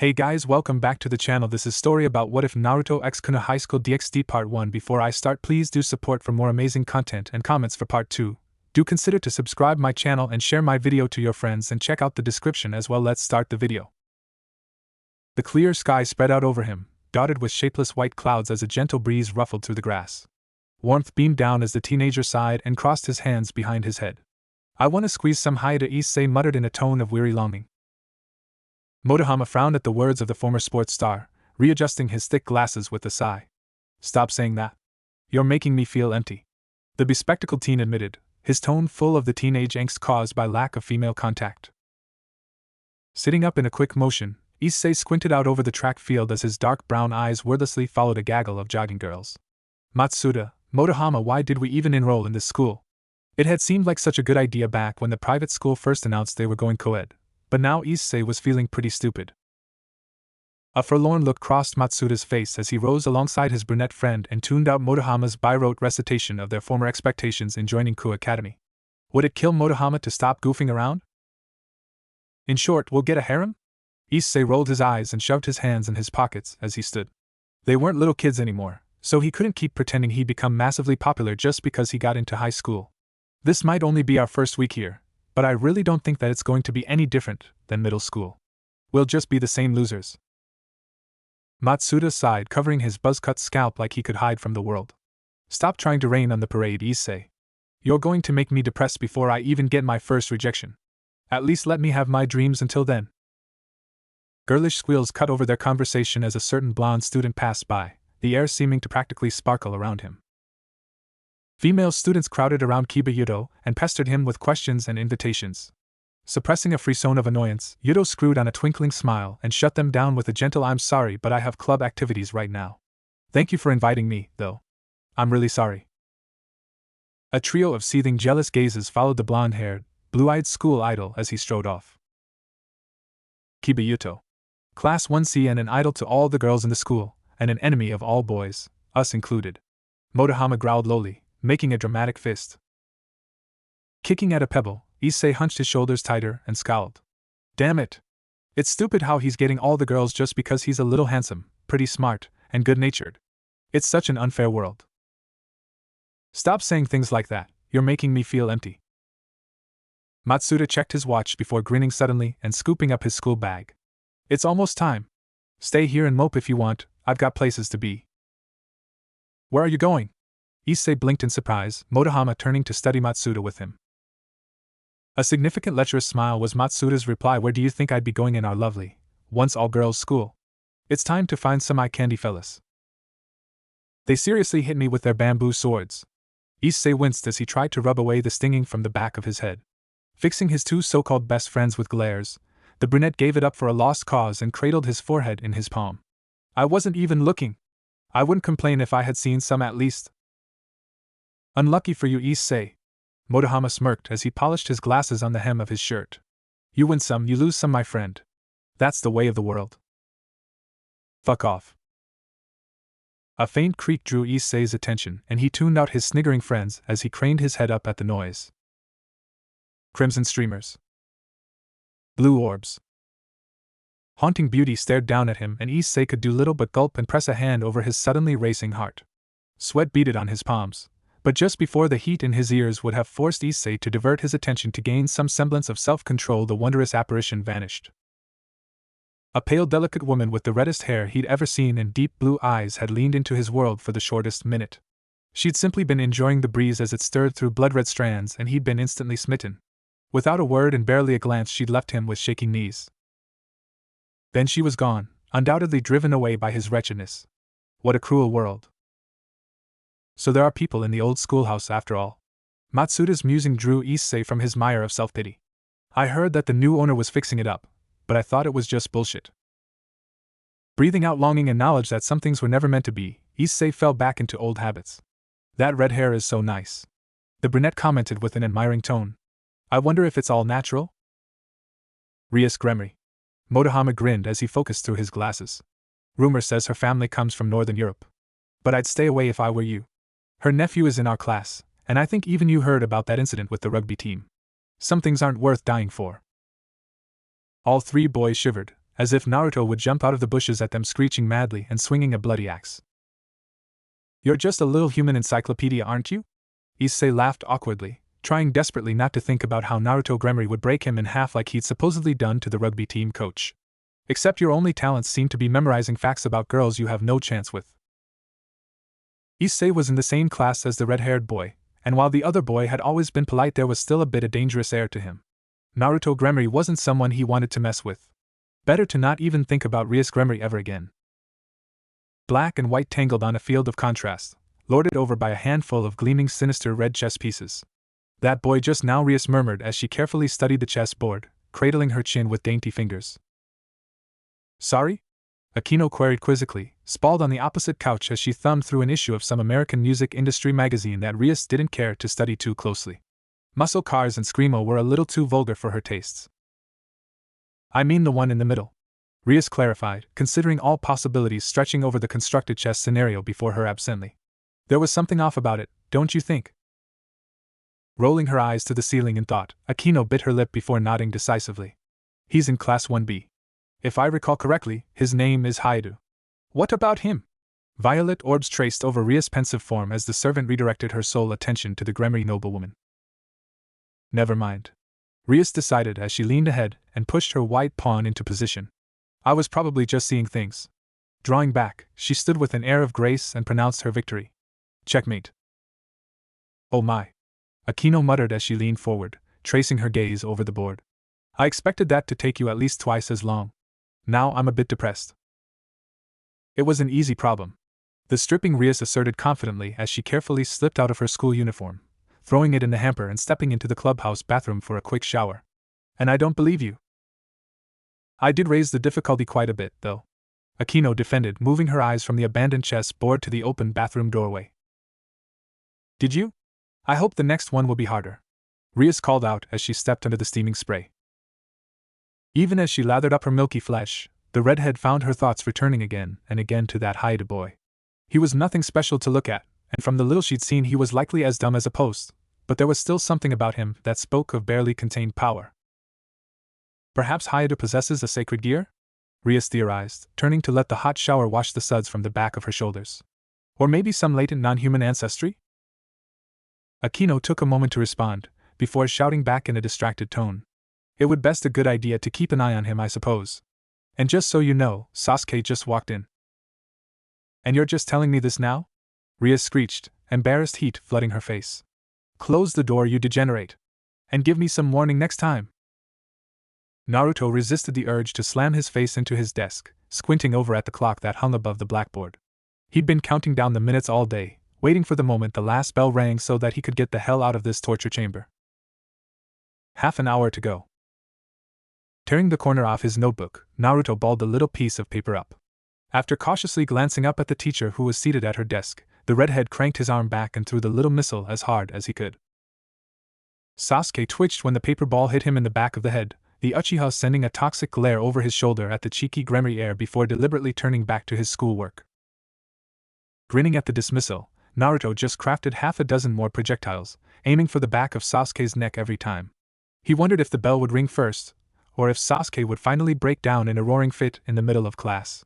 Hey guys, welcome back to the channel. This is story about what if Naruto X Kuna Highschool DxD Part 1. Before I start, please do support for more amazing content and comments for Part 2. Do consider to subscribe my channel and share my video to your friends and check out the description as well. Let's start the video. The clear sky spread out over him, dotted with shapeless white clouds as a gentle breeze ruffled through the grass. Warmth beamed down as the teenager sighed and crossed his hands behind his head. I want to squeeze some Haida Issei muttered in a tone of weary longing. Motohama frowned at the words of the former sports star, readjusting his thick glasses with a sigh. Stop saying that. You're making me feel empty. The bespectacled teen admitted, his tone full of the teenage angst caused by lack of female contact. Sitting up in a quick motion, Issei squinted out over the track field as his dark brown eyes wordlessly followed a gaggle of jogging girls. Matsuda, Motohama, why did we even enroll in this school? It had seemed like such a good idea back when the private school first announced they were going co-ed. But now Issei was feeling pretty stupid. A forlorn look crossed Matsuda's face as he rose alongside his brunette friend and tuned out Motohama's by-rote recitation of their former expectations in joining Ku Academy. Would it kill Motohama to stop goofing around? In short, we'll get a harem? Issei rolled his eyes and shoved his hands in his pockets as he stood. They weren't little kids anymore, so he couldn't keep pretending he'd become massively popular just because he got into high school. This might only be our first week here, but I really don't think that it's going to be any different than middle school. We'll just be the same losers. Matsuda sighed, covering his buzz-cut scalp like he could hide from the world. Stop trying to rain on the parade, Issei. You're going to make me depressed before I even get my first rejection. At least let me have my dreams until then. Girlish squeals cut over their conversation as a certain blonde student passed by, the air seeming to practically sparkle around him. Female students crowded around Kiba Yuto and pestered him with questions and invitations. Suppressing a frisson of annoyance, Yuto screwed on a twinkling smile and shut them down with a gentle "I'm sorry, but I have club activities right now. Thank you for inviting me, though. I'm really sorry." A trio of seething jealous gazes followed the blonde-haired, blue-eyed school idol as he strode off. Kiba Yuto. Class 1C and an idol to all the girls in the school, and an enemy of all boys, us included. Motohama growled lowly, making a dramatic fist. Kicking at a pebble, Issei hunched his shoulders tighter and scowled. Damn it! It's stupid how he's getting all the girls just because he's a little handsome, pretty smart, and good-natured. It's such an unfair world. Stop saying things like that, you're making me feel empty. Matsuda checked his watch before grinning suddenly and scooping up his school bag. It's almost time. Stay here and mope if you want, I've got places to be. Where are you going? Issei blinked in surprise, Motohama turning to study Matsuda with him. A significant lecherous smile was Matsuda's reply. Where do you think I'd be going in our lovely, once all-girls school? It's time to find some eye-candy fellas. They seriously hit me with their bamboo swords. Issei winced as he tried to rub away the stinging from the back of his head. Fixing his two so-called best friends with glares, the brunette gave it up for a lost cause and cradled his forehead in his palm. I wasn't even looking. I wouldn't complain if I had seen some at least. Unlucky for you, Issei. Motohama smirked as he polished his glasses on the hem of his shirt. You win some, you lose some, my friend. That's the way of the world. Fuck off. A faint creak drew Issei's attention, and he tuned out his sniggering friends as he craned his head up at the noise. Crimson streamers. Blue orbs. Haunting beauty stared down at him, and Issei could do little but gulp and press a hand over his suddenly racing heart. Sweat beaded on his palms. But just before the heat in his ears would have forced Issei to divert his attention to gain some semblance of self-control, the wondrous apparition vanished. A pale, delicate woman with the reddest hair he'd ever seen and deep blue eyes had leaned into his world for the shortest minute. She'd simply been enjoying the breeze as it stirred through blood-red strands, and he'd been instantly smitten. Without a word and barely a glance, she'd left him with shaking knees. Then she was gone, undoubtedly driven away by his wretchedness. What a cruel world. So there are people in the old schoolhouse after all. Matsuda's musing drew Issei from his mire of self-pity. I heard that the new owner was fixing it up, but I thought it was just bullshit. Breathing out longing and knowledge that some things were never meant to be, Issei fell back into old habits. That red hair is so nice. The brunette commented with an admiring tone. I wonder if it's all natural? Rias Gremery. Motohama grinned as he focused through his glasses. Rumor says her family comes from Northern Europe. But I'd stay away if I were you. Her nephew is in our class, and I think even you heard about that incident with the rugby team. Some things aren't worth dying for. All three boys shivered, as if Naruto would jump out of the bushes at them screeching madly and swinging a bloody axe. "You're just a little human encyclopedia, aren't you?" Issei laughed awkwardly, trying desperately not to think about how Naruto Gremory would break him in half like he'd supposedly done to the rugby team coach. "Except your only talents seem to be memorizing facts about girls you have no chance with." Issei was in the same class as the red-haired boy, and while the other boy had always been polite, there was still a bit of dangerous air to him. Naruto Gremory wasn't someone he wanted to mess with. Better to not even think about Rias Gremory ever again. Black and white tangled on a field of contrast, lorded over by a handful of gleaming sinister red chess pieces. "That boy just now," Rias murmured as she carefully studied the chessboard, cradling her chin with dainty fingers. "Sorry?" Akino queried quizzically, sprawled on the opposite couch as she thumbed through an issue of some American music industry magazine that Rias didn't care to study too closely. Muscle cars and screamo were a little too vulgar for her tastes. "I mean the one in the middle," Rias clarified, considering all possibilities stretching over the constructed chess scenario before her absently. "There was something off about it, don't you think?" Rolling her eyes to the ceiling in thought, Akino bit her lip before nodding decisively. "He's in Class 1B. If I recall correctly, his name is Haidu." "What about him?" Violet orbs traced over Ria's pensive form as the servant redirected her sole attention to the Gremory noblewoman. "Never mind," Rias decided as she leaned ahead and pushed her white pawn into position. "I was probably just seeing things." Drawing back, she stood with an air of grace and pronounced her victory. "Checkmate." "Oh my," Akino muttered as she leaned forward, tracing her gaze over the board. "I expected that to take you at least twice as long. Now I'm a bit depressed." "It was an easy problem," the stripping Rias asserted confidently as she carefully slipped out of her school uniform, throwing it in the hamper and stepping into the clubhouse bathroom for a quick shower. "And I don't believe you." "I did raise the difficulty quite a bit, though," Akino defended, moving her eyes from the abandoned chess board to the open bathroom doorway. "Did you? I hope the next one will be harder," Rias called out as she stepped under the steaming spray. Even as she lathered up her milky flesh, the redhead found her thoughts returning again and again to that Haida boy. He was nothing special to look at, and from the little she'd seen he was likely as dumb as a post, but there was still something about him that spoke of barely contained power. "Perhaps Haida possesses a sacred gear?" Rias theorized, turning to let the hot shower wash the suds from the back of her shoulders. "Or maybe some latent non-human ancestry?" Akino took a moment to respond, before shouting back in a distracted tone. "It would best a good idea to keep an eye on him, I suppose. And just so you know, Sasuke just walked in." "And you're just telling me this now?" Rias screeched, embarrassed heat flooding her face. "Close the door, you degenerate. And give me some warning next time." Naruto resisted the urge to slam his face into his desk, squinting over at the clock that hung above the blackboard. He'd been counting down the minutes all day, waiting for the moment the last bell rang so that he could get the hell out of this torture chamber. Half an hour to go. Tearing the corner off his notebook, Naruto balled the little piece of paper up. After cautiously glancing up at the teacher who was seated at her desk, the redhead cranked his arm back and threw the little missile as hard as he could. Sasuke twitched when the paper ball hit him in the back of the head, the Uchiha sending a toxic glare over his shoulder at the cheeky Gremory heir before deliberately turning back to his schoolwork. Grinning at the dismissal, Naruto just crafted half a dozen more projectiles, aiming for the back of Sasuke's neck every time. He wondered if the bell would ring first, or if Sasuke would finally break down in a roaring fit in the middle of class.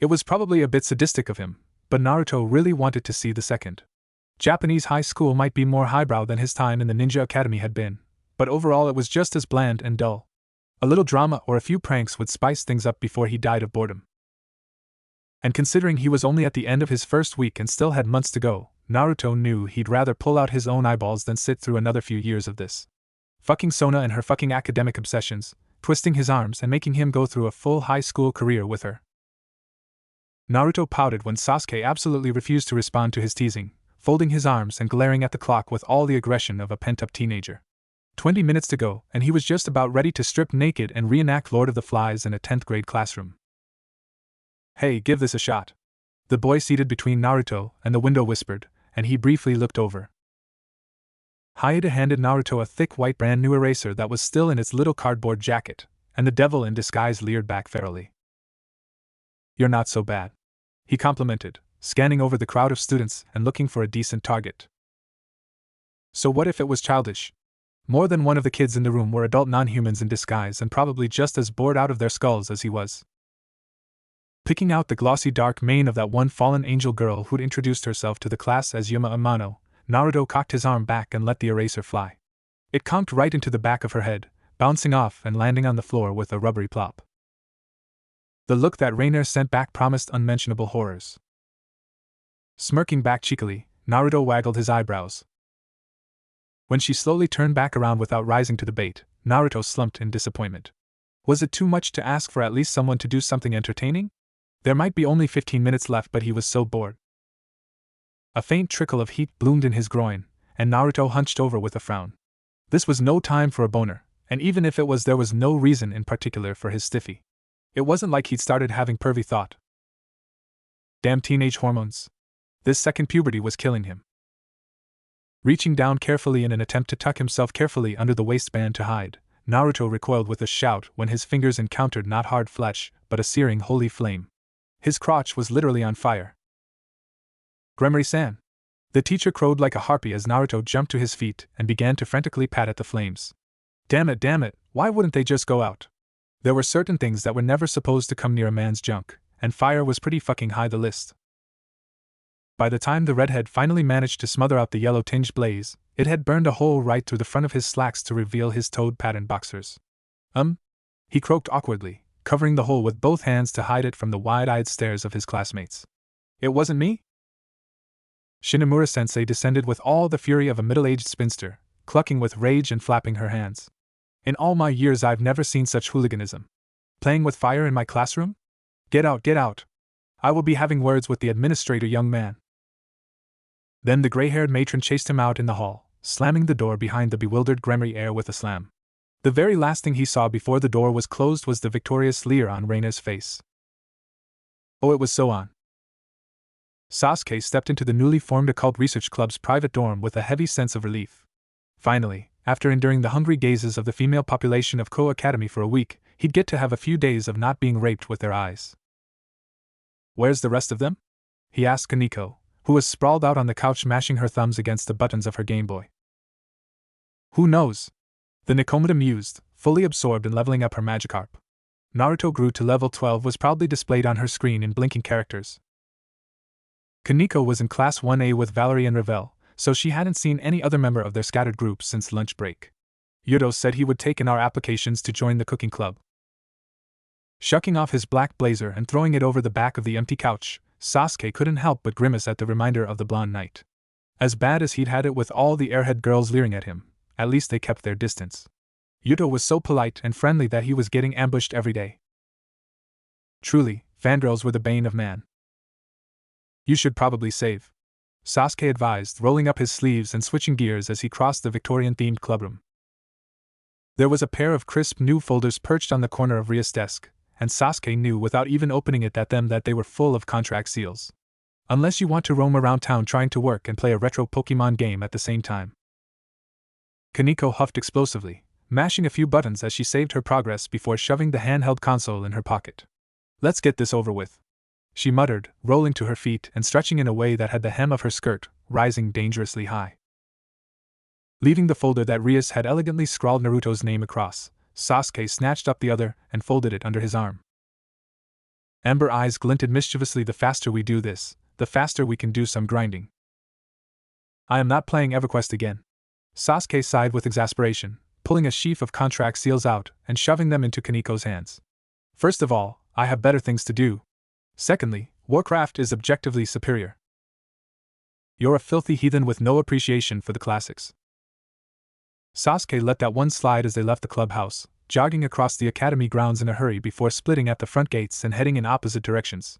It was probably a bit sadistic of him, but Naruto really wanted to see the second. Japanese high school might be more highbrow than his time in the ninja academy had been, but overall it was just as bland and dull. A little drama or a few pranks would spice things up before he died of boredom. And considering he was only at the end of his first week and still had months to go, Naruto knew he'd rather pull out his own eyeballs than sit through another few years of this. Fucking Sona and her fucking academic obsessions, twisting his arms and making him go through a full high school career with her. Naruto pouted when Sasuke absolutely refused to respond to his teasing, folding his arms and glaring at the clock with all the aggression of a pent-up teenager. 20 minutes to go, and he was just about ready to strip naked and reenact Lord of the Flies in a 10th grade classroom. "Hey, give this a shot," the boy seated between Naruto and the window whispered, and he briefly looked over. Haida handed Naruto a thick white brand new eraser that was still in its little cardboard jacket, and the devil in disguise leered back ferally. "You're not so bad," he complimented, scanning over the crowd of students and looking for a decent target. "So what if it was childish?" More than one of the kids in the room were adult non-humans in disguise and probably just as bored out of their skulls as he was. Picking out the glossy dark mane of that one fallen angel girl who'd introduced herself to the class as Yuma Amano, Naruto cocked his arm back and let the eraser fly. It conked right into the back of her head, bouncing off and landing on the floor with a rubbery plop. The look that Rainer sent back promised unmentionable horrors. Smirking back cheekily, Naruto waggled his eyebrows. When she slowly turned back around without rising to the bait, Naruto slumped in disappointment. Was it too much to ask for at least someone to do something entertaining? There might be only 15 minutes left, but he was so bored. A faint trickle of heat bloomed in his groin, and Naruto hunched over with a frown. This was no time for a boner, and even if it was, there was no reason in particular for his stiffy. It wasn't like he'd started having pervy thought. Damn teenage hormones. This second puberty was killing him. Reaching down carefully in an attempt to tuck himself carefully under the waistband to hide, Naruto recoiled with a shout when his fingers encountered not hard flesh, but a searing holy flame. His crotch was literally on fire. Gremory-san! The teacher crowed like a harpy as Naruto jumped to his feet and began to frantically pat at the flames. Damn it, why wouldn't they just go out? There were certain things that were never supposed to come near a man's junk, and fire was pretty fucking high the list. By the time the redhead finally managed to smother out the yellow-tinged blaze, it had burned a hole right through the front of his slacks to reveal his toad-patterned boxers. He croaked awkwardly, covering the hole with both hands to hide it from the wide-eyed stares of his classmates. It wasn't me? Shinomura-sensei descended with all the fury of a middle-aged spinster, clucking with rage and flapping her hands. In all my years I've never seen such hooliganism. Playing with fire in my classroom? Get out. I will be having words with the administrator, young man. Then the gray-haired matron chased him out in the hall, slamming the door behind the bewildered Gremory heir with a slam. The very last thing he saw before the door was closed was the victorious leer on Reiner's face. Oh, it was so on. Sasuke stepped into the newly formed Occult Research Club's private dorm with a heavy sense of relief. Finally, after enduring the hungry gazes of the female population of Koa Academy for a week, he'd get to have a few days of not being raped with their eyes. Where's the rest of them? He asked Kaneko, who was sprawled out on the couch mashing her thumbs against the buttons of her Game Boy. Who knows? The Nikomata mused, fully absorbed in leveling up her Magikarp. Naruto grew to level 12 was proudly displayed on her screen in blinking characters. Kaneko was in Class 1A with Valerie and Ravel, so she hadn't seen any other member of their scattered group since lunch break. Yudo said he would take in our applications to join the cooking club. Shucking off his black blazer and throwing it over the back of the empty couch, Sasuke couldn't help but grimace at the reminder of the blonde knight. As bad as he'd had it with all the airhead girls leering at him, at least they kept their distance. Yudo was so polite and friendly that he was getting ambushed every day. Truly, fangirls were the bane of man. You should probably save, Sasuke advised, rolling up his sleeves and switching gears as he crossed the Victorian-themed clubroom. There was a pair of crisp new folders perched on the corner of Ria's desk, and Sasuke knew without even opening it that they were full of contract seals. Unless you want to roam around town trying to work and play a retro Pokemon game at the same time. Kaneko huffed explosively, mashing a few buttons as she saved her progress before shoving the handheld console in her pocket. Let's get this over with, she muttered, rolling to her feet and stretching in a way that had the hem of her skirt rising dangerously high. Leaving the folder that Rias had elegantly scrawled Naruto's name across, Sasuke snatched up the other and folded it under his arm. Amber eyes glinted mischievously. The faster we do this, the faster we can do some grinding. I am not playing EverQuest again. Sasuke sighed with exasperation, pulling a sheaf of contract seals out and shoving them into Kaneko's hands. First of all, I have better things to do. Secondly, Warcraft is objectively superior. You're a filthy heathen with no appreciation for the classics. Sasuke let that one slide as they left the clubhouse, jogging across the academy grounds in a hurry before splitting at the front gates and heading in opposite directions.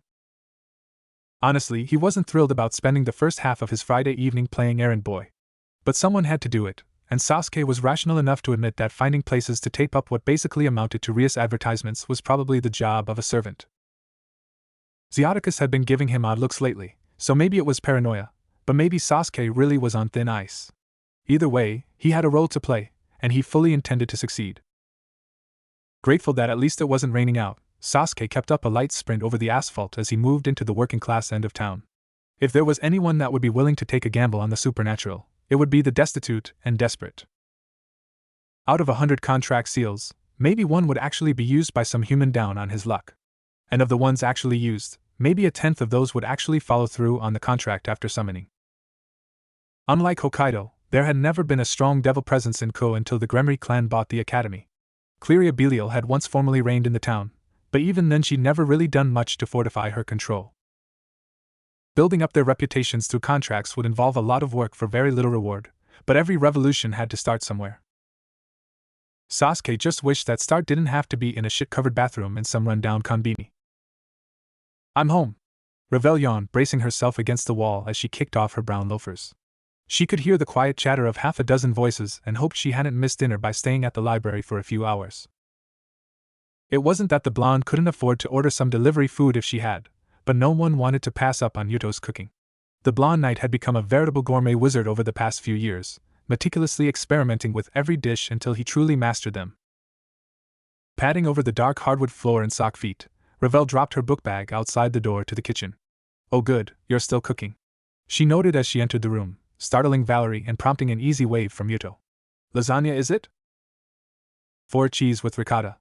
Honestly, he wasn't thrilled about spending the first half of his Friday evening playing errand boy. But someone had to do it, and Sasuke was rational enough to admit that finding places to tape up what basically amounted to Rias advertisements was probably the job of a servant. Zeoticus had been giving him odd looks lately, so maybe it was paranoia, but maybe Sasuke really was on thin ice. Either way, he had a role to play, and he fully intended to succeed. Grateful that at least it wasn't raining out, Sasuke kept up a light sprint over the asphalt as he moved into the working-class end of town. If there was anyone that would be willing to take a gamble on the supernatural, it would be the destitute and desperate. Out of 100 contract seals, maybe one would actually be used by some human down on his luck. And of the ones actually used, maybe a tenth of those would actually follow through on the contract after summoning. Unlike Hokkaido, there had never been a strong devil presence in Ko until the Gremry clan bought the academy. Cleria Belial had once formerly reigned in the town, but even then she'd never really done much to fortify her control. Building up their reputations through contracts would involve a lot of work for very little reward, but every revolution had to start somewhere. Sasuke just wished that start didn't have to be in a shit-covered bathroom in some run-down konbini. I'm home. Revel yawned, bracing herself against the wall as she kicked off her brown loafers. She could hear the quiet chatter of half a dozen voices and hoped she hadn't missed dinner by staying at the library for a few hours. It wasn't that the blonde couldn't afford to order some delivery food if she had, but no one wanted to pass up on Yuto's cooking. The blonde knight had become a veritable gourmet wizard over the past few years, meticulously experimenting with every dish until he truly mastered them. Padding over the dark hardwood floor in sock feet, Revel dropped her book bag outside the door to the kitchen. Oh good, you're still cooking, she noted as she entered the room, startling Valerie and prompting an easy wave from Yuto. Lasagna is it? 4 cheese with ricotta.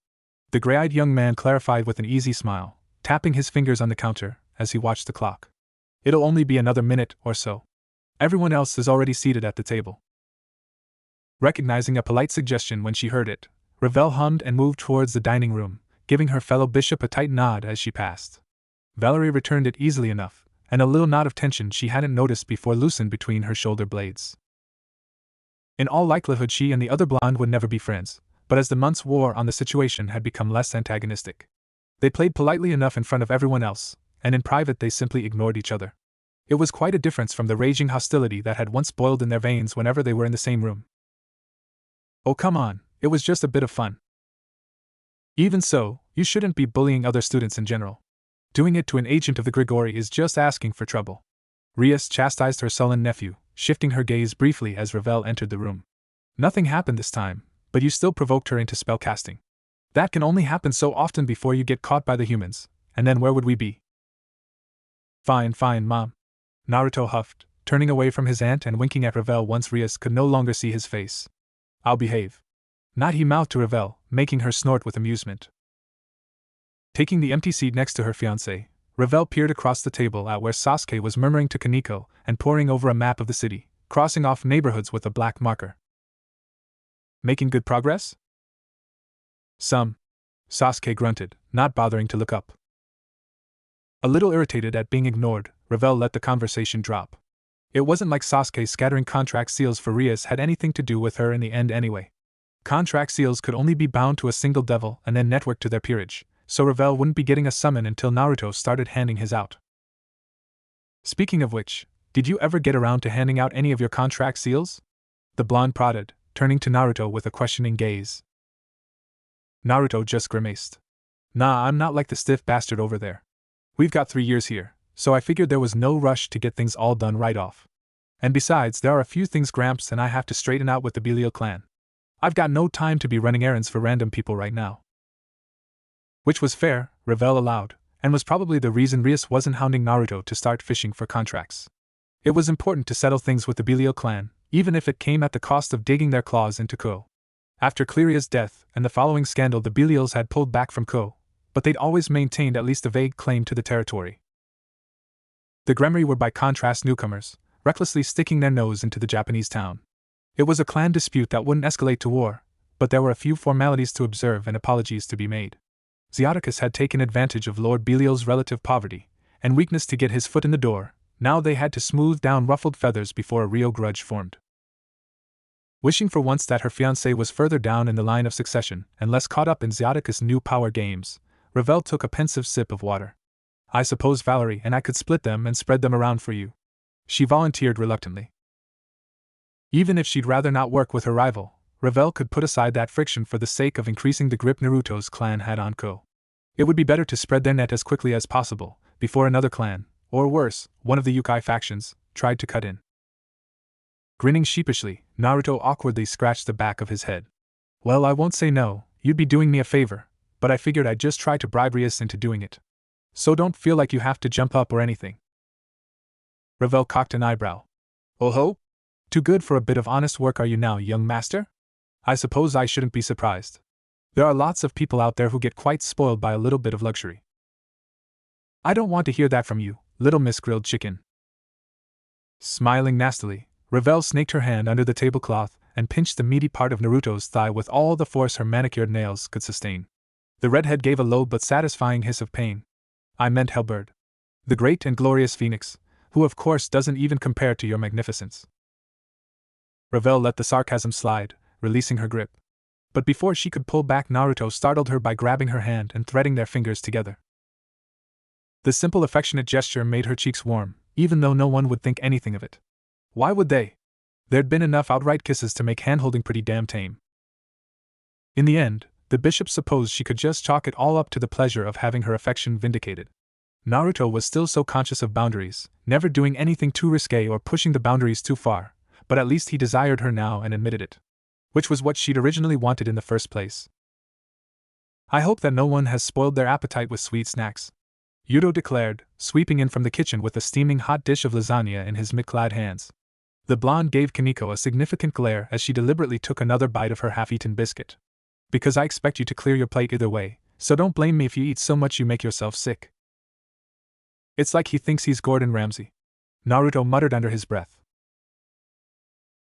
The gray-eyed young man clarified with an easy smile, tapping his fingers on the counter as he watched the clock. It'll only be another minute or so. Everyone else is already seated at the table. Recognizing a polite suggestion when she heard it, Revel hummed and moved towards the dining room, giving her fellow bishop a tight nod as she passed. Valerie returned it easily enough, and a little knot of tension she hadn't noticed before loosened between her shoulder blades. In all likelihood she and the other blonde would never be friends, but as the months wore on the situation had become less antagonistic. They played politely enough in front of everyone else, and in private they simply ignored each other. It was quite a difference from the raging hostility that had once boiled in their veins whenever they were in the same room. Oh come on, it was just a bit of fun. Even so, you shouldn't be bullying other students in general. Doing it to an agent of the Grigori is just asking for trouble. Rias chastised her sullen nephew, shifting her gaze briefly as Revel entered the room. Nothing happened this time, but you still provoked her into spellcasting. That can only happen so often before you get caught by the humans, and then where would we be? Fine, Mom. Naruto huffed, turning away from his aunt and winking at Revel once Rias could no longer see his face. I'll behave. Not he mouthed to Revel, making her snort with amusement. Taking the empty seat next to her fiancé, Revel peered across the table at where Sasuke was murmuring to Kaneko and poring over a map of the city, crossing off neighborhoods with a black marker. Making good progress? Some. Sasuke grunted, not bothering to look up. A little irritated at being ignored, Revel let the conversation drop. It wasn't like Sasuke scattering contract seals for Rias had anything to do with her in the end anyway. Contract seals could only be bound to a single devil and then networked to their peerage, so Revel wouldn't be getting a summon until Naruto started handing his out. Speaking of which, did you ever get around to handing out any of your contract seals? The blonde prodded, turning to Naruto with a questioning gaze. Naruto just grimaced. Nah, I'm not like the stiff bastard over there. We've got 3 years here, so I figured there was no rush to get things all done right off. And besides, there are a few things Gramps and I have to straighten out with the Belial clan. I've got no time to be running errands for random people right now. Which was fair, Revel allowed, and was probably the reason Rias wasn't hounding Naruto to start fishing for contracts. It was important to settle things with the Belial clan, even if it came at the cost of digging their claws into Ko. After Cleria's death and the following scandal, the Belials had pulled back from Ko, but they'd always maintained at least a vague claim to the territory. The Gremry were by contrast newcomers, recklessly sticking their nose into the Japanese town. It was a clan dispute that wouldn't escalate to war, but there were a few formalities to observe and apologies to be made. Xiaticus had taken advantage of Lord Belial's relative poverty and weakness to get his foot in the door. Now they had to smooth down ruffled feathers before a real grudge formed. Wishing for once that her fiancé was further down in the line of succession and less caught up in Xiaticus' new power games, Revel took a pensive sip of water. I suppose Valerie and I could split them and spread them around for you. She volunteered reluctantly. Even if she'd rather not work with her rival, Revel could put aside that friction for the sake of increasing the grip Naruto's clan had on Ko. It would be better to spread their net as quickly as possible, before another clan, or worse, one of the Yukai factions, tried to cut in. Grinning sheepishly, Naruto awkwardly scratched the back of his head. Well, I won't say no, you'd be doing me a favor, but I figured I'd just try to bribe Rias into doing it. So don't feel like you have to jump up or anything. Revel cocked an eyebrow. Oh ho? Too good for a bit of honest work are you now, young master? I suppose I shouldn't be surprised. There are lots of people out there who get quite spoiled by a little bit of luxury. I don't want to hear that from you, little Miss Grilled Chicken. Smiling nastily, Ravel snaked her hand under the tablecloth and pinched the meaty part of Naruto's thigh with all the force her manicured nails could sustain. The redhead gave a low but satisfying hiss of pain. I meant Hellbird. The great and glorious Phoenix, who of course doesn't even compare to your magnificence. Ravel let the sarcasm slide, releasing her grip. But before she could pull back, Naruto startled her by grabbing her hand and threading their fingers together. The simple affectionate gesture made her cheeks warm, even though no one would think anything of it. Why would they? There'd been enough outright kisses to make handholding pretty damn tame. In the end, the bishop supposed she could just chalk it all up to the pleasure of having her affection vindicated. Naruto was still so conscious of boundaries, never doing anything too risque or pushing the boundaries too far, but at least he desired her now and admitted it. Which was what she'd originally wanted in the first place. I hope that no one has spoiled their appetite with sweet snacks, Yuto declared, sweeping in from the kitchen with a steaming hot dish of lasagna in his mid-clad hands. The blonde gave Kaneko a significant glare as she deliberately took another bite of her half-eaten biscuit. Because I expect you to clear your plate either way, so don't blame me if you eat so much you make yourself sick. It's like he thinks he's Gordon Ramsay, Naruto muttered under his breath.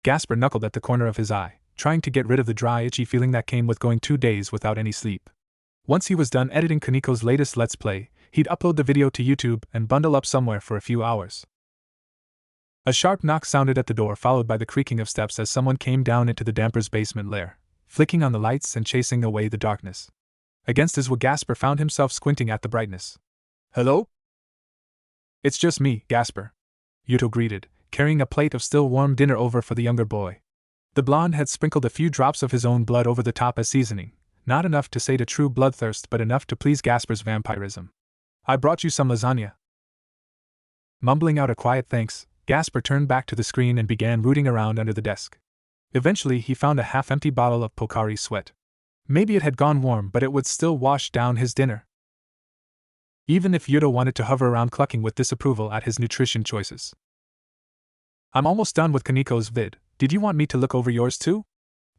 Gasper knuckled at the corner of his eye, trying to get rid of the dry, itchy feeling that came with going 2 days without any sleep. Once he was done editing Kaneko's latest Let's Play, he'd upload the video to YouTube and bundle up somewhere for a few hours. A sharp knock sounded at the door, followed by the creaking of steps as someone came down into the damper's basement lair, flicking on the lights and chasing away the darkness. Against his will, Gasper found himself squinting at the brightness. Hello? It's just me, Gasper, Yuto greeted, carrying a plate of still warm dinner over for the younger boy. The blonde had sprinkled a few drops of his own blood over the top as seasoning, not enough to sate a true bloodthirst but enough to please Gasper's vampirism. I brought you some lasagna. Mumbling out a quiet thanks, Gasper turned back to the screen and began rooting around under the desk. Eventually he found a half-empty bottle of Pocari Sweat. Maybe it had gone warm, but it would still wash down his dinner. Even if Yuto wanted to hover around clucking with disapproval at his nutrition choices. I'm almost done with Kaneko's vid. Did you want me to look over yours too?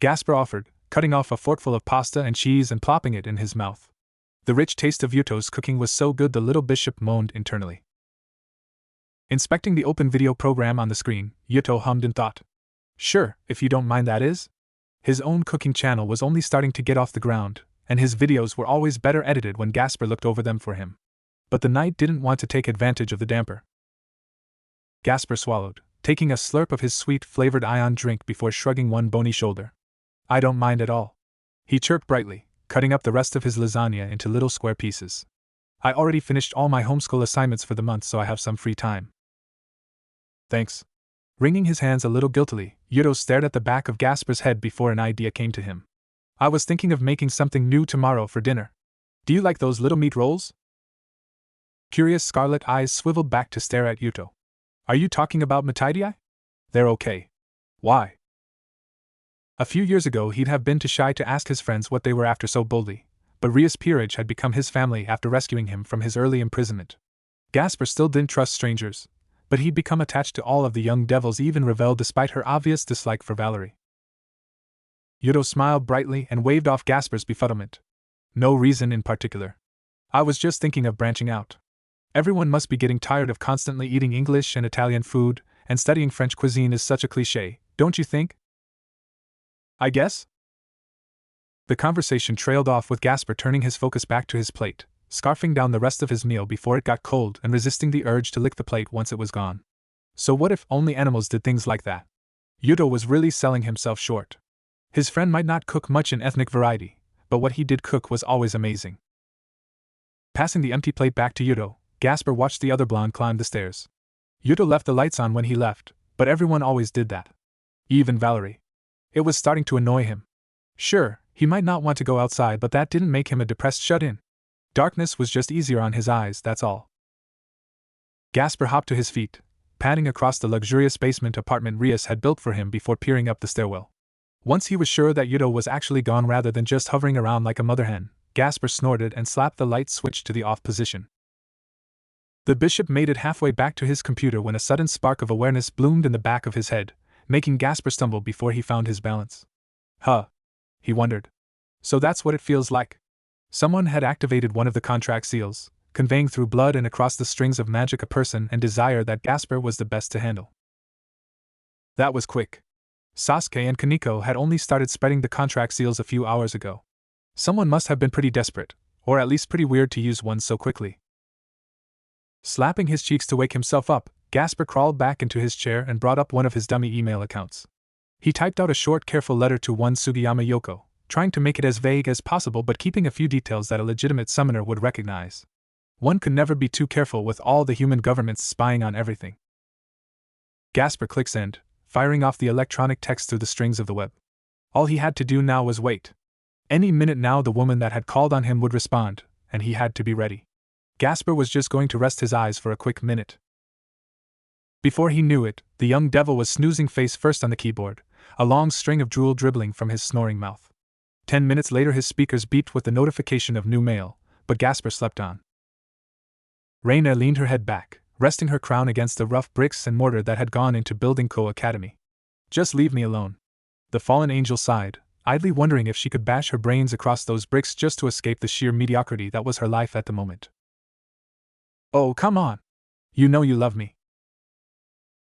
Gasper offered, cutting off a forkful of pasta and cheese and plopping it in his mouth. The rich taste of Yuto's cooking was so good the little bishop moaned internally. Inspecting the open video program on the screen, Yuto hummed in thought. Sure, if you don't mind, that is. His own cooking channel was only starting to get off the ground, and his videos were always better edited when Gasper looked over them for him. But the knight didn't want to take advantage of the damper. Gasper swallowed, taking a slurp of his sweet-flavored ion drink before shrugging one bony shoulder. I don't mind at all, he chirped brightly, cutting up the rest of his lasagna into little square pieces. I already finished all my homeschool assignments for the month, so I have some free time. Thanks. Wringing his hands a little guiltily, Yuto stared at the back of Gasper's head before an idea came to him. I was thinking of making something new tomorrow for dinner. Do you like those little meat rolls? Curious scarlet eyes swiveled back to stare at Yuto. Are you talking about mataidai? They're okay. Why? A few years ago he'd have been too shy to ask his friends what they were after so boldly, but Ria's peerage had become his family after rescuing him from his early imprisonment. Gasper still didn't trust strangers, but he'd become attached to all of the young devils, even Ravel, despite her obvious dislike for Valerie. Yuto smiled brightly and waved off Gasper's befuddlement. No reason in particular. I was just thinking of branching out. Everyone must be getting tired of constantly eating English and Italian food, and studying French cuisine is such a cliché, don't you think? I guess? The conversation trailed off with Gasper turning his focus back to his plate, scarfing down the rest of his meal before it got cold and resisting the urge to lick the plate once it was gone. So what if only animals did things like that? Yuto was really selling himself short. His friend might not cook much in ethnic variety, but what he did cook was always amazing. Passing the empty plate back to Yuto, Gasper watched the other blonde climb the stairs. Yuto left the lights on when he left, but everyone always did that. Even Valerie. It was starting to annoy him. Sure, he might not want to go outside, but that didn't make him a depressed shut-in. Darkness was just easier on his eyes, that's all. Gasper hopped to his feet, padding across the luxurious basement apartment Rias had built for him before peering up the stairwell. Once he was sure that Yuto was actually gone rather than just hovering around like a mother hen, Gasper snorted and slapped the light switch to the off position. The bishop made it halfway back to his computer when a sudden spark of awareness bloomed in the back of his head, making Gasper stumble before he found his balance. Huh. He wondered. So that's what it feels like. Someone had activated one of the contract seals, conveying through blood and across the strings of magic a person and desire that Gasper was the best to handle. That was quick. Sasuke and Kaneko had only started spreading the contract seals a few hours ago. Someone must have been pretty desperate, or at least pretty weird to use one so quickly. Slapping his cheeks to wake himself up, Gasper crawled back into his chair and brought up one of his dummy email accounts. He typed out a short, careful letter to one Sugiyama Yoko, trying to make it as vague as possible but keeping a few details that a legitimate summoner would recognize. One could never be too careful with all the human governments spying on everything. Gasper clicked send, firing off the electronic text through the strings of the web. All he had to do now was wait. Any minute now the woman that had called on him would respond, and he had to be ready. Gasper was just going to rest his eyes for a quick minute. Before he knew it, the young devil was snoozing face first on the keyboard, a long string of drool dribbling from his snoring mouth. 10 minutes later his speakers beeped with the notification of new mail, but Gasper slept on. Reina leaned her head back, resting her crown against the rough bricks and mortar that had gone into building Ko Academy. Just leave me alone. The fallen angel sighed, idly wondering if she could bash her brains across those bricks just to escape the sheer mediocrity that was her life at the moment. Oh, come on! You know you love me.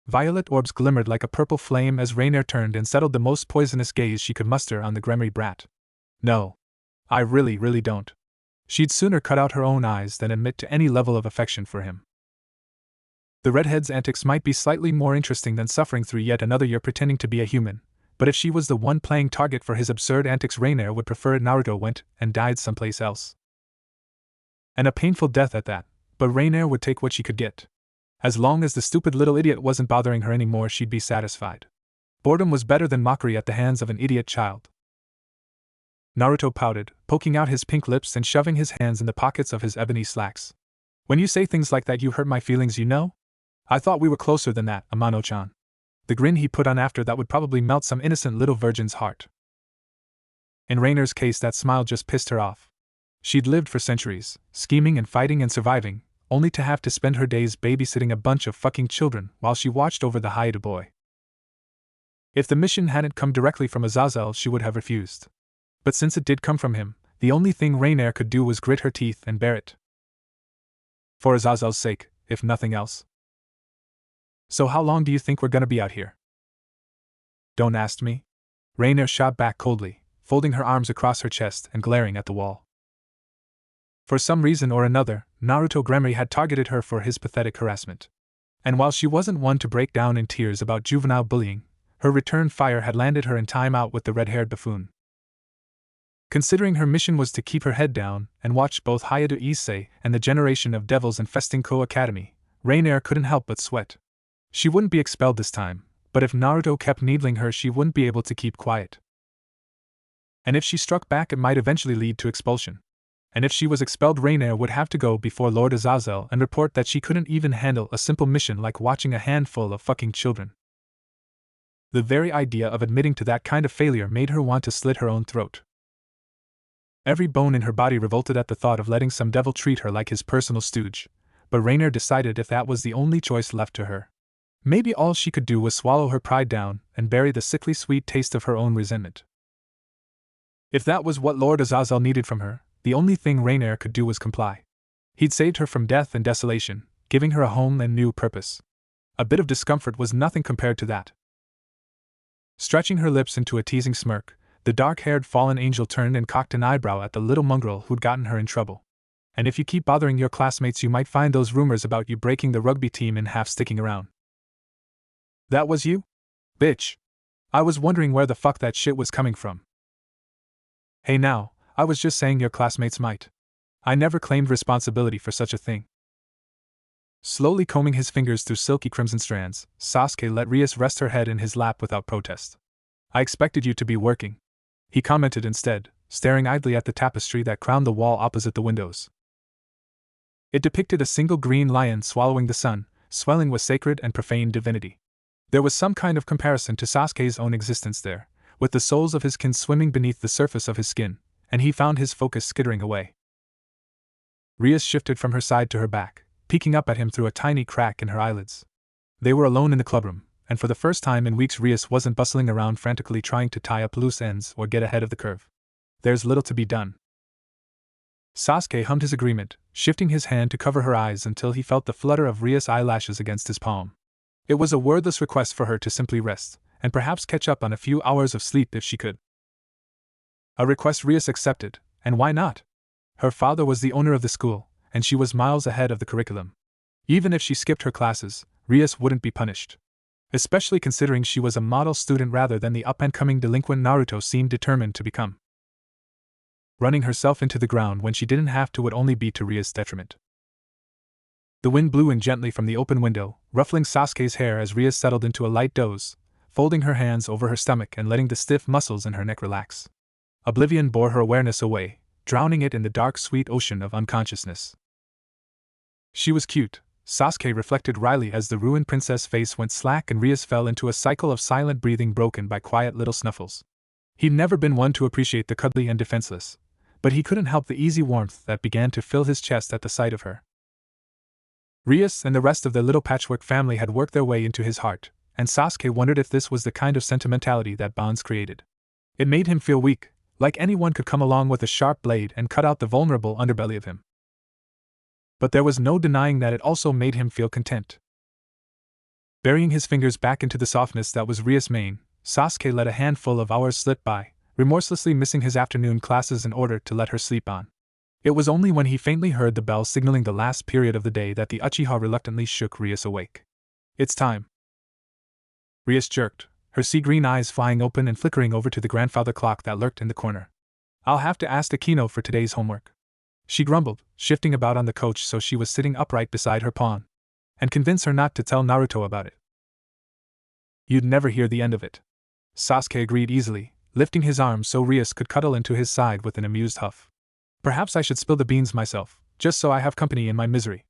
Violet orbs glimmered like a purple flame as Rainier turned and settled the most poisonous gaze she could muster on the Gremory brat. No. I really don't. She'd sooner cut out her own eyes than admit to any level of affection for him. The redhead's antics might be slightly more interesting than suffering through yet another year pretending to be a human, but if she was the one playing target for his absurd antics, Rainier would prefer Naruto went and died someplace else. And a painful death at that, but Rainier would take what she could get. As long as the stupid little idiot wasn't bothering her anymore, she'd be satisfied. Boredom was better than mockery at the hands of an idiot child. Naruto pouted, poking out his pink lips and shoving his hands in the pockets of his ebony slacks. When you say things like that, you hurt my feelings, you know? I thought we were closer than that, Amano-chan. The grin he put on after that would probably melt some innocent little virgin's heart. In Rainier's case, that smile just pissed her off. She'd lived for centuries, scheming and fighting and surviving, only to have to spend her days babysitting a bunch of fucking children while she watched over the Haida boy. If the mission hadn't come directly from Azazel, she would have refused. But since it did come from him, the only thing Rainier could do was grit her teeth and bear it. For Azazel's sake, if nothing else. So how long do you think we're gonna be out here? Don't ask me. Rainier shot back coldly, folding her arms across her chest and glaring at the wall. For some reason or another, Naruto Gremory had targeted her for his pathetic harassment. And while she wasn't one to break down in tears about juvenile bullying, her return fire had landed her in time out with the red-haired buffoon. Considering her mission was to keep her head down and watch both Hayate Issei and the generation of devils infesting Ko Academy, Rainier couldn't help but sweat. She wouldn't be expelled this time, but if Naruto kept needling her, she wouldn't be able to keep quiet. And if she struck back, it might eventually lead to expulsion. And if she was expelled, Rainier would have to go before Lord Azazel and report that she couldn't even handle a simple mission like watching a handful of fucking children. The very idea of admitting to that kind of failure made her want to slit her own throat. Every bone in her body revolted at the thought of letting some devil treat her like his personal stooge, but Rainier decided if that was the only choice left to her, maybe all she could do was swallow her pride down and bury the sickly sweet taste of her own resentment. If that was what Lord Azazel needed from her, the only thing Rainier could do was comply. He'd saved her from death and desolation, giving her a home and new purpose. A bit of discomfort was nothing compared to that. Stretching her lips into a teasing smirk, the dark-haired fallen angel turned and cocked an eyebrow at the little mongrel who'd gotten her in trouble. And if you keep bothering your classmates, you might find those rumors about you breaking the rugby team in half sticking around. That was you? Bitch. I was wondering where the fuck that shit was coming from. Hey now, I was just saying your classmates might. I never claimed responsibility for such a thing. Slowly combing his fingers through silky crimson strands, Sasuke let Rias rest her head in his lap without protest. I expected you to be working, he commented instead, staring idly at the tapestry that crowned the wall opposite the windows. It depicted a single green lion swallowing the sun, swelling with sacred and profane divinity. There was some kind of comparison to Sasuke's own existence there, with the souls of his kin swimming beneath the surface of his skin, and he found his focus skittering away. Rias shifted from her side to her back, peeking up at him through a tiny crack in her eyelids. They were alone in the clubroom, and for the first time in weeks Rias wasn't bustling around frantically trying to tie up loose ends or get ahead of the curve. There's little to be done. Sasuke hummed his agreement, shifting his hand to cover her eyes until he felt the flutter of Rias' eyelashes against his palm. It was a wordless request for her to simply rest, and perhaps catch up on a few hours of sleep if she could. A request Rias accepted, and why not? Her father was the owner of the school, and she was miles ahead of the curriculum. Even if she skipped her classes, Rias wouldn't be punished. Especially considering she was a model student rather than the up-and-coming delinquent Naruto seemed determined to become. Running herself into the ground when she didn't have to would only be to Rias' detriment. The wind blew in gently from the open window, ruffling Sasuke's hair as Rias settled into a light doze, folding her hands over her stomach and letting the stiff muscles in her neck relax. Oblivion bore her awareness away, drowning it in the dark, sweet ocean of unconsciousness. She was cute, Sasuke reflected wryly as the ruined princess face went slack and Rias fell into a cycle of silent breathing broken by quiet little snuffles. He'd never been one to appreciate the cuddly and defenseless, but he couldn't help the easy warmth that began to fill his chest at the sight of her. Rias and the rest of the little patchwork family had worked their way into his heart, and Sasuke wondered if this was the kind of sentimentality that bonds created. It made him feel weak, like anyone could come along with a sharp blade and cut out the vulnerable underbelly of him. But there was no denying that it also made him feel content. Burying his fingers back into the softness that was Rias' mane, Sasuke let a handful of hours slip by, remorselessly missing his afternoon classes in order to let her sleep on. It was only when he faintly heard the bell signaling the last period of the day that the Uchiha reluctantly shook Rias awake. It's time. Rias jerked, her sea-green eyes flying open and flickering over to the grandfather clock that lurked in the corner. I'll have to ask Akino for today's homework, she grumbled, shifting about on the couch so she was sitting upright beside her pawn, and convince her not to tell Naruto about it. You'd never hear the end of it. Sasuke agreed easily, lifting his arm so Rias could cuddle into his side with an amused huff. Perhaps I should spill the beans myself, just so I have company in my misery.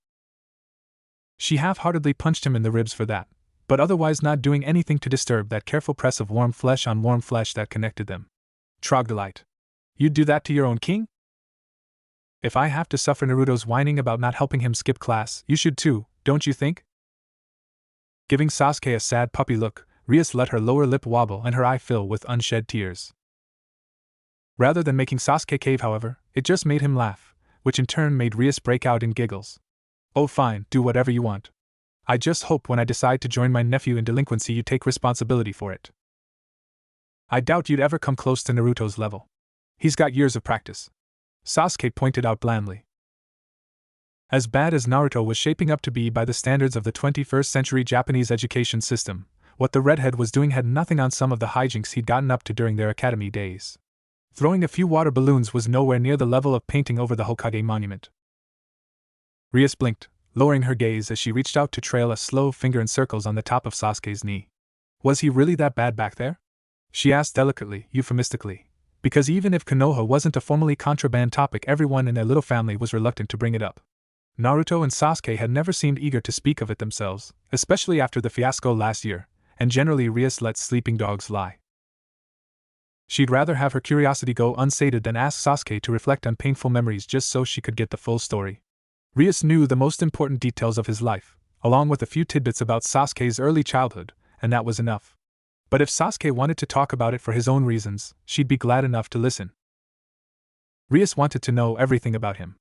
She half-heartedly punched him in the ribs for that, but otherwise not doing anything to disturb that careful press of warm flesh on warm flesh that connected them. Troglodyte. You'd do that to your own king? If I have to suffer Naruto's whining about not helping him skip class, you should too, don't you think? Giving Sasuke a sad puppy look, Rias let her lower lip wobble and her eye fill with unshed tears. Rather than making Sasuke cave, however, it just made him laugh, which in turn made Rias break out in giggles. Oh fine, do whatever you want. I just hope when I decide to join my nephew in delinquency you take responsibility for it. I doubt you'd ever come close to Naruto's level. He's got years of practice, Sasuke pointed out blandly. As bad as Naruto was shaping up to be by the standards of the 21st century Japanese education system, what the redhead was doing had nothing on some of the hijinks he'd gotten up to during their academy days. Throwing a few water balloons was nowhere near the level of painting over the Hokage monument. Rias blinked, lowering her gaze as she reached out to trail a slow finger in circles on the top of Sasuke's knee. Was he really that bad back there? She asked delicately, euphemistically, because even if Konoha wasn't a formally contraband topic, everyone in their little family was reluctant to bring it up. Naruto and Sasuke had never seemed eager to speak of it themselves, especially after the fiasco last year, and generally Rias let sleeping dogs lie. She'd rather have her curiosity go unsated than ask Sasuke to reflect on painful memories just so she could get the full story. Rias knew the most important details of his life, along with a few tidbits about Sasuke's early childhood, and that was enough. But if Sasuke wanted to talk about it for his own reasons, she'd be glad enough to listen. Rias wanted to know everything about him.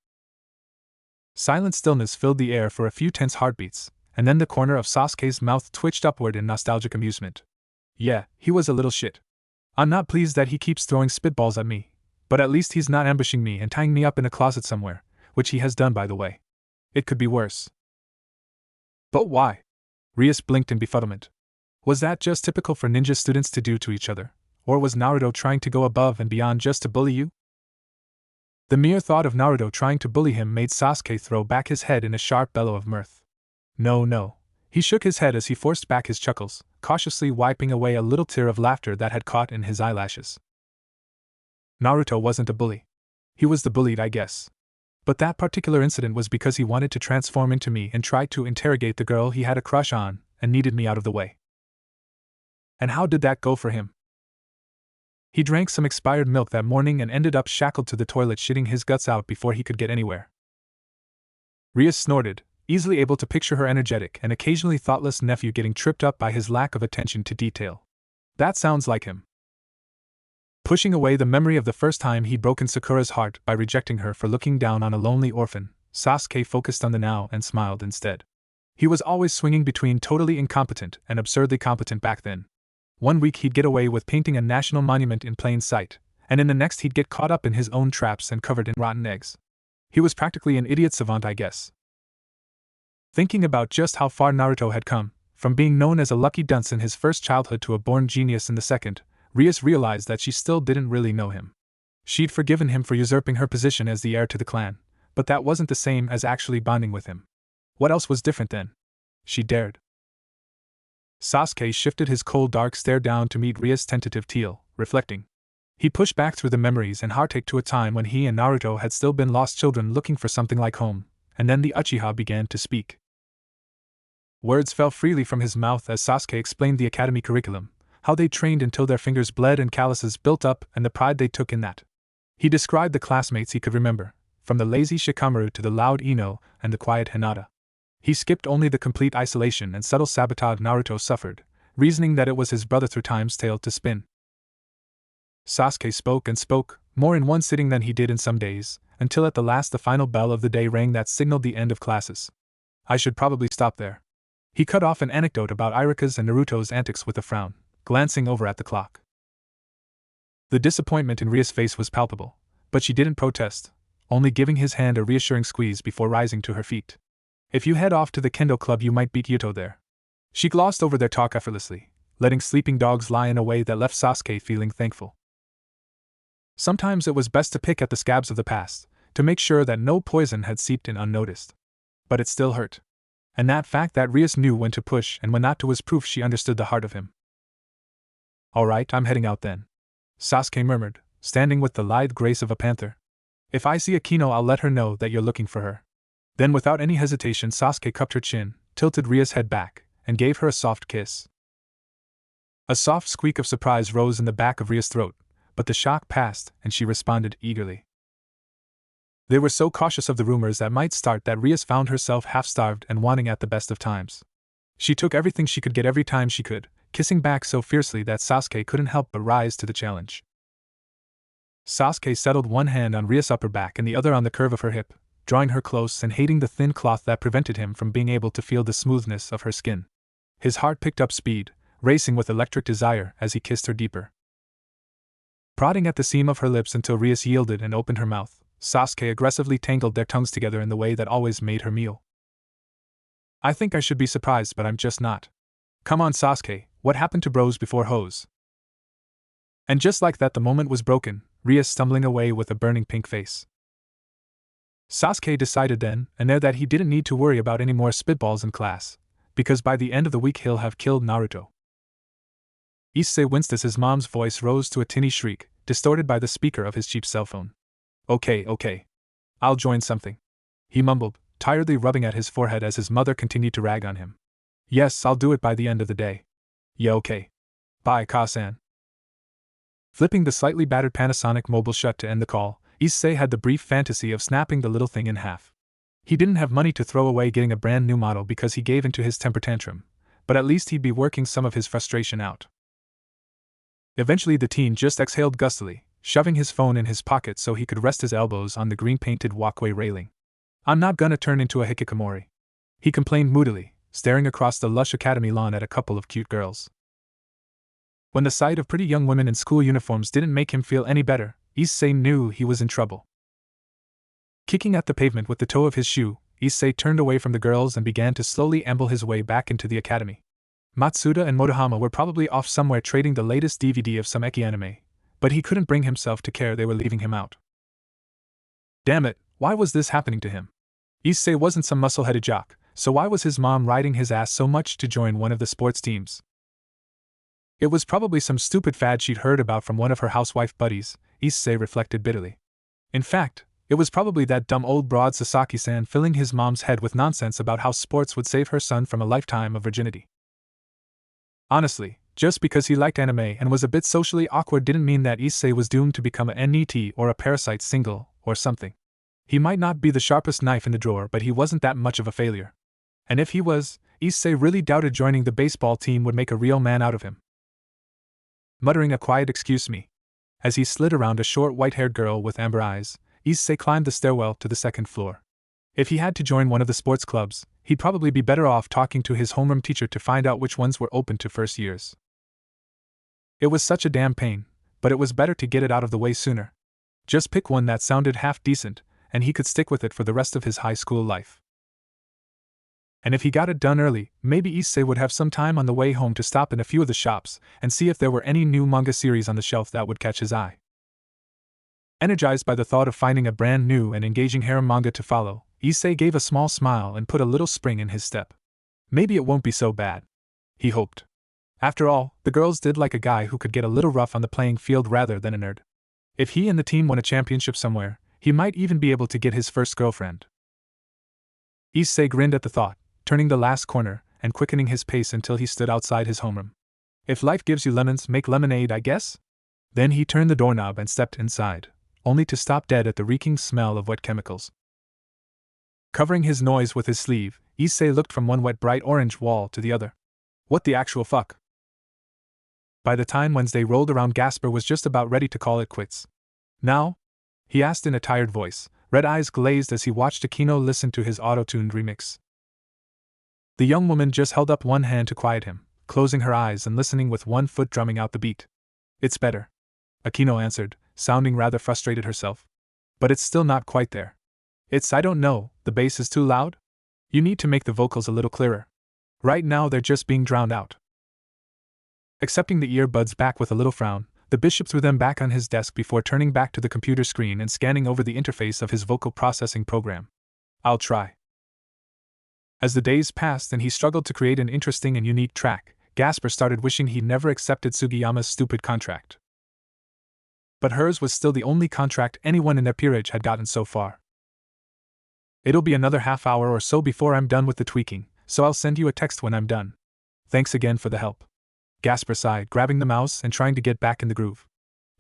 Silent stillness filled the air for a few tense heartbeats, and then the corner of Sasuke's mouth twitched upward in nostalgic amusement. Yeah, he was a little shit. I'm not pleased that he keeps throwing spitballs at me, but at least he's not ambushing me and tying me up in a closet somewhere, which he has done, by the way. It could be worse. But why? Rias blinked in befuddlement. Was that just typical for ninja students to do to each other, or was Naruto trying to go above and beyond just to bully you? The mere thought of Naruto trying to bully him made Sasuke throw back his head in a sharp bellow of mirth. No. He shook his head as he forced back his chuckles, cautiously wiping away a little tear of laughter that had caught in his eyelashes. Naruto wasn't a bully. He was the bullied, I guess. But that particular incident was because he wanted to transform into me and tried to interrogate the girl he had a crush on, and needed me out of the way. And how did that go for him? He drank some expired milk that morning and ended up shackled to the toilet, shitting his guts out before he could get anywhere. Rias snorted, easily able to picture her energetic and occasionally thoughtless nephew getting tripped up by his lack of attention to detail. That sounds like him. Pushing away the memory of the first time he'd broken Sakura's heart by rejecting her for looking down on a lonely orphan, Sasuke focused on the now and smiled instead. He was always swinging between totally incompetent and absurdly competent back then. One week he'd get away with painting a national monument in plain sight, and in the next he'd get caught up in his own traps and covered in rotten eggs. He was practically an idiot savant, I guess. Thinking about just how far Naruto had come, from being known as a lucky dunce in his first childhood to a born genius in the second, Rias realized that she still didn't really know him. She'd forgiven him for usurping her position as the heir to the clan, but that wasn't the same as actually bonding with him. What else was different then? She dared. Sasuke shifted his cold dark stare down to meet Ria's tentative teal, reflecting. He pushed back through the memories and heartache to a time when he and Naruto had still been lost children looking for something like home, and then the Uchiha began to speak. Words fell freely from his mouth as Sasuke explained the academy curriculum, how they trained until their fingers bled and calluses built up, and the pride they took in that. He described the classmates he could remember, from the lazy Shikamaru to the loud Ino and the quiet Hinata. He skipped only the complete isolation and subtle sabotage Naruto suffered, reasoning that it was his brother through time's tale to spin. Sasuke spoke and spoke, more in one sitting than he did in some days, until at the last the final bell of the day rang that signaled the end of classes. I should probably stop there. He cut off an anecdote about Irika's and Naruto's antics with a frown, glancing over at the clock. The disappointment in Ria's face was palpable, but she didn't protest, only giving his hand a reassuring squeeze before rising to her feet. If you head off to the kendo club you might beat Yuto there. She glossed over their talk effortlessly, letting sleeping dogs lie in a way that left Sasuke feeling thankful. Sometimes it was best to pick at the scabs of the past, to make sure that no poison had seeped in unnoticed. But it still hurt. And that fact that Rias knew when to push and when not to was proof she understood the heart of him. Alright, I'm heading out then, Sasuke murmured, standing with the lithe grace of a panther. If I see Akino I'll let her know that you're looking for her. Then without any hesitation Sasuke cupped her chin, tilted Ria's head back, and gave her a soft kiss. A soft squeak of surprise rose in the back of Ria's throat, but the shock passed and she responded eagerly. They were so cautious of the rumors that might start that Rias found herself half-starved and wanting at the best of times. She took everything she could get every time she could, kissing back so fiercely that Sasuke couldn't help but rise to the challenge. Sasuke settled one hand on Ria's upper back and the other on the curve of her hip, drawing her close and hating the thin cloth that prevented him from being able to feel the smoothness of her skin. His heart picked up speed, racing with electric desire as he kissed her deeper. Prodding at the seam of her lips until Rias yielded and opened her mouth, Sasuke aggressively tangled their tongues together in the way that always made her meal. I think I should be surprised, but I'm just not. Come on, Sasuke, what happened to bros before hoes? And just like that the moment was broken, Rias stumbling away with a burning pink face. Sasuke decided then and there that he didn't need to worry about any more spitballs in class, because by the end of the week he'll have killed Naruto. Issei winced as his mom's voice rose to a tinny shriek, distorted by the speaker of his cheap cell phone. Okay. I'll join something, he mumbled, tiredly rubbing at his forehead as his mother continued to rag on him. Yes, I'll do it by the end of the day. Yeah, okay. Bye, Ka-san. Flipping the slightly battered Panasonic mobile shut to end the call, Issei had the brief fantasy of snapping the little thing in half. He didn't have money to throw away getting a brand new model because he gave into his temper tantrum, but at least he'd be working some of his frustration out. Eventually the teen just exhaled gustily, shoving his phone in his pocket so he could rest his elbows on the green-painted walkway railing. I'm not gonna turn into a hikikomori, he complained moodily, staring across the lush academy lawn at a couple of cute girls. When the sight of pretty young women in school uniforms didn't make him feel any better, Issei knew he was in trouble. Kicking at the pavement with the toe of his shoe, Issei turned away from the girls and began to slowly amble his way back into the academy. Matsuda and Motohama were probably off somewhere trading the latest DVD of some eki anime, but he couldn't bring himself to care they were leaving him out. Damn it, why was this happening to him? Issei wasn't some muscle-headed jock, so why was his mom riding his ass so much to join one of the sports teams? It was probably some stupid fad she'd heard about from one of her housewife buddies, Issei reflected bitterly. In fact, it was probably that dumb old broad Sasaki-san filling his mom's head with nonsense about how sports would save her son from a lifetime of virginity. Honestly, just because he liked anime and was a bit socially awkward didn't mean that Issei was doomed to become a NET or a parasite single, or something. He might not be the sharpest knife in the drawer, but he wasn't that much of a failure. And if he was, Issei really doubted joining the baseball team would make a real man out of him. Muttering a quiet "excuse me," as he slid around a short white-haired girl with amber eyes, Issei climbed the stairwell to the second floor. If he had to join one of the sports clubs, he'd probably be better off talking to his homeroom teacher to find out which ones were open to first years. It was such a damn pain, but it was better to get it out of the way sooner. Just pick one that sounded half decent, and he could stick with it for the rest of his high school life. And if he got it done early, maybe Issei would have some time on the way home to stop in a few of the shops and see if there were any new manga series on the shelf that would catch his eye. Energized by the thought of finding a brand new and engaging harem manga to follow, Issei gave a small smile and put a little spring in his step. Maybe it won't be so bad, he hoped. After all, the girls did like a guy who could get a little rough on the playing field rather than a nerd. If he and the team won a championship somewhere, he might even be able to get his first girlfriend. Issei grinned at the thought, turning the last corner and quickening his pace until he stood outside his homeroom. If life gives you lemons, make lemonade, I guess? Then he turned the doorknob and stepped inside, only to stop dead at the reeking smell of wet chemicals. Covering his nose with his sleeve, Issei looked from one wet bright orange wall to the other. What the actual fuck? By the time Wednesday rolled around, Gasper was just about ready to call it quits. Now? He asked in a tired voice, red eyes glazed as he watched Akino listen to his auto-tuned remix. The young woman just held up one hand to quiet him, closing her eyes and listening with one foot drumming out the beat. It's better, Akino answered, sounding rather frustrated herself. But it's still not quite there. I don't know, the bass is too loud? You need to make the vocals a little clearer. Right now they're just being drowned out. Accepting the earbuds back with a little frown, the bishop threw them back on his desk before turning back to the computer screen and scanning over the interface of his vocal processing program. I'll try. As the days passed and he struggled to create an interesting and unique track, Gasper started wishing he'd never accepted Sugiyama's stupid contract. But hers was still the only contract anyone in their peerage had gotten so far. It'll be another half hour or so before I'm done with the tweaking, so I'll send you a text when I'm done. Thanks again for the help. Gasper sighed, grabbing the mouse and trying to get back in the groove.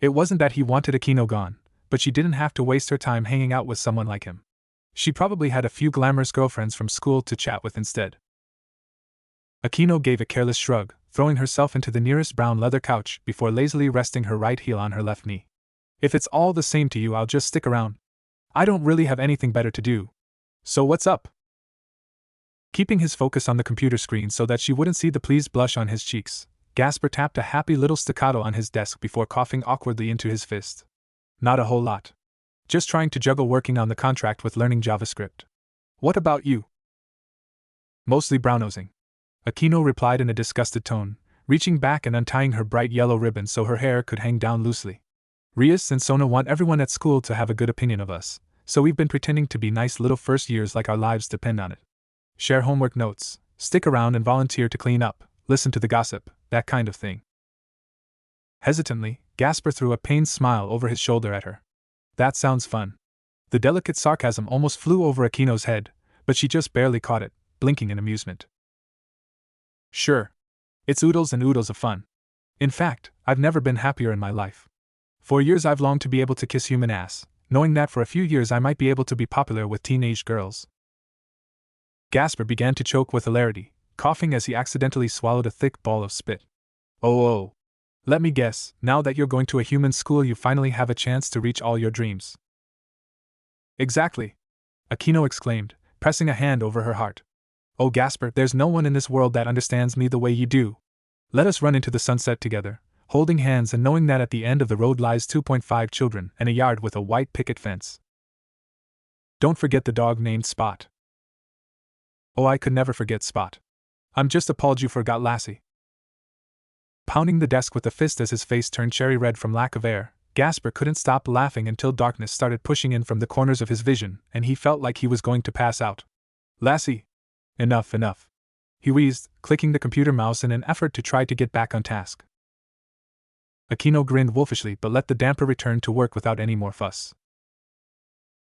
It wasn't that he wanted Akino gone, but she didn't have to waste her time hanging out with someone like him. She probably had a few glamorous girlfriends from school to chat with instead. Akino gave a careless shrug, throwing herself into the nearest brown leather couch before lazily resting her right heel on her left knee. If it's all the same to you, I'll just stick around. I don't really have anything better to do. So what's up? Keeping his focus on the computer screen so that she wouldn't see the pleased blush on his cheeks, Gasper tapped a happy little staccato on his desk before coughing awkwardly into his fist. Not a whole lot. Just trying to juggle working on the contract with learning JavaScript. What about you? Mostly brown-nosing, Akino replied in a disgusted tone, reaching back and untying her bright yellow ribbon so her hair could hang down loosely. Rias and Sona want everyone at school to have a good opinion of us, so we've been pretending to be nice little first years like our lives depend on it. Share homework notes, stick around and volunteer to clean up, listen to the gossip, that kind of thing. Hesitantly, Gasper threw a pained smile over his shoulder at her. That sounds fun. The delicate sarcasm almost flew over Akino's head, but she just barely caught it, blinking in amusement. Sure. It's oodles and oodles of fun. In fact, I've never been happier in my life. For years I've longed to be able to kiss human ass, knowing that for a few years I might be able to be popular with teenage girls. Gasper began to choke with hilarity, coughing as he accidentally swallowed a thick ball of spit. Oh. Let me guess, now that you're going to a human school you finally have a chance to reach all your dreams. Exactly, Akino exclaimed, pressing a hand over her heart. Oh Gasper, there's no one in this world that understands me the way you do. Let us run into the sunset together, holding hands and knowing that at the end of the road lies 2.5 children and a yard with a white picket fence. Don't forget the dog named Spot. Oh, I could never forget Spot. I'm just appalled you forgot Lassie. Pounding the desk with a fist as his face turned cherry red from lack of air, Gasper couldn't stop laughing until darkness started pushing in from the corners of his vision and he felt like he was going to pass out. Lassie! Enough. He wheezed, clicking the computer mouse in an effort to try to get back on task. Akino grinned wolfishly but let the damper return to work without any more fuss.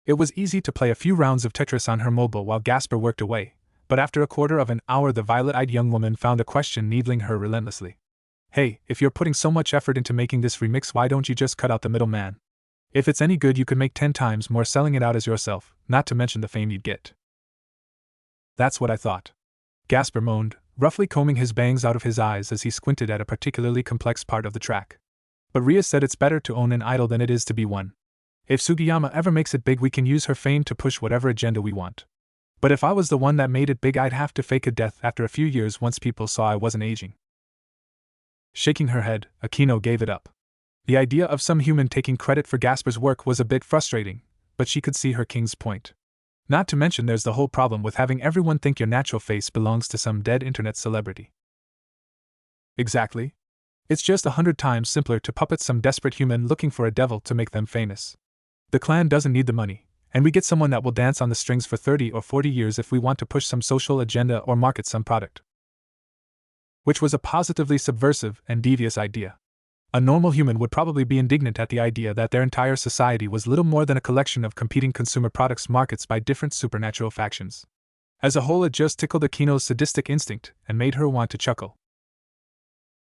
It was easy to play a few rounds of Tetris on her mobile while Gasper worked away, but after a quarter of an hour the violet-eyed young woman found a question needling her relentlessly. Hey, if you're putting so much effort into making this remix, why don't you just cut out the middleman? If it's any good, you could make 10 times more selling it out as yourself, not to mention the fame you'd get. That's what I thought. Gasper moaned, roughly combing his bangs out of his eyes as he squinted at a particularly complex part of the track. But Ria said it's better to own an idol than it is to be one. If Sugiyama ever makes it big, we can use her fame to push whatever agenda we want. But if I was the one that made it big, I'd have to fake a death after a few years once people saw I wasn't aging. Shaking her head, Akino gave it up. The idea of some human taking credit for Gasper's work was a bit frustrating, but she could see her king's point. Not to mention there's the whole problem with having everyone think your natural face belongs to some dead internet celebrity. Exactly. It's just 100 times simpler to puppet some desperate human looking for a devil to make them famous. The clan doesn't need the money, and we get someone that will dance on the strings for 30 or 40 years if we want to push some social agenda or market some product. Which was a positively subversive and devious idea. A normal human would probably be indignant at the idea that their entire society was little more than a collection of competing consumer products markets by different supernatural factions. As a whole, it just tickled Akino's sadistic instinct and made her want to chuckle.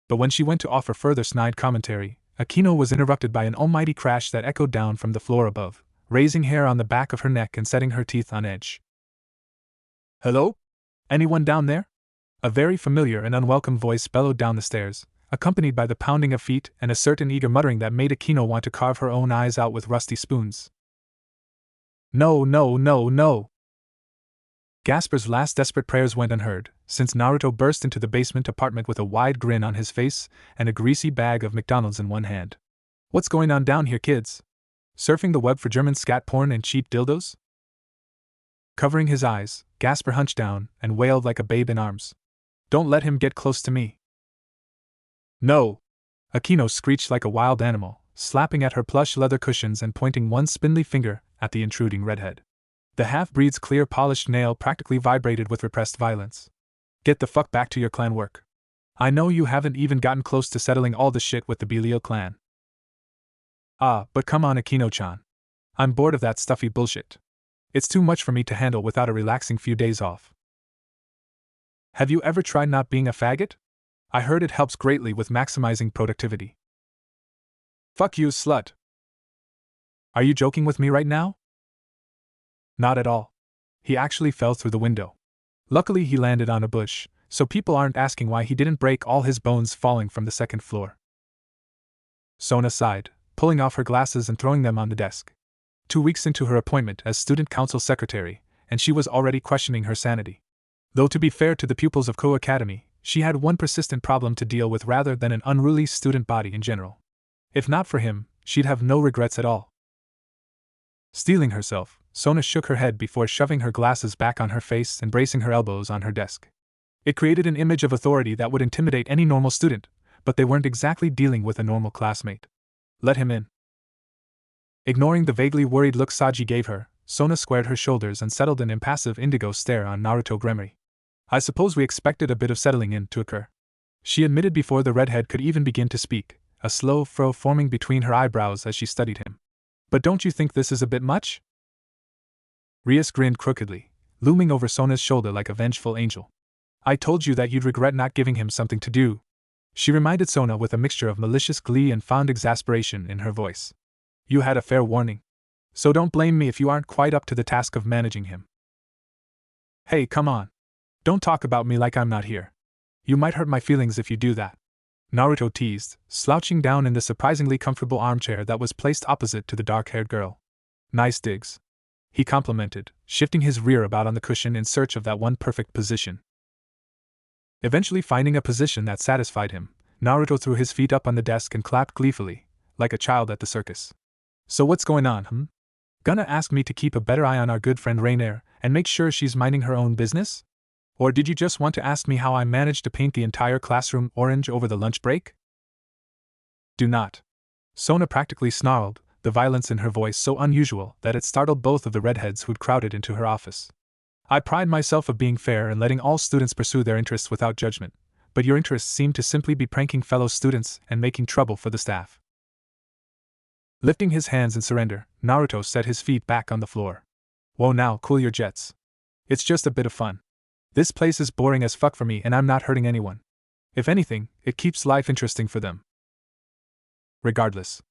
But when she went to offer further snide commentary, Akino was interrupted by an almighty crash that echoed down from the floor above, raising hair on the back of her neck and setting her teeth on edge. "Hello? Anyone down there?" A very familiar and unwelcome voice bellowed down the stairs, accompanied by the pounding of feet and a certain eager muttering that made Akino want to carve her own eyes out with rusty spoons. No, no, no, no! Gasper's last desperate prayers went unheard, since Naruto burst into the basement apartment with a wide grin on his face and a greasy bag of McDonald's in one hand. "What's going on down here, kids? Surfing the web for German scat porn and cheap dildos?" Covering his eyes, Gasper hunched down and wailed like a babe in arms. "Don't let him get close to me." "No!" Akino screeched like a wild animal, slapping at her plush leather cushions and pointing one spindly finger at the intruding redhead. The half-breed's clear polished nail practically vibrated with repressed violence. "Get the fuck back to your clan work. I know you haven't even gotten close to settling all the shit with the Belial clan." But come on, Akino-chan. I'm bored of that stuffy bullshit. It's too much for me to handle without a relaxing few days off. Have you ever tried not being a faggot? I heard it helps greatly with maximizing productivity." "Fuck you, slut. Are you joking with me right now?" Not at all. He actually fell through the window. Luckily he landed on a bush, so people aren't asking why he didn't break all his bones falling from the second floor. Sona sighed, pulling off her glasses and throwing them on the desk. 2 weeks into her appointment as student council secretary, and she was already questioning her sanity. Though to be fair to the pupils of Ko Academy, she had one persistent problem to deal with rather than an unruly student body in general. If not for him, she'd have no regrets at all. Steeling herself, Sona shook her head before shoving her glasses back on her face and bracing her elbows on her desk. It created an image of authority that would intimidate any normal student, but they weren't exactly dealing with a normal classmate. "Let him in." Ignoring the vaguely worried look Saji gave her, Sona squared her shoulders and settled an impassive indigo stare on Naruto Gremory. "I suppose we expected a bit of settling in to occur," she admitted before the redhead could even begin to speak, a slow furrow forming between her eyebrows as she studied him. "But don't you think this is a bit much?" Rias grinned crookedly, looming over Sona's shoulder like a vengeful angel. "I told you that you'd regret not giving him something to do," she reminded Sona with a mixture of malicious glee and fond exasperation in her voice. "You had a fair warning. So don't blame me if you aren't quite up to the task of managing him." "Hey, come on. Don't talk about me like I'm not here. You might hurt my feelings if you do that," Naruto teased, slouching down in the surprisingly comfortable armchair that was placed opposite to the dark-haired girl. "Nice digs," he complimented, shifting his rear about on the cushion in search of that one perfect position. Eventually finding a position that satisfied him, Naruto threw his feet up on the desk and clapped gleefully, like a child at the circus. "So what's going on, Gonna ask me to keep a better eye on our good friend Rainier and make sure she's minding her own business? Or did you just want to ask me how I managed to paint the entire classroom orange over the lunch break?" "Do not." Sona practically snarled, the violence in her voice so unusual that it startled both of the redheads who'd crowded into her office. "I pride myself of being fair and letting all students pursue their interests without judgment, but your interests seem to simply be pranking fellow students and making trouble for the staff." Lifting his hands in surrender, Naruto set his feet back on the floor. "Whoa now, cool your jets. It's just a bit of fun. This place is boring as fuck for me and I'm not hurting anyone. If anything, it keeps life interesting for them. Regardless,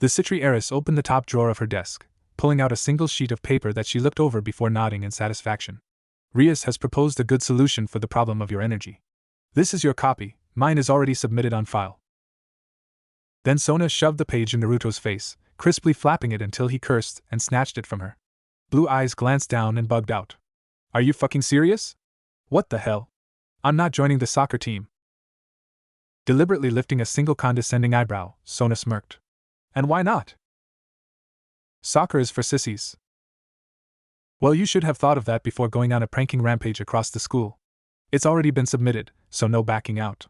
The Citri heiress opened the top drawer of her desk, pulling out a single sheet of paper that she looked over before nodding in satisfaction. Rias has proposed a good solution for the problem of your energy. This is your copy, mine is already submitted on file. Then Sona shoved the page in Naruto's face, crisply flapping it until he cursed and snatched it from her. Blue eyes glanced down and bugged out. Are you fucking serious? What the hell? I'm not joining the soccer team. Deliberately lifting a single condescending eyebrow, Sona smirked. And why not? Soccer is for sissies. Well, you should have thought of that before going on a pranking rampage across the school. It's already been submitted, so no backing out.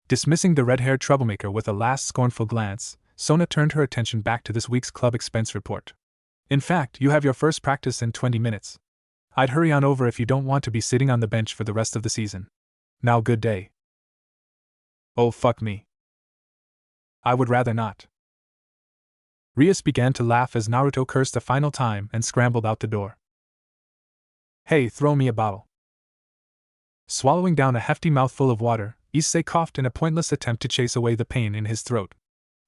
Dismissing the red-haired troublemaker with a last scornful glance, Sona turned her attention back to this week's club expense report. In fact, you have your first practice in 20 minutes. I'd hurry on over if you don't want to be sitting on the bench for the rest of the season. Now, good day. Oh, fuck me. I would rather not. Rias began to laugh as Naruto cursed a final time and scrambled out the door. Hey, throw me a bottle. Swallowing down a hefty mouthful of water, Issei coughed in a pointless attempt to chase away the pain in his throat.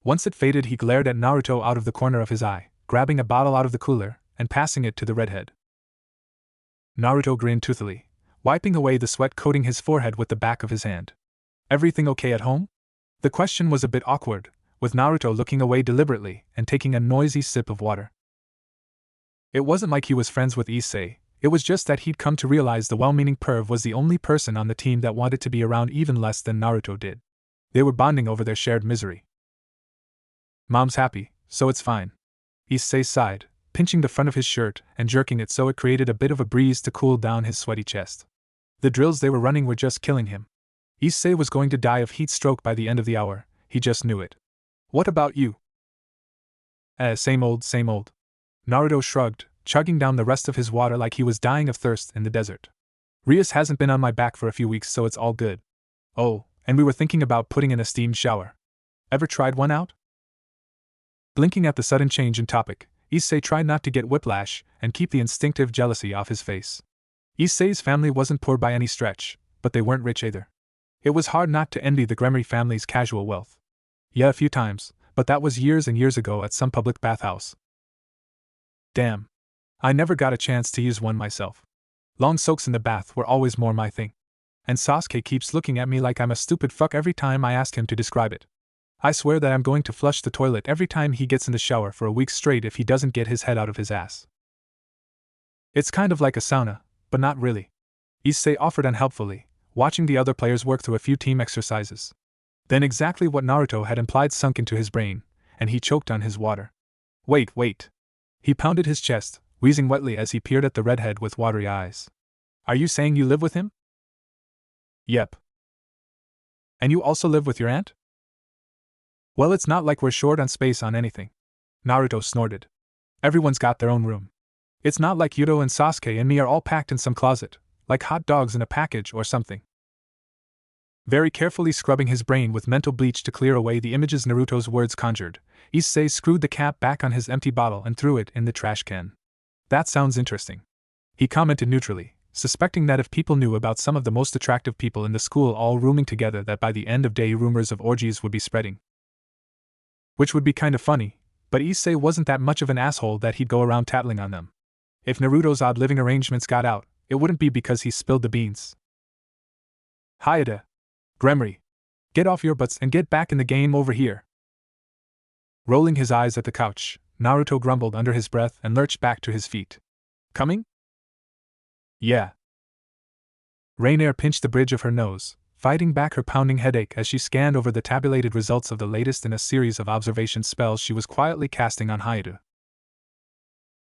Once it faded, he glared at Naruto out of the corner of his eye, grabbing a bottle out of the cooler and passing it to the redhead. Naruto grinned toothily, wiping away the sweat coating his forehead with the back of his hand. Everything okay at home? The question was a bit awkward, with Naruto looking away deliberately and taking a noisy sip of water. It wasn't like he was friends with Issei, it was just that he'd come to realize the well-meaning perv was the only person on the team that wanted to be around even less than Naruto did. They were bonding over their shared misery. Mom's happy, so it's fine. Issei sighed, pinching the front of his shirt and jerking it so it created a bit of a breeze to cool down his sweaty chest. The drills they were running were just killing him. Issei was going to die of heat stroke by the end of the hour, he just knew it. What about you? Same old, same old. Naruto shrugged, chugging down the rest of his water like he was dying of thirst in the desert. Rias hasn't been on my back for a few weeks, so it's all good. Oh, and we were thinking about putting in a steamed shower. Ever tried one out? Blinking at the sudden change in topic, Issei tried not to get whiplash and keep the instinctive jealousy off his face. Issei's family wasn't poor by any stretch, but they weren't rich either. It was hard not to envy the Gremory family's casual wealth. Yeah, a few times, but that was years and years ago at some public bathhouse. Damn. I never got a chance to use one myself. Long soaks in the bath were always more my thing. And Sasuke keeps looking at me like I'm a stupid fuck every time I ask him to describe it. I swear that I'm going to flush the toilet every time he gets in the shower for a week straight if he doesn't get his head out of his ass. It's kind of like a sauna, but not really. Issei offered unhelpfully, watching the other players work through a few team exercises. Then exactly what Naruto had implied sunk into his brain, and he choked on his water. Wait. He pounded his chest, wheezing wetly as he peered at the redhead with watery eyes. Are you saying you live with him? Yep. And you also live with your aunt? Well, it's not like we're short on space on anything. Naruto snorted. Everyone's got their own room. It's not like Yuto and Sasuke and me are all packed in some closet, like hot dogs in a package or something. Very carefully scrubbing his brain with mental bleach to clear away the images Naruto's words conjured, Issei screwed the cap back on his empty bottle and threw it in the trash can. That sounds interesting. He commented neutrally, suspecting that if people knew about some of the most attractive people in the school all rooming together, that by the end of day rumors of orgies would be spreading. Which would be kind of funny, but Issei wasn't that much of an asshole that he'd go around tattling on them. If Naruto's odd living arrangements got out, it wouldn't be because he spilled the beans. Hayate. Gremory. Get off your butts and get back in the game over here. Rolling his eyes at the couch, Naruto grumbled under his breath and lurched back to his feet. Coming? Yeah. Rainier pinched the bridge of her nose, fighting back her pounding headache as she scanned over the tabulated results of the latest in a series of observation spells she was quietly casting on Hayate.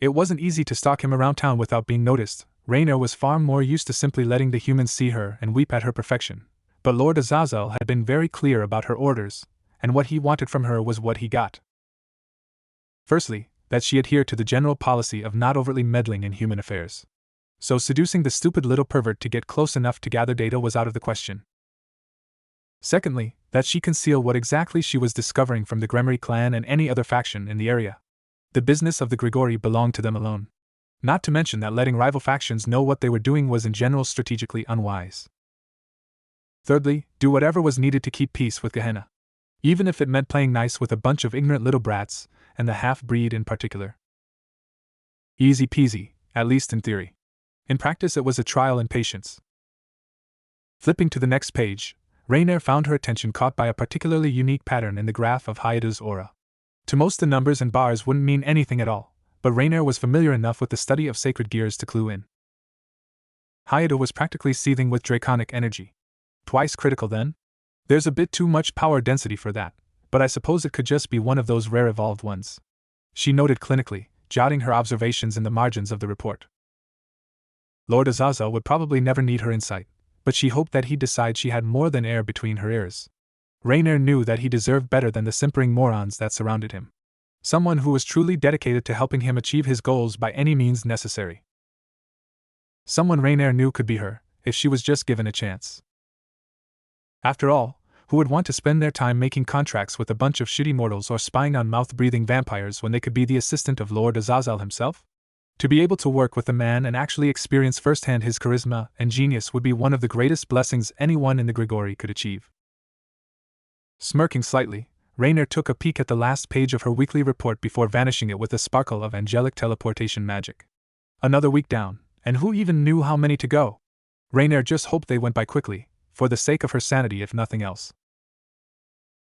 It wasn't easy to stalk him around town without being noticed. Rainier was far more used to simply letting the humans see her and weep at her perfection. But Lord Azazel had been very clear about her orders, and what he wanted from her was what he got. Firstly, that she adhere to the general policy of not overtly meddling in human affairs. So seducing the stupid little pervert to get close enough to gather data was out of the question. Secondly, that she conceal what exactly she was discovering from the Gremory clan and any other faction in the area. The business of the Grigori belonged to them alone. Not to mention that letting rival factions know what they were doing was in general strategically unwise. Thirdly, do whatever was needed to keep peace with Gehenna. even if it meant playing nice with a bunch of ignorant little brats, and the half-breed in particular. Easy peasy, at least in theory. In practice it was a trial in patience. Flipping to the next page, Rainier found her attention caught by a particularly unique pattern in the graph of Hayado's aura. To most the numbers and bars wouldn't mean anything at all, but Rainier was familiar enough with the study of sacred gears to clue in. Hayado was practically seething with draconic energy. Twice critical then? There's a bit too much power density for that, but I suppose it could just be one of those rare evolved ones. She noted clinically, jotting her observations in the margins of the report. Lord Azazel would probably never need her insight, but she hoped that he'd decide she had more than air between her ears. Rainier knew that he deserved better than the simpering morons that surrounded him. Someone who was truly dedicated to helping him achieve his goals by any means necessary. Someone Rainier knew could be her, if she was just given a chance. After all, who would want to spend their time making contracts with a bunch of shitty mortals or spying on mouth-breathing vampires when they could be the assistant of Lord Azazel himself? To be able to work with a man and actually experience firsthand his charisma and genius would be one of the greatest blessings anyone in the Grigori could achieve. Smirking slightly, Rainier took a peek at the last page of her weekly report before vanishing it with a sparkle of angelic teleportation magic. Another week down, and who even knew how many to go? Rainier just hoped they went by quickly, for the sake of her sanity if nothing else.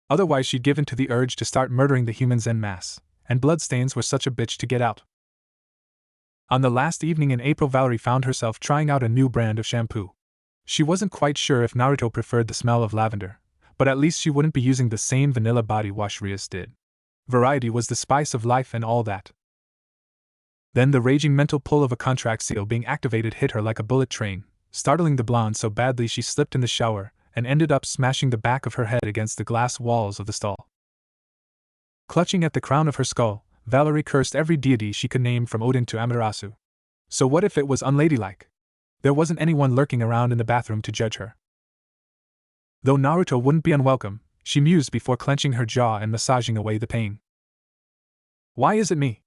Otherwise she'd given to the urge to start murdering the humans en masse, and bloodstains were such a bitch to get out. On the last evening in April, Valerie found herself trying out a new brand of shampoo. She wasn't quite sure if Naruto preferred the smell of lavender, but at least she wouldn't be using the same vanilla body wash Rias did. Variety was the spice of life and all that. Then the raging mental pull of a contract seal being activated hit her like a bullet train, startling the blonde so badly she slipped in the shower and ended up smashing the back of her head against the glass walls of the stall. Clutching at the crown of her skull, Valerie cursed every deity she could name from Odin to Amaterasu. So what if it was unladylike? There wasn't anyone lurking around in the bathroom to judge her. Though Naruto wouldn't be unwelcome, she mused before clenching her jaw and massaging away the pain. Why is it me?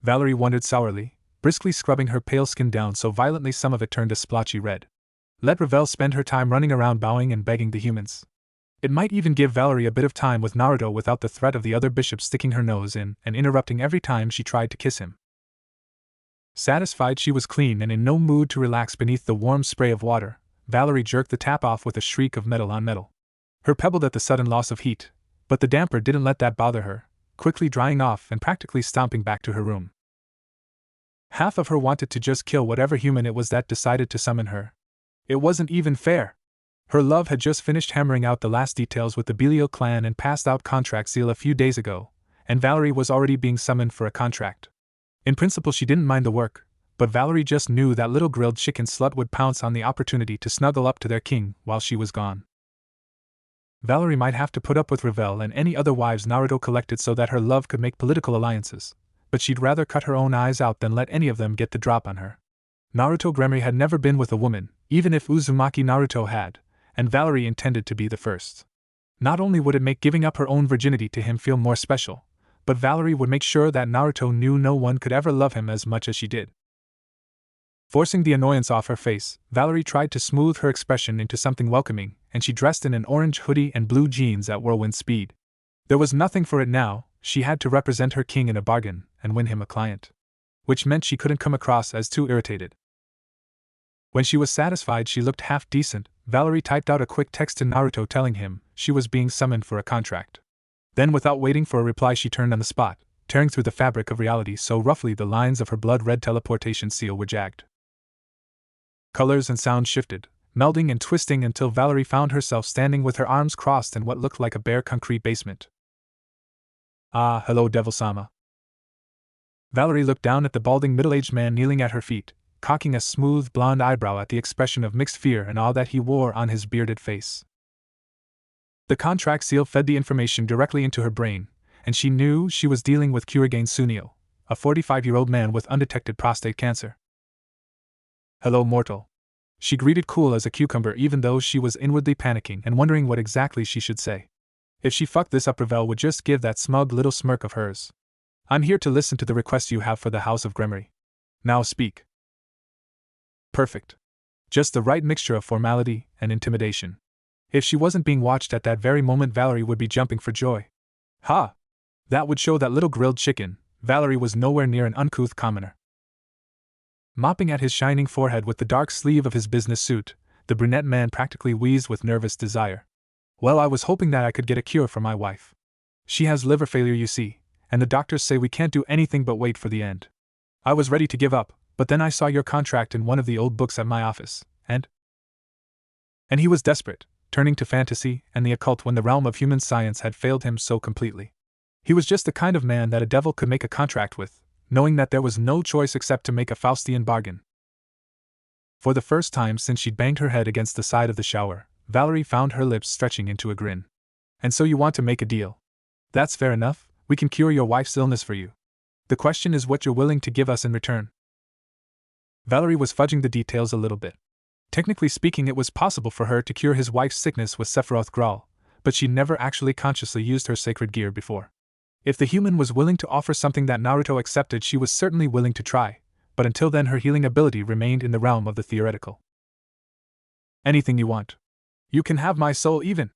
Valerie wondered sourly, briskly scrubbing her pale skin down so violently some of it turned a splotchy red. Let Ravel spend her time running around bowing and begging the humans. It might even give Valerie a bit of time with Naruto without the threat of the other bishop sticking her nose in and interrupting every time she tried to kiss him. Satisfied she was clean and in no mood to relax beneath the warm spray of water, Valerie jerked the tap off with a shriek of metal on metal. Her pebbled at the sudden loss of heat, but the damper didn't let that bother her, quickly drying off and practically stomping back to her room. Half of her wanted to just kill whatever human it was that decided to summon her. It wasn't even fair. Her love had just finished hammering out the last details with the Belial clan and passed out contract seal a few days ago, and Valerie was already being summoned for a contract. In principle she didn't mind the work, but Valerie just knew that little grilled chicken slut would pounce on the opportunity to snuggle up to their king while she was gone. Valerie might have to put up with Ravel and any other wives Naruto collected so that her love could make political alliances, but she'd rather cut her own eyes out than let any of them get the drop on her. Naruto Gremory had never been with a woman, even if Uzumaki Naruto had, and Valerie intended to be the first. Not only would it make giving up her own virginity to him feel more special, but Valerie would make sure that Naruto knew no one could ever love him as much as she did. Forcing the annoyance off her face, Valerie tried to smooth her expression into something welcoming, and she dressed in an orange hoodie and blue jeans at whirlwind speed. There was nothing for it now, she had to represent her king in a bargain and win him a client. Which meant she couldn't come across as too irritated. When she was satisfied she looked half decent, Valerie typed out a quick text to Naruto telling him she was being summoned for a contract. Then without waiting for a reply she turned on the spot, tearing through the fabric of reality so roughly the lines of her blood-red teleportation seal were jagged. Colors and sounds shifted, melding and twisting until Valerie found herself standing with her arms crossed in what looked like a bare concrete basement. Ah, hello Devil-sama. Valerie looked down at the balding middle-aged man kneeling at her feet, cocking a smooth blonde eyebrow at the expression of mixed fear and awe that he wore on his bearded face. The contract seal fed the information directly into her brain, and she knew she was dealing with Kurigane Sunio, a 45-year-old man with undetected prostate cancer. Hello mortal. She greeted cool as a cucumber even though she was inwardly panicking and wondering what exactly she should say. If she fucked this up Ravel would just give that smug little smirk of hers. I'm here to listen to the request you have for the House of Gremory. Now speak. Perfect. Just the right mixture of formality and intimidation. If she wasn't being watched at that very moment, Valerie would be jumping for joy. Ha! That would show that little grilled chicken, Valerie was nowhere near an uncouth commoner. Mopping at his shining forehead with the dark sleeve of his business suit, the brunette man practically wheezed with nervous desire. Well, I was hoping that I could get a cure for my wife. She has liver failure, you see, and the doctors say we can't do anything but wait for the end. I was ready to give up, but then I saw your contract in one of the old books at my office, and he was desperate, turning to fantasy and the occult when the realm of human science had failed him so completely. He was just the kind of man that a devil could make a contract with, knowing that there was no choice except to make a Faustian bargain. For the first time since she'd banged her head against the side of the shower, Valerie found her lips stretching into a grin. And so you want to make a deal? That's fair enough, we can cure your wife's illness for you. The question is what you're willing to give us in return. Valerie was fudging the details a little bit. Technically speaking, it was possible for her to cure his wife's sickness with Sephiroth Graal, but she'd never actually consciously used her sacred gear before. If the human was willing to offer something that Naruto accepted, she was certainly willing to try, but until then her healing ability remained in the realm of the theoretical. Anything you want. You can have my soul even.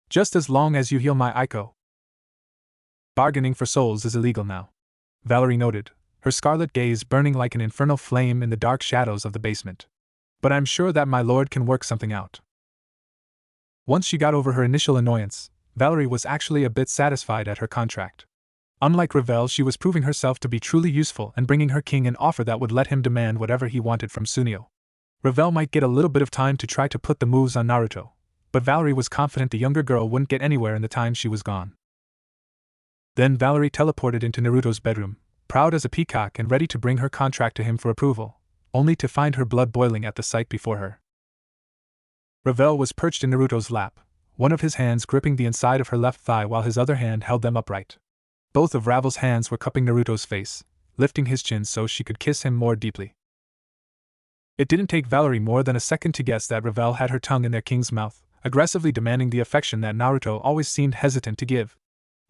Just as long as you heal my Aiko. Bargaining for souls is illegal now, Valerie noted, her scarlet gaze burning like an infernal flame in the dark shadows of the basement. But I'm sure that my lord can work something out. Once she got over her initial annoyance, Valerie was actually a bit satisfied at her contract. Unlike Ravel, she was proving herself to be truly useful and bringing her king an offer that would let him demand whatever he wanted from Sunio. Ravel might get a little bit of time to try to put the moves on Naruto, but Valerie was confident the younger girl wouldn't get anywhere in the time she was gone. Then Valerie teleported into Naruto's bedroom, proud as a peacock and ready to bring her contract to him for approval, only to find her blood boiling at the sight before her. Ravel was perched in Naruto's lap, one of his hands gripping the inside of her left thigh while his other hand held them upright. Both of Ravel's hands were cupping Naruto's face, lifting his chin so she could kiss him more deeply. It didn't take Valerie more than a second to guess that Ravel had her tongue in their king's mouth, aggressively demanding the affection that Naruto always seemed hesitant to give.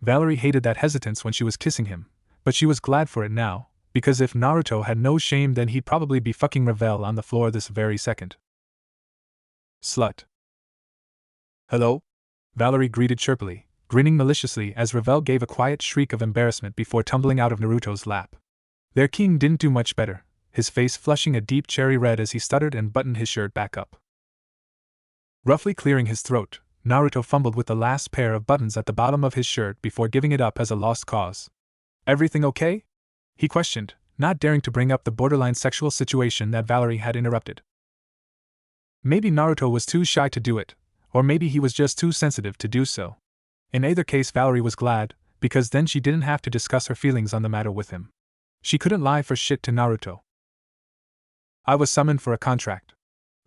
Valerie hated that hesitance when she was kissing him, but she was glad for it now, because if Naruto had no shame then he'd probably be fucking Ravel on the floor this very second. Slut. Hello? Valerie greeted chirpily, grinning maliciously as Ravel gave a quiet shriek of embarrassment before tumbling out of Naruto's lap. Their king didn't do much better, his face flushing a deep cherry red as he stuttered and buttoned his shirt back up. Roughly clearing his throat, Naruto fumbled with the last pair of buttons at the bottom of his shirt before giving it up as a lost cause. Everything okay? He questioned, not daring to bring up the borderline sexual situation that Valerie had interrupted. Maybe Naruto was too shy to do it, or maybe he was just too sensitive to do so. In either case, Valerie was glad, because then she didn't have to discuss her feelings on the matter with him. She couldn't lie for shit to Naruto. I was summoned for a contract.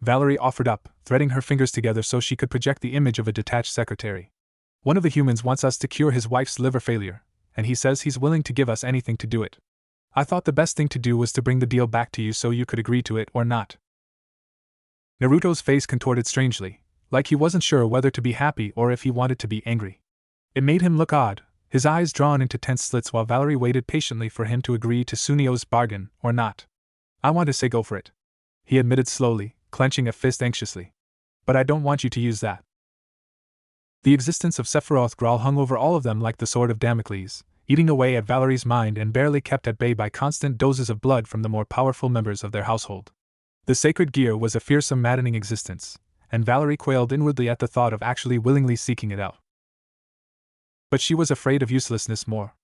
Valerie offered up, threading her fingers together so she could project the image of a detached secretary. One of the humans wants us to cure his wife's liver failure, and he says he's willing to give us anything to do it. I thought the best thing to do was to bring the deal back to you so you could agree to it or not. Naruto's face contorted strangely, like he wasn't sure whether to be happy or if he wanted to be angry. It made him look odd, his eyes drawn into tense slits while Valerie waited patiently for him to agree to Sunio's bargain or not. I want to say go for it, he admitted slowly, clenching a fist anxiously. But I don't want you to use that. The existence of Sephiroth Graal hung over all of them like the sword of Damocles, eating away at Valerie's mind and barely kept at bay by constant doses of blood from the more powerful members of their household. The sacred gear was a fearsome, maddening existence, and Valerie quailed inwardly at the thought of actually willingly seeking it out. But she was afraid of uselessness more.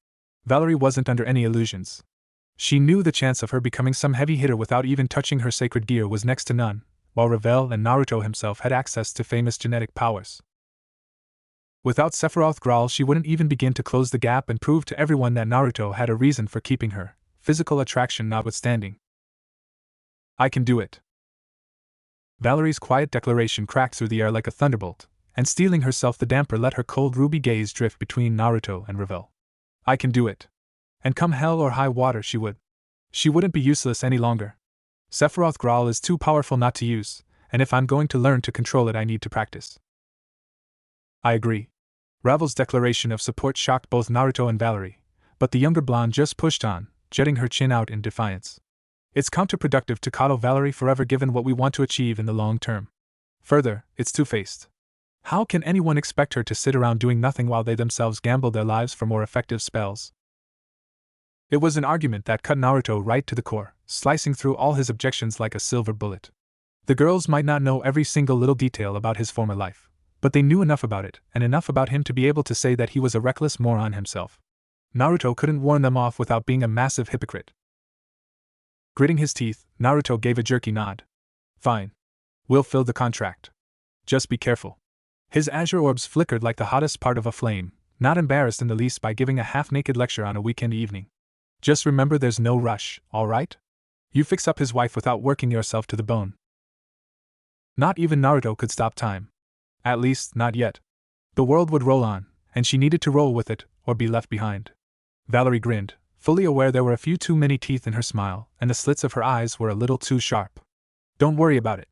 Valerie wasn't under any illusions. She knew the chance of her becoming some heavy hitter without even touching her sacred gear was next to none, while Ravel and Naruto himself had access to famous genetic powers. Without Sephiroth Graal, she wouldn't even begin to close the gap and prove to everyone that Naruto had a reason for keeping her, physical attraction notwithstanding. I can do it. Valerie's quiet declaration cracked through the air like a thunderbolt, and steeling herself the damper let her cold ruby gaze drift between Naruto and Ravel. I can do it. And come hell or high water she would. She wouldn't be useless any longer. Sephiroth Graal is too powerful not to use, and if I'm going to learn to control it I need to practice. I agree. Ravel's declaration of support shocked both Naruto and Valerie, but the younger blonde just pushed on, jetting her chin out in defiance. It's counterproductive to coddle Valerie forever given what we want to achieve in the long term. Further, it's two-faced. How can anyone expect her to sit around doing nothing while they themselves gamble their lives for more effective spells? It was an argument that cut Naruto right to the core, slicing through all his objections like a silver bullet. The girls might not know every single little detail about his former life, but they knew enough about it, and enough about him to be able to say that he was a reckless moron himself. Naruto couldn't warn them off without being a massive hypocrite. Gritting his teeth, Naruto gave a jerky nod. Fine. We'll fill the contract. Just be careful. His azure orbs flickered like the hottest part of a flame, not embarrassed in the least by giving a half-naked lecture on a weekend evening. Just remember there's no rush, alright? You fix up his wife without working yourself to the bone. Not even Naruto could stop time. At least, not yet. The world would roll on, and she needed to roll with it, or be left behind. Valerie grinned, fully aware there were a few too many teeth in her smile, and the slits of her eyes were a little too sharp. Don't worry about it.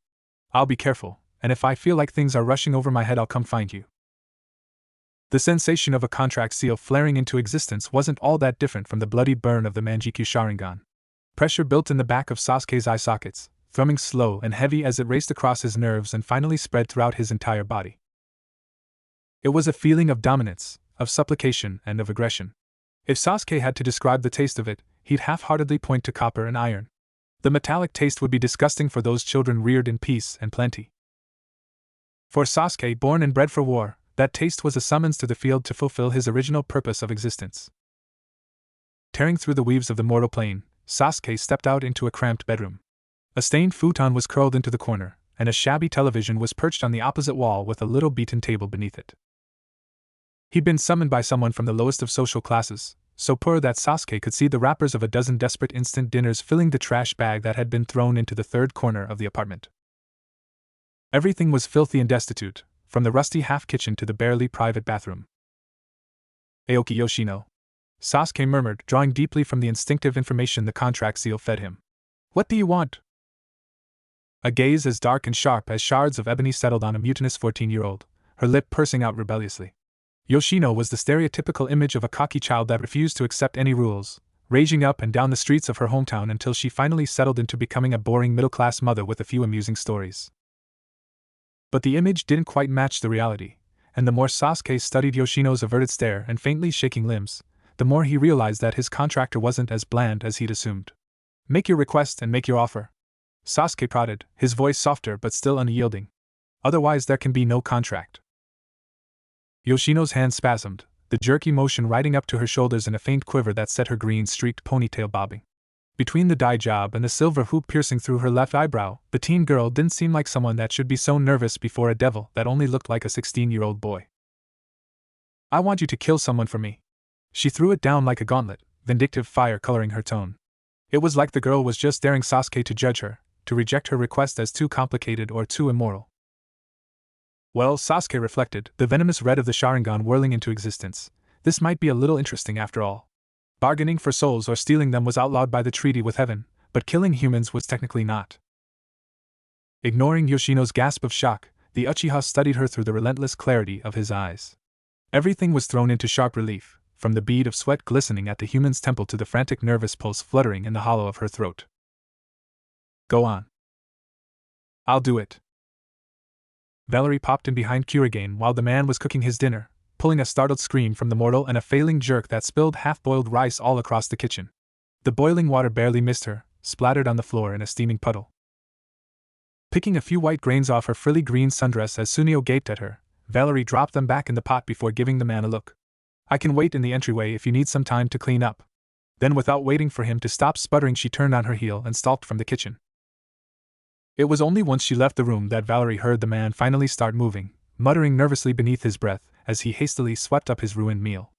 I'll be careful, and if I feel like things are rushing over my head, I'll come find you. The sensation of a contract seal flaring into existence wasn't all that different from the bloody burn of the Manjikyu Sharingan. Pressure built in the back of Sasuke's eye sockets, thrumming slow and heavy as it raced across his nerves and finally spread throughout his entire body. It was a feeling of dominance, of supplication, and of aggression. If Sasuke had to describe the taste of it, he'd half-heartedly point to copper and iron. The metallic taste would be disgusting for those children reared in peace and plenty. For Sasuke, born and bred for war, that taste was a summons to the field to fulfill his original purpose of existence. Tearing through the weaves of the mortal plane, Sasuke stepped out into a cramped bedroom. A stained futon was curled into the corner, and a shabby television was perched on the opposite wall with a little beaten table beneath it. He'd been summoned by someone from the lowest of social classes, so poor that Sasuke could see the wrappers of a dozen desperate instant dinners filling the trash bag that had been thrown into the third corner of the apartment. Everything was filthy and destitute, from the rusty half-kitchen to the barely private bathroom. Aoki Yoshino, Sasuke murmured, drawing deeply from the instinctive information the contract seal fed him. What do you want? A gaze as dark and sharp as shards of ebony settled on a mutinous 14-year-old, her lip pursing out rebelliously. Yoshino was the stereotypical image of a cocky child that refused to accept any rules, raging up and down the streets of her hometown until she finally settled into becoming a boring middle-class mother with a few amusing stories. But the image didn't quite match the reality, and the more Sasuke studied Yoshino's averted stare and faintly shaking limbs, the more he realized that his contractor wasn't as bland as he'd assumed. Make your request and make your offer. Sasuke prodded, his voice softer but still unyielding. Otherwise there can be no contract. Yoshino's hand spasmed, the jerky motion riding up to her shoulders in a faint quiver that set her green-streaked ponytail bobbing. Between the dye job and the silver hoop piercing through her left eyebrow, the teen girl didn't seem like someone that should be so nervous before a devil that only looked like a 16-year-old boy. I want you to kill someone for me. She threw it down like a gauntlet, vindictive fire coloring her tone. It was like the girl was just daring Sasuke to judge her, to reject her request as too complicated or too immoral. Well, Sasuke reflected, the venomous red of the Sharingan whirling into existence. This might be a little interesting after all. Bargaining for souls or stealing them was outlawed by the treaty with heaven, but killing humans was technically not. Ignoring Yoshino's gasp of shock, the Uchiha studied her through the relentless clarity of his eyes. Everything was thrown into sharp relief, from the bead of sweat glistening at the human's temple to the frantic nervous pulse fluttering in the hollow of her throat. Go on. I'll do it. Valerie popped in behind Kurigane while the man was cooking his dinner, pulling a startled scream from the mortal and a failing jerk that spilled half-boiled rice all across the kitchen. The boiling water barely missed her, splattered on the floor in a steaming puddle. Picking a few white grains off her frilly green sundress as Sunio gaped at her, Valerie dropped them back in the pot before giving the man a look. I can wait in the entryway if you need some time to clean up. Then without waiting for him to stop sputtering, she turned on her heel and stalked from the kitchen. It was only once she left the room that Valerie heard the man finally start moving, muttering nervously beneath his breath as he hastily swept up his ruined meal.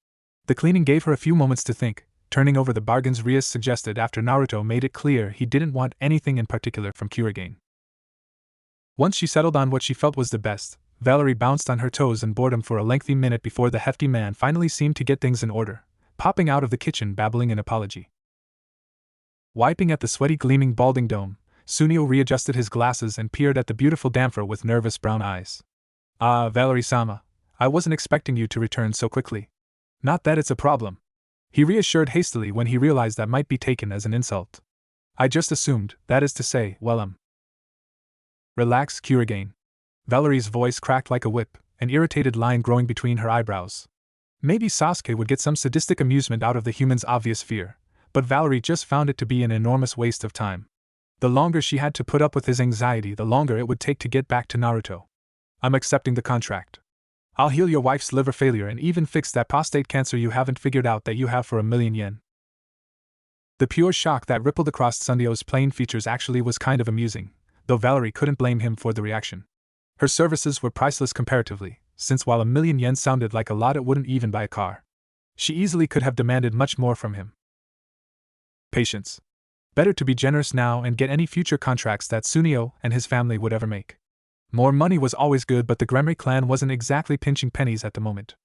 The cleaning gave her a few moments to think, turning over the bargains Rias suggested after Naruto made it clear he didn't want anything in particular from Kurigane. Once she settled on what she felt was the best, Valerie bounced on her toes in boredom for a lengthy minute before the hefty man finally seemed to get things in order, popping out of the kitchen babbling an apology. Wiping at the sweaty gleaming balding dome, Sunio readjusted his glasses and peered at the beautiful damper with nervous brown eyes. Ah, Valerie-sama, I wasn't expecting you to return so quickly. Not that it's a problem. He reassured hastily when he realized that might be taken as an insult. I just assumed, that is to say, well. Relax, Kurigane. Valerie's voice cracked like a whip, an irritated line growing between her eyebrows. Maybe Sasuke would get some sadistic amusement out of the human's obvious fear, but Valerie just found it to be an enormous waste of time. The longer she had to put up with his anxiety, the longer it would take to get back to Naruto. I'm accepting the contract. I'll heal your wife's liver failure and even fix that prostate cancer you haven't figured out that you have for 1,000,000 yen. The pure shock that rippled across Sunryo's plain features actually was kind of amusing, though Valerie couldn't blame him for the reaction. Her services were priceless comparatively, since while 1,000,000 yen sounded like a lot, it wouldn't even buy a car. She easily could have demanded much more from him. Patience. Better to be generous now and get any future contracts that Sunryo and his family would ever make. More money was always good, but the Gremry clan wasn't exactly pinching pennies at the moment.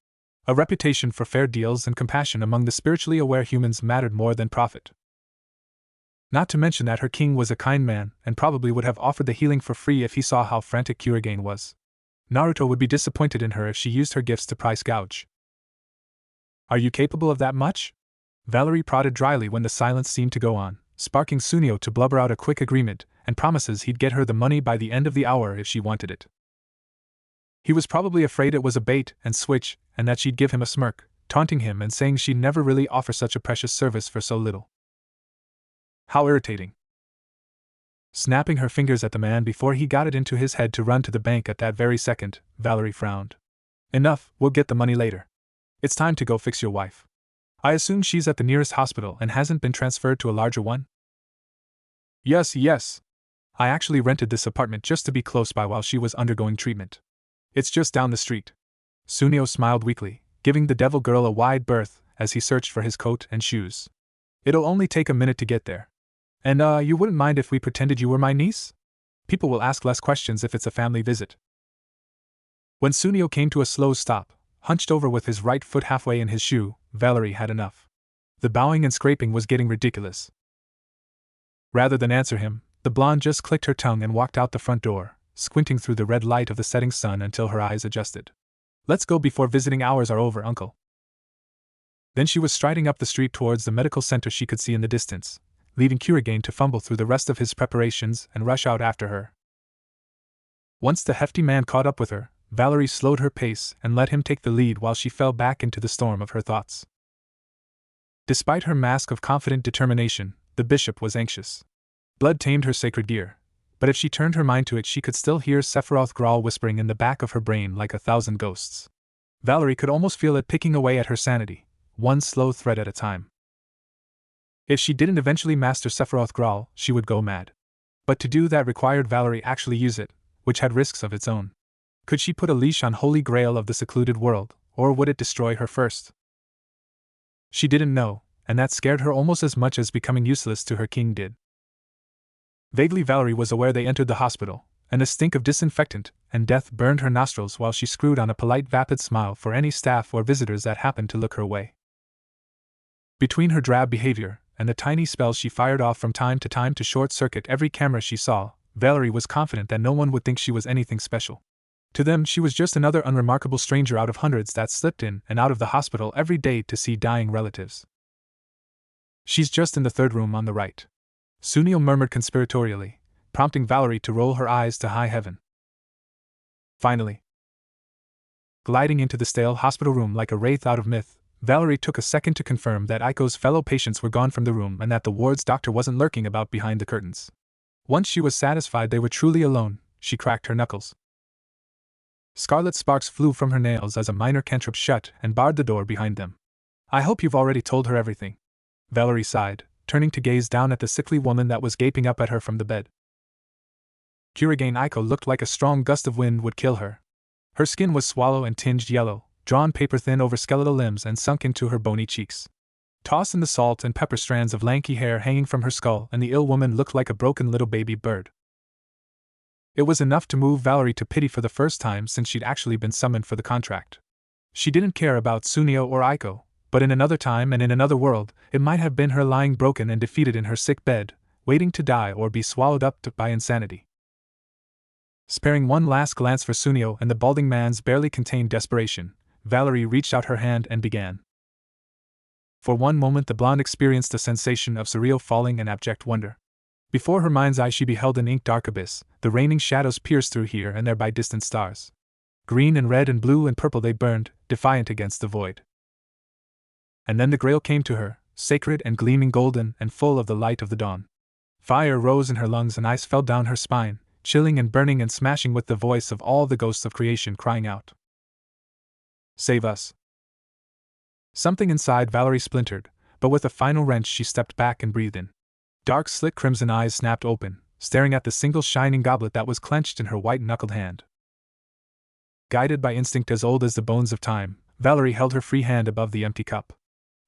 A reputation for fair deals and compassion among the spiritually aware humans mattered more than profit. Not to mention that her king was a kind man and probably would have offered the healing for free if he saw how frantic Kurigane was. Naruto would be disappointed in her if she used her gifts to price gouge. Are you capable of that much? Valerie prodded dryly when the silence seemed to go on, sparking Sunryo to blubber out a quick agreement and promises he'd get her the money by the end of the hour if she wanted it. He was probably afraid it was a bait and switch and that she'd give him a smirk, taunting him and saying she'd never really offer such a precious service for so little. How irritating. Snapping her fingers at the man before he got it into his head to run to the bank at that very second, Valerie frowned. Enough, we'll get the money later. It's time to go fix your wife. I assume she's at the nearest hospital and hasn't been transferred to a larger one? Yes. I actually rented this apartment just to be close by while she was undergoing treatment. It's just down the street. Sunryo smiled weakly, giving the devil girl a wide berth as he searched for his coat and shoes. It'll only take a minute to get there. And you wouldn't mind if we pretended you were my niece? People will ask less questions if it's a family visit. When Sunryo came to a slow stop, hunched over with his right foot halfway in his shoe, Valerie had enough. The bowing and scraping was getting ridiculous. Rather than answer him, the blonde just clicked her tongue and walked out the front door, squinting through the red light of the setting sun until her eyes adjusted. Let's go before visiting hours are over, uncle. Then she was striding up the street towards the medical center she could see in the distance, leaving Kurigane to fumble through the rest of his preparations and rush out after her. Once the hefty man caught up with her, Valerie slowed her pace and let him take the lead while she fell back into the storm of her thoughts. Despite her mask of confident determination, the bishop was anxious. Blood tamed her sacred gear, but if she turned her mind to it, she could still hear Sephiroth growl whispering in the back of her brain like 1,000 ghosts. Valerie could almost feel it picking away at her sanity, one slow thread at a time. If she didn't eventually master Sephiroth growl, she would go mad. But to do that required Valerie actually use it, which had risks of its own. Could she put a leash on Holy Grail of the secluded world, or would it destroy her first? She didn't know, and that scared her almost as much as becoming useless to her king did. Vaguely Valerie was aware they entered the hospital, and the stink of disinfectant and death burned her nostrils while she screwed on a polite vapid smile for any staff or visitors that happened to look her way. Between her drab behavior and the tiny spells she fired off from time to time to short-circuit every camera she saw, Valerie was confident that no one would think she was anything special. To them, she was just another unremarkable stranger out of hundreds that slipped in and out of the hospital every day to see dying relatives. She's just in the third room on the right. Sunryo murmured conspiratorially, prompting Valerie to roll her eyes to high heaven. Finally, gliding into the stale hospital room like a wraith out of myth, Valerie took a second to confirm that Aiko's fellow patients were gone from the room and that the ward's doctor wasn't lurking about behind the curtains. Once she was satisfied they were truly alone, she cracked her knuckles. Scarlet sparks flew from her nails as a minor cantrip shut and barred the door behind them. I hope you've already told her everything. Valerie sighed, turning to gaze down at the sickly woman that was gaping up at her from the bed. Kurigane Aiko looked like a strong gust of wind would kill her. Her skin was sallow and tinged yellow, drawn paper-thin over skeletal limbs and sunk into her bony cheeks. Toss in the salt and pepper strands of lanky hair hanging from her skull, and the ill woman looked like a broken little baby bird. It was enough to move Valerie to pity for the first time since she'd actually been summoned for the contract. She didn't care about Sunryo or Aiko, but in another time and in another world, it might have been her lying broken and defeated in her sick bed, waiting to die or be swallowed up by insanity. Sparing one last glance for Sunryo and the balding man's barely contained desperation, Valerie reached out her hand and began. For one moment the blonde experienced a sensation of surreal falling and abject wonder. Before her mind's eye she beheld an ink-dark abyss, the raining shadows pierced through here and there by distant stars. Green and red and blue and purple they burned, defiant against the void. And then the grail came to her, sacred and gleaming golden and full of the light of the dawn. Fire rose in her lungs and ice fell down her spine, chilling and burning and smashing with the voice of all the ghosts of creation crying out, "Save us!" Something inside Valerie splintered, but with a final wrench she stepped back and breathed in. Dark slit crimson eyes snapped open, staring at the single shining goblet that was clenched in her white-knuckled hand. Guided by instinct as old as the bones of time, Valerie held her free hand above the empty cup.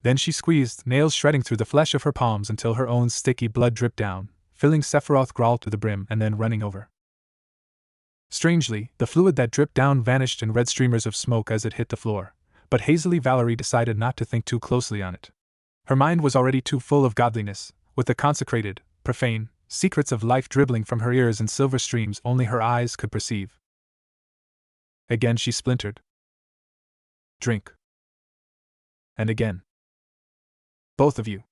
Then she squeezed, nails shredding through the flesh of her palms until her own sticky blood dripped down, filling Sephiroth Grawl to the brim and then running over. Strangely, the fluid that dripped down vanished in red streamers of smoke as it hit the floor, but hazily Valerie decided not to think too closely on it. Her mind was already too full of godliness, with the consecrated, profane, secrets of life dribbling from her ears in silver streams only her eyes could perceive. Again she splintered. Drink. And again. Both of you.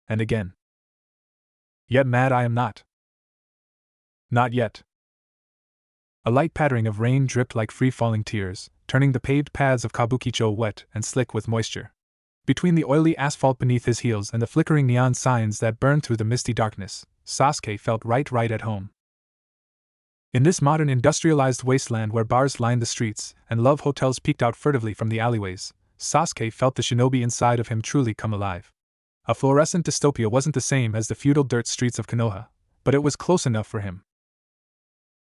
And again. Yet mad I am not. Not yet. A light pattering of rain dripped like free-falling tears, turning the paved paths of Kabukicho wet and slick with moisture. Between the oily asphalt beneath his heels and the flickering neon signs that burned through the misty darkness, Sasuke felt right at home. In this modern industrialized wasteland where bars lined the streets and love hotels peeked out furtively from the alleyways, Sasuke felt the shinobi inside of him truly come alive. A fluorescent dystopia wasn't the same as the feudal dirt streets of Konoha, but it was close enough for him.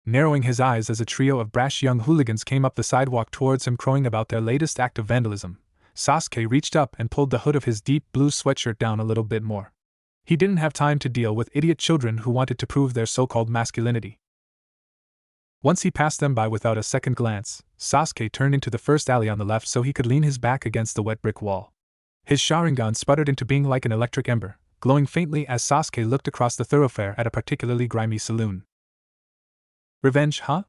Narrowing his eyes as a trio of brash young hooligans came up the sidewalk towards him crowing about their latest act of vandalism, Sasuke reached up and pulled the hood of his deep blue sweatshirt down a little bit more. He didn't have time to deal with idiot children who wanted to prove their so-called masculinity. Once he passed them by without a second glance, Sasuke turned into the first alley on the left so he could lean his back against the wet brick wall. His Sharingan sputtered into being like an electric ember, glowing faintly as Sasuke looked across the thoroughfare at a particularly grimy saloon. Revenge, huh?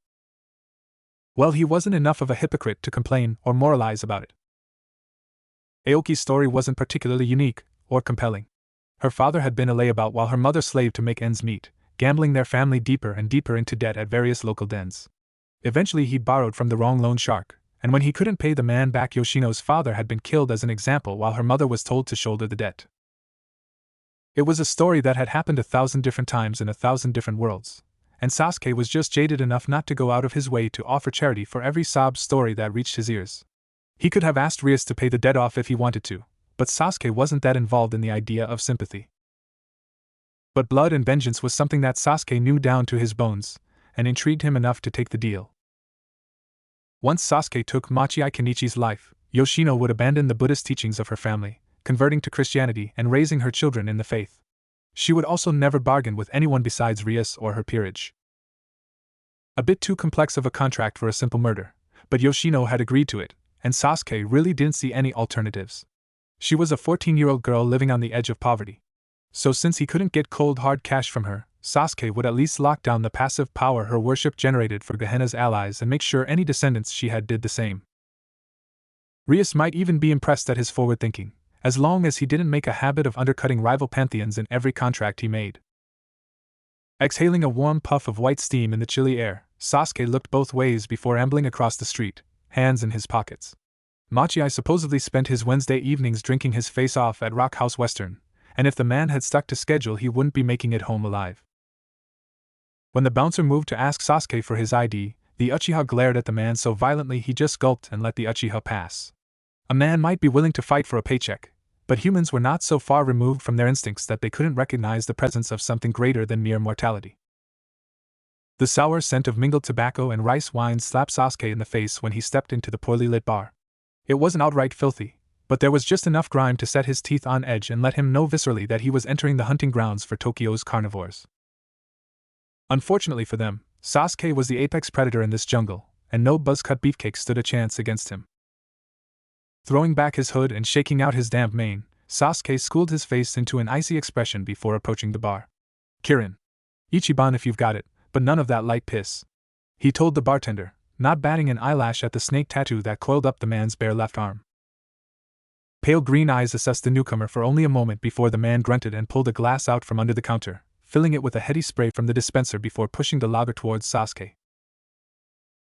Well, he wasn't enough of a hypocrite to complain or moralize about it. Aoki's story wasn't particularly unique or compelling. Her father had been a layabout while her mother slaved to make ends meet, gambling their family deeper and deeper into debt at various local dens. Eventually he borrowed from the wrong loan shark, and when he couldn't pay the man back, Yoshino's father had been killed as an example while her mother was told to shoulder the debt. It was a story that had happened 1,000 different times in 1,000 different worlds, and Sasuke was just jaded enough not to go out of his way to offer charity for every sob story that reached his ears. He could have asked Rias to pay the debt off if he wanted to, but Sasuke wasn't that involved in the idea of sympathy. But blood and vengeance was something that Sasuke knew down to his bones, and intrigued him enough to take the deal. Once Sasuke took Machiai Kenichi's life, Yoshino would abandon the Buddhist teachings of her family, converting to Christianity and raising her children in the faith. She would also never bargain with anyone besides Rias or her peerage. A bit too complex of a contract for a simple murder, but Yoshino had agreed to it, and Sasuke really didn't see any alternatives. She was a 14-year-old girl living on the edge of poverty. So since he couldn't get cold hard cash from her, Sasuke would at least lock down the passive power her worship generated for Gehenna's allies and make sure any descendants she had did the same. Rias might even be impressed at his forward thinking, as long as he didn't make a habit of undercutting rival pantheons in every contract he made. Exhaling a warm puff of white steam in the chilly air, Sasuke looked both ways before ambling across the street, hands in his pockets. Machiai supposedly spent his Wednesday evenings drinking his face off at Rock House Western, and if the man had stuck to schedule he wouldn't be making it home alive. When the bouncer moved to ask Sasuke for his ID, the Uchiha glared at the man so violently he just gulped and let the Uchiha pass. A man might be willing to fight for a paycheck, but humans were not so far removed from their instincts that they couldn't recognize the presence of something greater than mere mortality. The sour scent of mingled tobacco and rice wine slapped Sasuke in the face when he stepped into the poorly lit bar. It wasn't outright filthy, but there was just enough grime to set his teeth on edge and let him know viscerally that he was entering the hunting grounds for Tokyo's carnivores. Unfortunately for them, Sasuke was the apex predator in this jungle, and no buzzcut beefcake stood a chance against him. Throwing back his hood and shaking out his damp mane, Sasuke schooled his face into an icy expression before approaching the bar. "Kirin. Ichiban if you've got it, but none of that light piss," he told the bartender, not batting an eyelash at the snake tattoo that coiled up the man's bare left arm. Pale green eyes assessed the newcomer for only a moment before the man grunted and pulled a glass out from under the counter, filling it with a heady spray from the dispenser before pushing the lager towards Sasuke.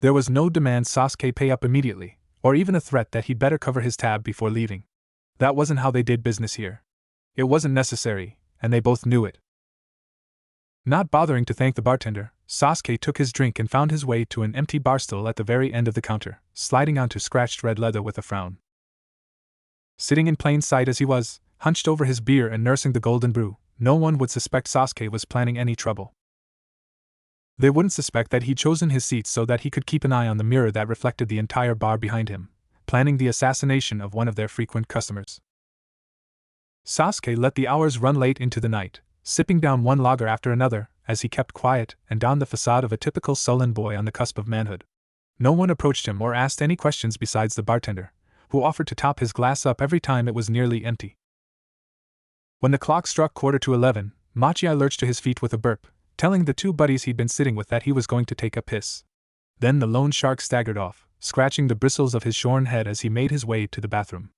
There was no demand Sasuke pay up immediately, or even a threat that he'd better cover his tab before leaving. That wasn't how they did business here. It wasn't necessary, and they both knew it. Not bothering to thank the bartender, Sasuke took his drink and found his way to an empty bar stool at the very end of the counter, sliding onto scratched red leather with a frown. Sitting in plain sight as he was, hunched over his beer and nursing the golden brew, no one would suspect Sasuke was planning any trouble. They wouldn't suspect that he'd chosen his seat so that he could keep an eye on the mirror that reflected the entire bar behind him, planning the assassination of one of their frequent customers. Sasuke let the hours run late into the night, sipping down one lager after another, as he kept quiet and donned the facade of a typical sullen boy on the cusp of manhood. No one approached him or asked any questions besides the bartender, who offered to top his glass up every time it was nearly empty. When the clock struck 11:15, Machiai lurched to his feet with a burp, telling the two buddies he'd been sitting with that he was going to take a piss. Then the loan shark staggered off, scratching the bristles of his shorn head as he made his way to the bathroom.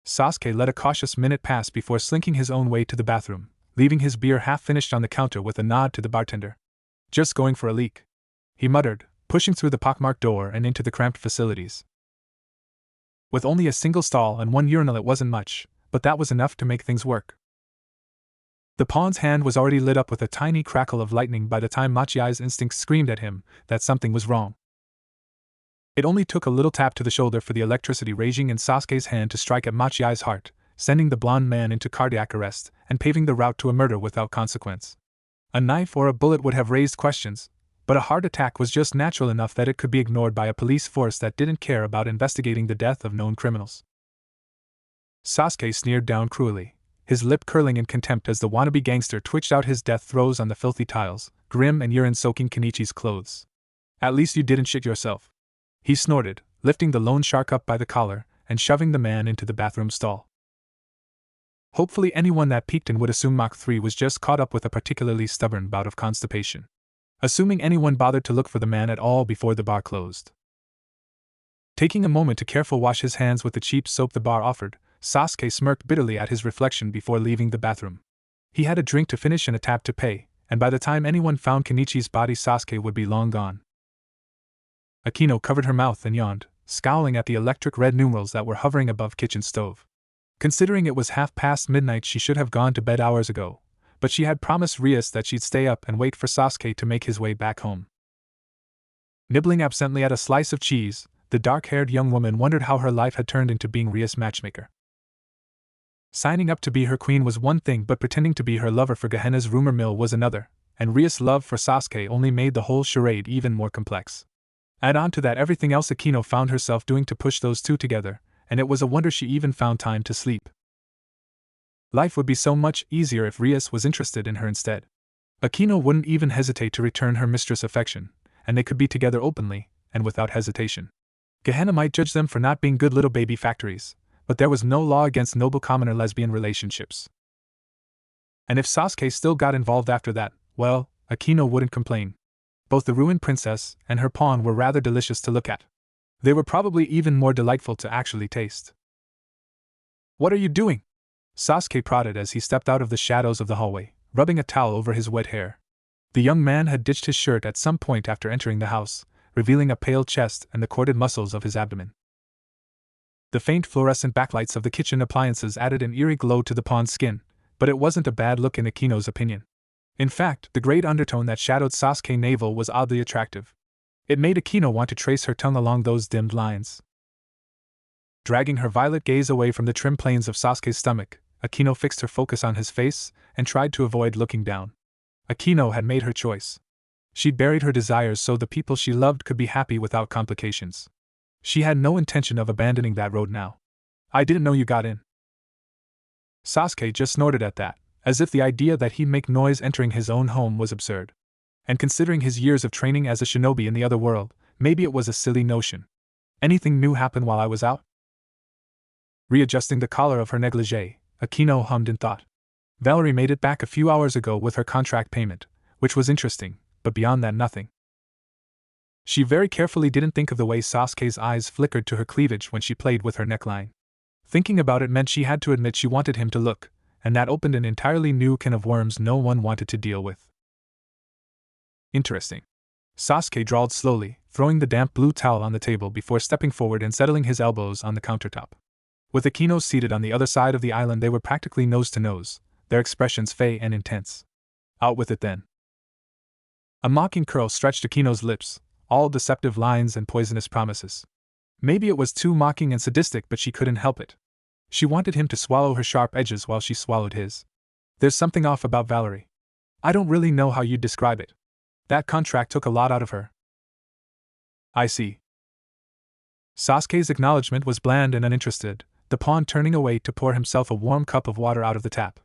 Sasuke let a cautious minute pass before slinking his own way to the bathroom, leaving his beer half-finished on the counter with a nod to the bartender. "Just going for a leak," he muttered, pushing through the pockmarked door and into the cramped facilities. With only a single stall and one urinal it wasn't much, but that was enough to make things work. The pawn's hand was already lit up with a tiny crackle of lightning by the time Machiai's instincts screamed at him that something was wrong. It only took a little tap to the shoulder for the electricity raging in Sasuke's hand to strike at Machiai's heart, sending the blonde man into cardiac arrest and paving the route to a murder without consequence. A knife or a bullet would have raised questions, but a heart attack was just natural enough that it could be ignored by a police force that didn't care about investigating the death of known criminals. Sasuke sneered down cruelly, his lip curling in contempt as the wannabe gangster twitched out his death throes on the filthy tiles, grim and urine-soaking Kenichi's clothes. "At least you didn't shit yourself," he snorted, lifting the loan shark up by the collar and shoving the man into the bathroom stall. Hopefully anyone that peeked in would assume Mach 3 was just caught up with a particularly stubborn bout of constipation. Assuming anyone bothered to look for the man at all before the bar closed. Taking a moment to carefully wash his hands with the cheap soap the bar offered, Sasuke smirked bitterly at his reflection before leaving the bathroom. He had a drink to finish and a tab to pay, and by the time anyone found Kenichi's body Sasuke would be long gone. Akino covered her mouth and yawned, scowling at the electric red numerals that were hovering above kitchen stove. Considering it was midnight she should have gone to bed hours ago, but she had promised Rias that she'd stay up and wait for Sasuke to make his way back home. Nibbling absently at a slice of cheese, the dark-haired young woman wondered how her life had turned into being Rias' matchmaker. Signing up to be her queen was one thing, but pretending to be her lover for Gehenna's rumor mill was another, and Rias' love for Sasuke only made the whole charade even more complex. Add on to that everything else Akino found herself doing to push those two together, and it was a wonder she even found time to sleep. Life would be so much easier if Rias was interested in her instead. Akino wouldn't even hesitate to return her mistress affection, and they could be together openly, and without hesitation. Gehenna might judge them for not being good little baby factories, but there was no law against noble commoner lesbian relationships. And if Sasuke still got involved after that, well, Akino wouldn't complain. Both the ruined princess and her pawn were rather delicious to look at. They were probably even more delightful to actually taste. "What are you doing?" Sasuke prodded as he stepped out of the shadows of the hallway, rubbing a towel over his wet hair. The young man had ditched his shirt at some point after entering the house, revealing a pale chest and the corded muscles of his abdomen. The faint fluorescent backlights of the kitchen appliances added an eerie glow to the pawn's skin, but it wasn't a bad look in Akino's opinion. In fact, the great undertone that shadowed Sasuke's navel was oddly attractive. It made Akino want to trace her tongue along those dimmed lines. Dragging her violet gaze away from the trim planes of Sasuke's stomach, Akino fixed her focus on his face and tried to avoid looking down. Akino had made her choice. She'd buried her desires so the people she loved could be happy without complications. She had no intention of abandoning that road now. "I didn't know you got in." Sasuke just snorted at that, as if the idea that he'd make noise entering his own home was absurd. And considering his years of training as a shinobi in the other world, maybe it was a silly notion. "Anything new happen while I was out?" Readjusting the collar of her negligee, Akino hummed in thought. Valerie made it back a few hours ago with her contract payment, which was interesting, but beyond that nothing. She very carefully didn't think of the way Sasuke's eyes flickered to her cleavage when she played with her neckline. Thinking about it meant she had to admit she wanted him to look, and that opened an entirely new can of worms no one wanted to deal with. Interesting. Sasuke drawled slowly, throwing the damp blue towel on the table before stepping forward and settling his elbows on the countertop. With Akino seated on the other side of the island, they were practically nose to nose, their expressions fey and intense. Out with it then. A mocking curl stretched Akino's lips, all deceptive lines and poisonous promises. Maybe it was too mocking and sadistic, but she couldn't help it. She wanted him to swallow her sharp edges while she swallowed his. There's something off about Valerie. I don't really know how you'd describe it. That contract took a lot out of her. I see. Sasuke's acknowledgement was bland and uninterested, the pawn turning away to pour himself a warm cup of water out of the tap.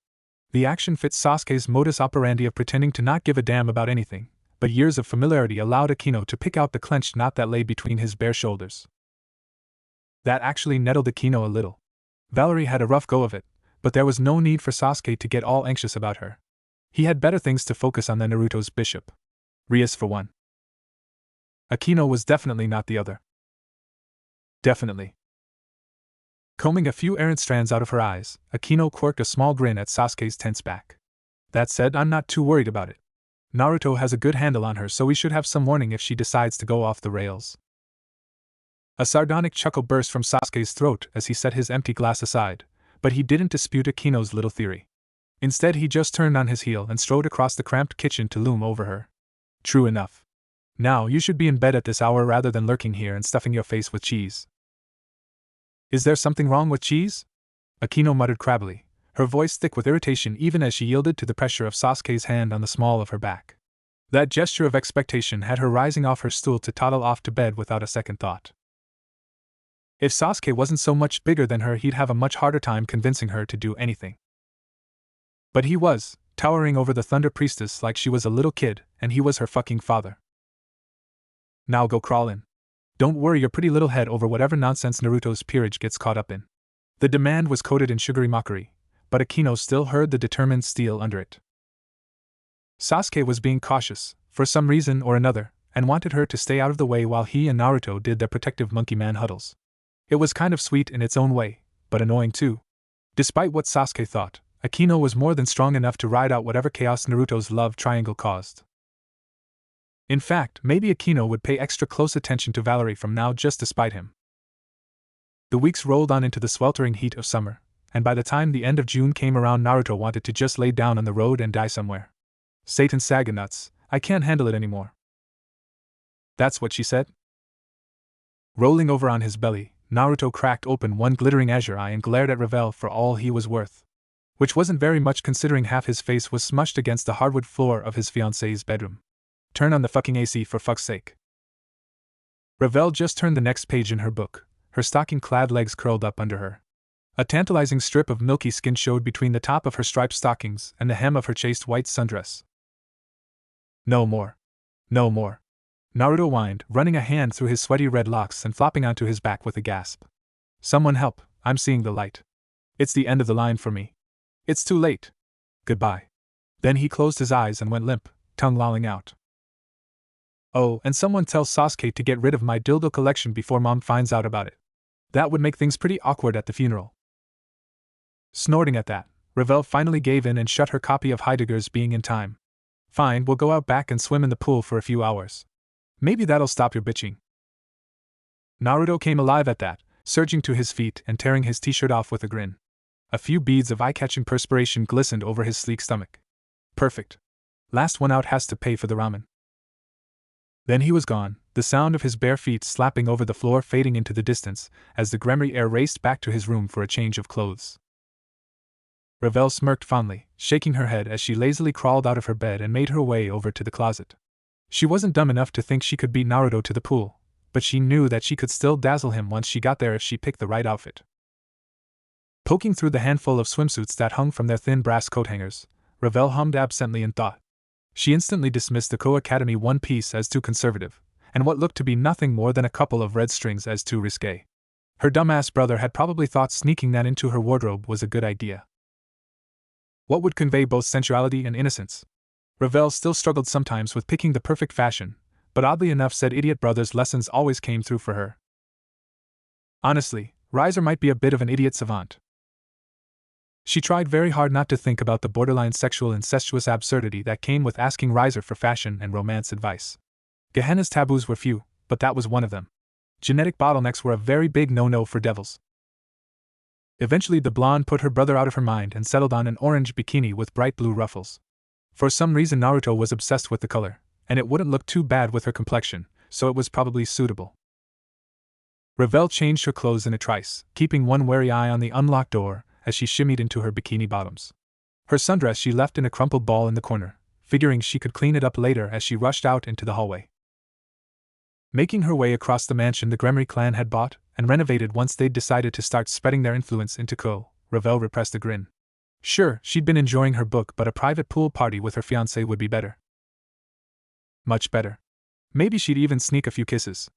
The action fit Sasuke's modus operandi of pretending to not give a damn about anything, but years of familiarity allowed Akino to pick out the clenched knot that lay between his bare shoulders. That actually nettled Akino a little. Valerie had a rough go of it, but there was no need for Sasuke to get all anxious about her. He had better things to focus on than Naruto's bishop. Rias for one. Akino was definitely not the other. Definitely. Combing a few errant strands out of her eyes, Akino quirked a small grin at Sasuke's tense back. That said, I'm not too worried about it. Naruto has a good handle on her, so we should have some warning if she decides to go off the rails. A sardonic chuckle burst from Sasuke's throat as he set his empty glass aside, but he didn't dispute Akino's little theory. Instead, he just turned on his heel and strode across the cramped kitchen to loom over her. True enough. Now you should be in bed at this hour rather than lurking here and stuffing your face with cheese. Is there something wrong with cheese? Akino muttered crabbily, her voice thick with irritation even as she yielded to the pressure of Sasuke's hand on the small of her back. That gesture of expectation had her rising off her stool to toddle off to bed without a second thought. If Sasuke wasn't so much bigger than her, he'd have a much harder time convincing her to do anything. But he was, towering over the Thunder Priestess like she was a little kid, and he was her fucking father. Now go crawl in. Don't worry your pretty little head over whatever nonsense Naruto's peerage gets caught up in. The demand was coded in sugary mockery, but Akino still heard the determined steel under it. Sasuke was being cautious, for some reason or another, and wanted her to stay out of the way while he and Naruto did their protective monkey man huddles. It was kind of sweet in its own way, but annoying too. Despite what Sasuke thought, Akino was more than strong enough to ride out whatever chaos Naruto's love triangle caused. In fact, maybe Akino would pay extra close attention to Valerie from now just to spite him. The weeks rolled on into the sweltering heat of summer, and by the time the end of June came around, Naruto wanted to just lay down on the road and die somewhere. Satan saga nuts, I can't handle it anymore. That's what she said? Rolling over on his belly, Naruto cracked open one glittering azure eye and glared at Revel for all he was worth. Which wasn't very much considering half his face was smushed against the hardwood floor of his fiancée's bedroom. Turn on the fucking AC for fuck's sake. Revel just turned the next page in her book, her stocking-clad legs curled up under her. A tantalizing strip of milky skin showed between the top of her striped stockings and the hem of her chaste white sundress. No more. No more. Naruto whined, running a hand through his sweaty red locks and flopping onto his back with a gasp. Someone help, I'm seeing the light. It's the end of the line for me. It's too late. Goodbye. Then he closed his eyes and went limp, tongue lolling out. Oh, and someone tell Sasuke to get rid of my dildo collection before Mom finds out about it. That would make things pretty awkward at the funeral. Snorting at that, Revel finally gave in and shut her copy of Heidegger's Being in Time. Fine, we'll go out back and swim in the pool for a few hours. Maybe that'll stop your bitching. Naruto came alive at that, surging to his feet and tearing his t-shirt off with a grin. A few beads of eye-catching perspiration glistened over his sleek stomach. Perfect. Last one out has to pay for the ramen. Then he was gone, the sound of his bare feet slapping over the floor fading into the distance as the Gremry heir raced back to his room for a change of clothes. Revel smirked fondly, shaking her head as she lazily crawled out of her bed and made her way over to the closet. She wasn't dumb enough to think she could beat Naruto to the pool, but she knew that she could still dazzle him once she got there if she picked the right outfit. Poking through the handful of swimsuits that hung from their thin brass coat hangers, Revel hummed absently in thought. She instantly dismissed the Co-Academy one-piece as too conservative, and what looked to be nothing more than a couple of red strings as too risque. Her dumbass brother had probably thought sneaking that into her wardrobe was a good idea. What would convey both sensuality and innocence? Revel still struggled sometimes with picking the perfect fashion, but oddly enough said idiot brother's lessons always came through for her. Honestly, Riser might be a bit of an idiot savant. She tried very hard not to think about the borderline sexual incestuous absurdity that came with asking Riser for fashion and romance advice. Gehenna's taboos were few, but that was one of them. Genetic bottlenecks were a very big no-no for devils. Eventually the blonde put her brother out of her mind and settled on an orange bikini with bright blue ruffles. For some reason Naruto was obsessed with the color, and it wouldn't look too bad with her complexion, so it was probably suitable. Ravel changed her clothes in a trice, keeping one wary eye on the unlocked door as she shimmied into her bikini bottoms. Her sundress she left in a crumpled ball in the corner, figuring she could clean it up later as she rushed out into the hallway. Making her way across the mansion the Gremory clan had bought and renovated once they'd decided to start spreading their influence into Ko, Ravel repressed a grin. Sure, she'd been enjoying her book, but a private pool party with her fiancé would be better. Much better. Maybe she'd even sneak a few kisses.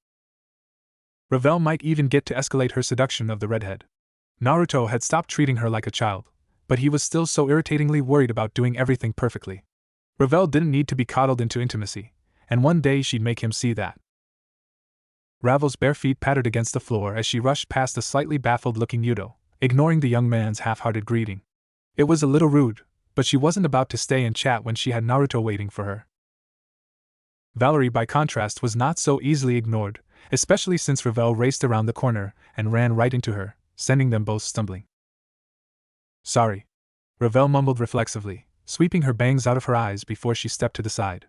Ravel might even get to escalate her seduction of the redhead. Naruto had stopped treating her like a child, but he was still so irritatingly worried about doing everything perfectly. Ravel didn't need to be coddled into intimacy, and one day she'd make him see that. Ravel's bare feet pattered against the floor as she rushed past the slightly baffled-looking Yudo, ignoring the young man's half-hearted greeting. It was a little rude, but she wasn't about to stay and chat when she had Naruto waiting for her. Valerie, by contrast, was not so easily ignored, especially since Ravel raced around the corner and ran right into her, sending them both stumbling. Sorry, Ravel mumbled reflexively, sweeping her bangs out of her eyes before she stepped to the side.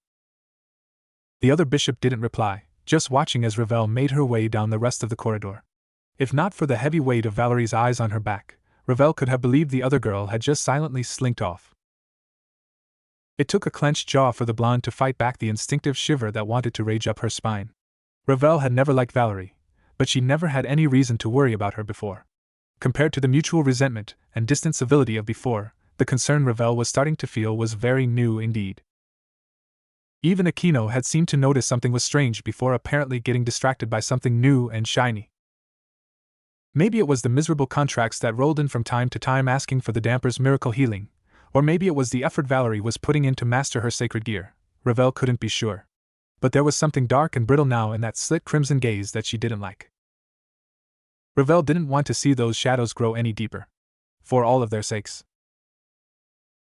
The other bishop didn't reply, just watching as Ravel made her way down the rest of the corridor. If not for the heavy weight of Valerie's eyes on her back, Ravel could have believed the other girl had just silently slinked off. It took a clenched jaw for the blonde to fight back the instinctive shiver that wanted to rage up her spine. Ravel had never liked Valerie, but she never had any reason to worry about her before. Compared to the mutual resentment and distant civility of before, the concern Ravel was starting to feel was very new indeed. Even Aquino had seemed to notice something was strange before apparently getting distracted by something new and shiny. Maybe it was the miserable contracts that rolled in from time to time asking for the damper's miracle healing, or maybe it was the effort Valerie was putting in to master her sacred gear. Ravel couldn't be sure. But there was something dark and brittle now in that slit crimson gaze that she didn't like. Ravel didn't want to see those shadows grow any deeper. For all of their sakes.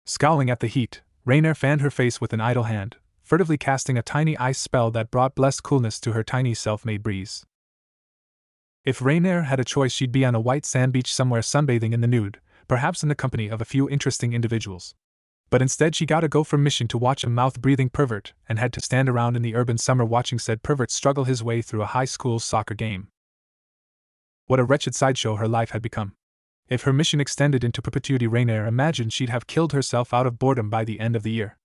Scowling at the heat, Rainier fanned her face with an idle hand, furtively casting a tiny ice spell that brought blessed coolness to her tiny self-made breeze. If Rainier had a choice, she'd be on a white sand beach somewhere sunbathing in the nude, perhaps in the company of a few interesting individuals. But instead she got a go from mission to watch a mouth-breathing pervert and had to stand around in the urban summer watching said pervert struggle his way through a high school soccer game. What a wretched sideshow her life had become. If her mission extended into perpetuity, Rainier imagined she'd have killed herself out of boredom by the end of the year.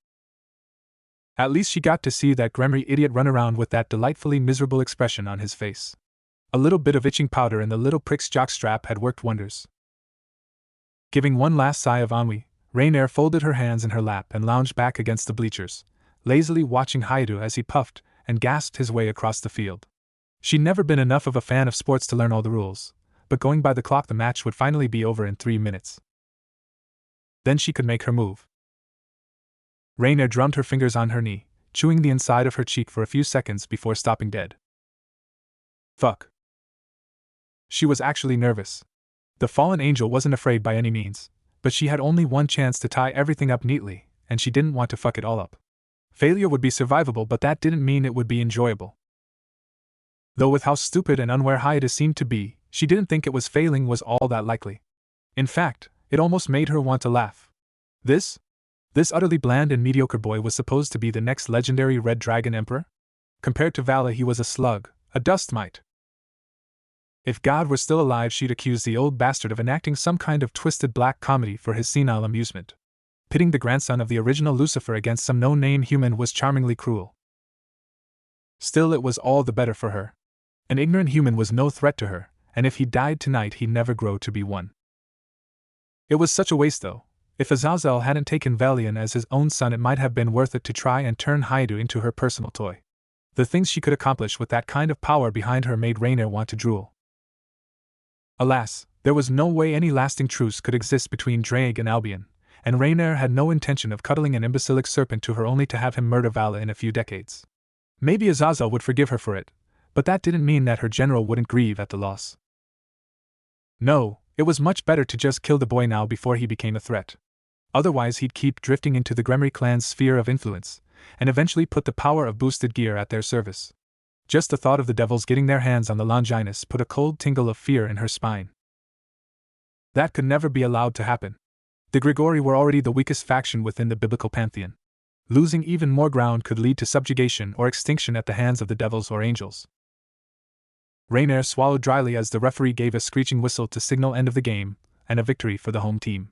At least she got to see that Gremory idiot run around with that delightfully miserable expression on his face. A little bit of itching powder in the little prick's jockstrap had worked wonders. Giving one last sigh of ennui, Rainier folded her hands in her lap and lounged back against the bleachers, lazily watching Haidu as he puffed and gasped his way across the field. She'd never been enough of a fan of sports to learn all the rules, but going by the clock the match would finally be over in 3 minutes. Then she could make her move. Rainier drummed her fingers on her knee, chewing the inside of her cheek for a few seconds before stopping dead. Fuck. She was actually nervous. The fallen angel wasn't afraid by any means, but she had only one chance to tie everything up neatly, and she didn't want to fuck it all up. Failure would be survivable, but that didn't mean it would be enjoyable. Though with how stupid and unaware Haida seemed to be, she didn't think it was failing was all that likely. In fact, it almost made her want to laugh. This utterly bland and mediocre boy was supposed to be the next legendary Red Dragon Emperor? Compared to Vala he was a slug, a dust mite. If God were still alive she'd accuse the old bastard of enacting some kind of twisted black comedy for his senile amusement. Pitting the grandson of the original Lucifer against some no-name human was charmingly cruel. Still, it was all the better for her. An ignorant human was no threat to her, and if he died tonight he'd never grow to be one. It was such a waste though. If Azazel hadn't taken Valian as his own son, it might have been worth it to try and turn Haidu into her personal toy. The things she could accomplish with that kind of power behind her made Rainier want to drool. Alas, there was no way any lasting truce could exist between Drake and Albion, and Rainier had no intention of cuddling an imbecilic serpent to her only to have him murder Vala in a few decades. Maybe Azazel would forgive her for it, but that didn't mean that her general wouldn't grieve at the loss. No, it was much better to just kill the boy now before he became a threat. Otherwise he'd keep drifting into the Gremory clan's sphere of influence, and eventually put the power of boosted gear at their service. Just the thought of the devils getting their hands on the Longinus put a cold tingle of fear in her spine. That could never be allowed to happen. The Grigori were already the weakest faction within the biblical pantheon. Losing even more ground could lead to subjugation or extinction at the hands of the devils or angels. Rainier swallowed dryly as the referee gave a screeching whistle to signal end of the game, and a victory for the home team.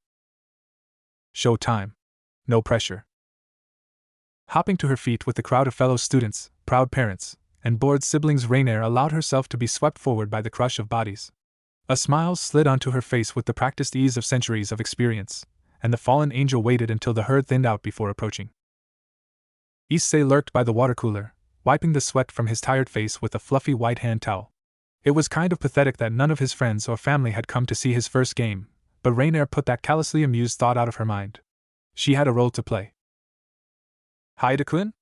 Show time. No pressure. Hopping to her feet with the crowd of fellow students, proud parents, and bored siblings, Rainier allowed herself to be swept forward by the crush of bodies. A smile slid onto her face with the practiced ease of centuries of experience, and the fallen angel waited until the herd thinned out before approaching. Issei lurked by the water cooler, wiping the sweat from his tired face with a fluffy white hand towel. It was kind of pathetic that none of his friends or family had come to see his first game, but Rainier put that callously amused thought out of her mind. She had a role to play. Haida-kun?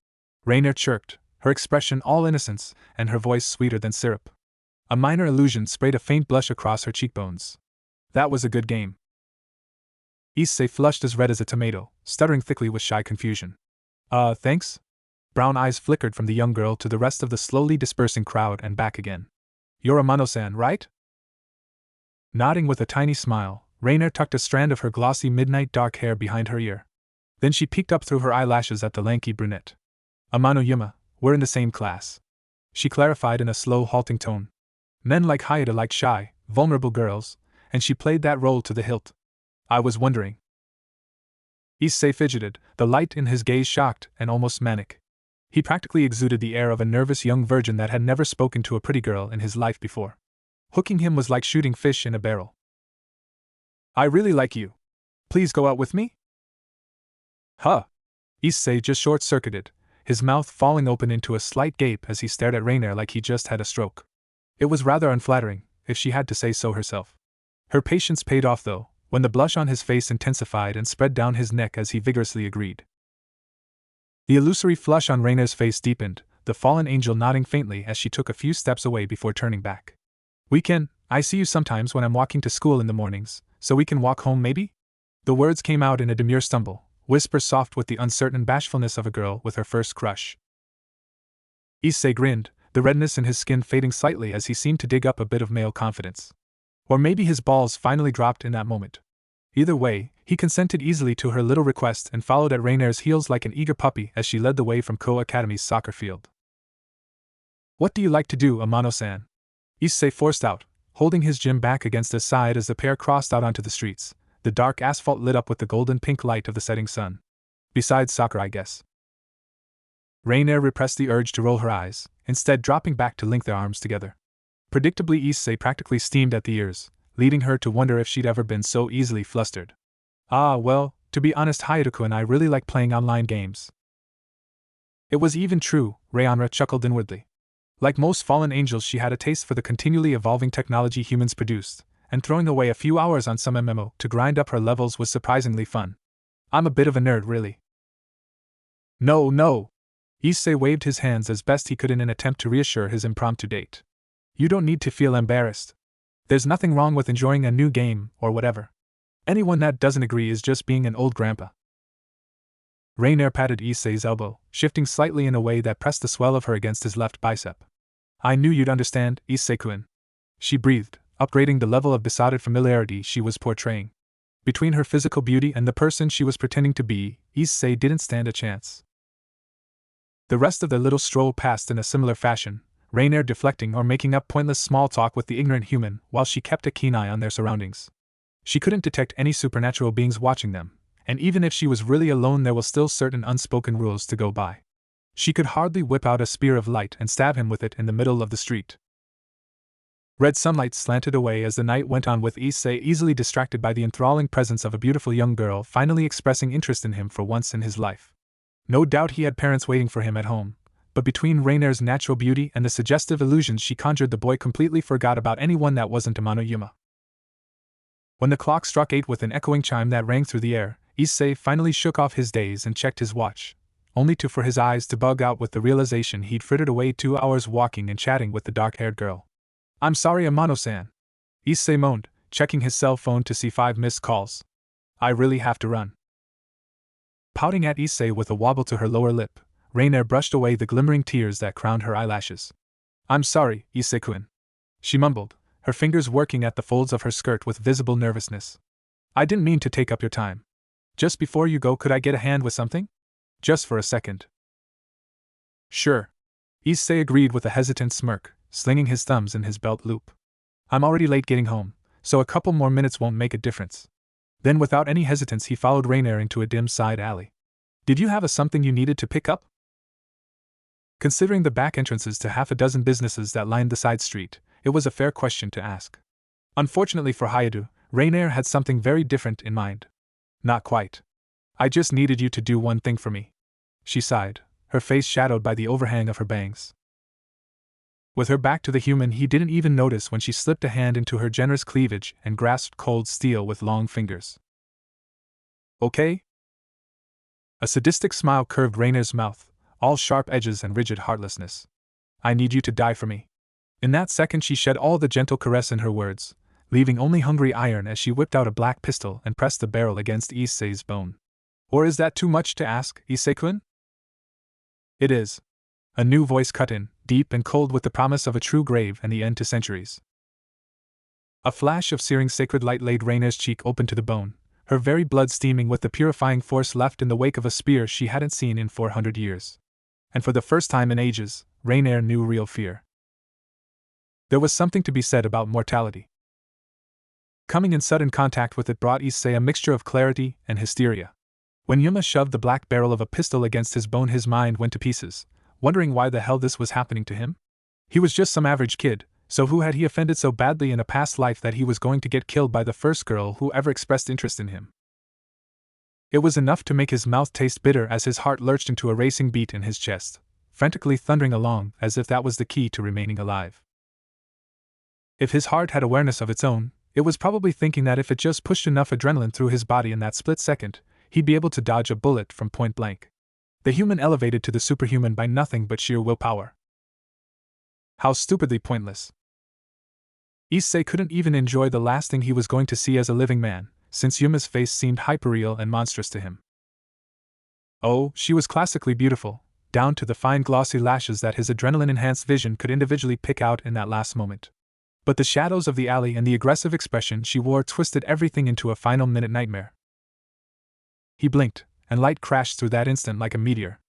Rainier chirped, her expression all innocence, and her voice sweeter than syrup. A minor illusion sprayed a faint blush across her cheekbones. That was a good game. Issei flushed as red as a tomato, stuttering thickly with shy confusion. Thanks? Brown eyes flickered from the young girl to the rest of the slowly dispersing crowd and back again. You're Amano-san, right? Nodding with a tiny smile, Rainier tucked a strand of her glossy midnight dark hair behind her ear. Then she peeked up through her eyelashes at the lanky brunette. Amano Yuma, we're in the same class. She clarified in a slow, halting tone. Men like Haida like shy, vulnerable girls, and she played that role to the hilt. I was wondering. Issei fidgeted, the light in his gaze shocked and almost manic. He practically exuded the air of a nervous young virgin that had never spoken to a pretty girl in his life before. Hooking him was like shooting fish in a barrel. I really like you. Please go out with me? Huh. Issei just short-circuited, his mouth falling open into a slight gape as he stared at Rainier like he just had a stroke. It was rather unflattering, if she had to say so herself. Her patience paid off though, when the blush on his face intensified and spread down his neck as he vigorously agreed. The illusory flush on Rainier's face deepened, the fallen angel nodding faintly as she took a few steps away before turning back. I see you sometimes when I'm walking to school in the mornings, so we can walk home maybe? The words came out in a demure stumble, whisper soft with the uncertain bashfulness of a girl with her first crush. Issei grinned, the redness in his skin fading slightly as he seemed to dig up a bit of male confidence. Or maybe his balls finally dropped in that moment. Either way, he consented easily to her little request and followed at Rainier's heels like an eager puppy as she led the way from Ko Academy's soccer field. What do you like to do, Amano-san? Issei forced out, holding his gym back against his side as the pair crossed out onto the streets, the dark asphalt lit up with the golden-pink light of the setting sun. Besides soccer, I guess. Rainier repressed the urge to roll her eyes, instead dropping back to link their arms together. Predictably, Issei practically steamed at the ears, leading her to wonder if she'd ever been so easily flustered. Well, to be honest, Hayato and I really like playing online games. It was even true, Rayonra chuckled inwardly. Like most fallen angels, she had a taste for the continually evolving technology humans produced, and throwing away a few hours on some MMO to grind up her levels was surprisingly fun. I'm a bit of a nerd, really. No. Issei waved his hands as best he could in an attempt to reassure his impromptu date. You don't need to feel embarrassed. There's nothing wrong with enjoying a new game, or whatever. Anyone that doesn't agree is just being an old grandpa. Rainier patted Issei's elbow, shifting slightly in a way that pressed the swell of her against his left bicep. I knew you'd understand, Issei-kun. She breathed, upgrading the level of besotted familiarity she was portraying. Between her physical beauty and the person she was pretending to be, Issei didn't stand a chance. The rest of their little stroll passed in a similar fashion, Rainier deflecting or making up pointless small talk with the ignorant human while she kept a keen eye on their surroundings. She couldn't detect any supernatural beings watching them, and even if she was really alone, there were still certain unspoken rules to go by. She could hardly whip out a spear of light and stab him with it in the middle of the street. Red sunlight slanted away as the night went on, with Issei easily distracted by the enthralling presence of a beautiful young girl finally expressing interest in him for once in his life. No doubt he had parents waiting for him at home, but between Rainier's natural beauty and the suggestive illusions she conjured, the boy completely forgot about anyone that wasn't Amano Yuma. When the clock struck 8 with an echoing chime that rang through the air, Issei finally shook off his daze and checked his watch, only for his eyes to bug out with the realization he'd frittered away 2 hours walking and chatting with the dark-haired girl. I'm sorry, Amano-san. Issei moaned, checking his cell phone to see 5 missed calls. I really have to run. Pouting at Issei with a wobble to her lower lip, Rainier brushed away the glimmering tears that crowned her eyelashes. I'm sorry, Issei-kun, she mumbled, her fingers working at the folds of her skirt with visible nervousness. I didn't mean to take up your time. Just before you go, could I get a hand with something? Just for a second. Sure. Issei agreed with a hesitant smirk, slinging his thumbs in his belt loop. I'm already late getting home, so a couple more minutes won't make a difference. Then without any hesitance he followed Rainier into a dim side alley. Did you have something you needed to pick up? Considering the back entrances to half a dozen businesses that lined the side street, it was a fair question to ask. Unfortunately for Hayadu, Rainier had something very different in mind. Not quite. I just needed you to do one thing for me. She sighed, her face shadowed by the overhang of her bangs. With her back to the human, he didn't even notice when she slipped a hand into her generous cleavage and grasped cold steel with long fingers. Okay? A sadistic smile curved Rainier's mouth, all sharp edges and rigid heartlessness. I need you to die for me. In that second she shed all the gentle caress in her words, leaving only hungry iron as she whipped out a black pistol and pressed the barrel against Issei's bone. Or is that too much to ask, Issei-kun? It is. A new voice cut in, deep and cold with the promise of a true grave and the end to centuries. A flash of searing sacred light laid Rainier's cheek open to the bone, her very blood steaming with the purifying force left in the wake of a spear she hadn't seen in 400 years. And for the first time in ages, Rainier knew real fear. There was something to be said about mortality. Coming in sudden contact with it brought Issei a mixture of clarity and hysteria. When Yuma shoved the black barrel of a pistol against his bone, his mind went to pieces, wondering why the hell this was happening to him. He was just some average kid, so who had he offended so badly in a past life that he was going to get killed by the first girl who ever expressed interest in him? It was enough to make his mouth taste bitter as his heart lurched into a racing beat in his chest, frantically thundering along as if that was the key to remaining alive. If his heart had awareness of its own, it was probably thinking that if it just pushed enough adrenaline through his body in that split second, he'd be able to dodge a bullet from point blank. The human elevated to the superhuman by nothing but sheer willpower. How stupidly pointless. Issei couldn't even enjoy the last thing he was going to see as a living man, since Yuma's face seemed hyperreal and monstrous to him. Oh, she was classically beautiful, down to the fine glossy lashes that his adrenaline-enhanced vision could individually pick out in that last moment. But the shadows of the alley and the aggressive expression she wore twisted everything into a final minute nightmare. He blinked, and light crashed through that instant like a meteor.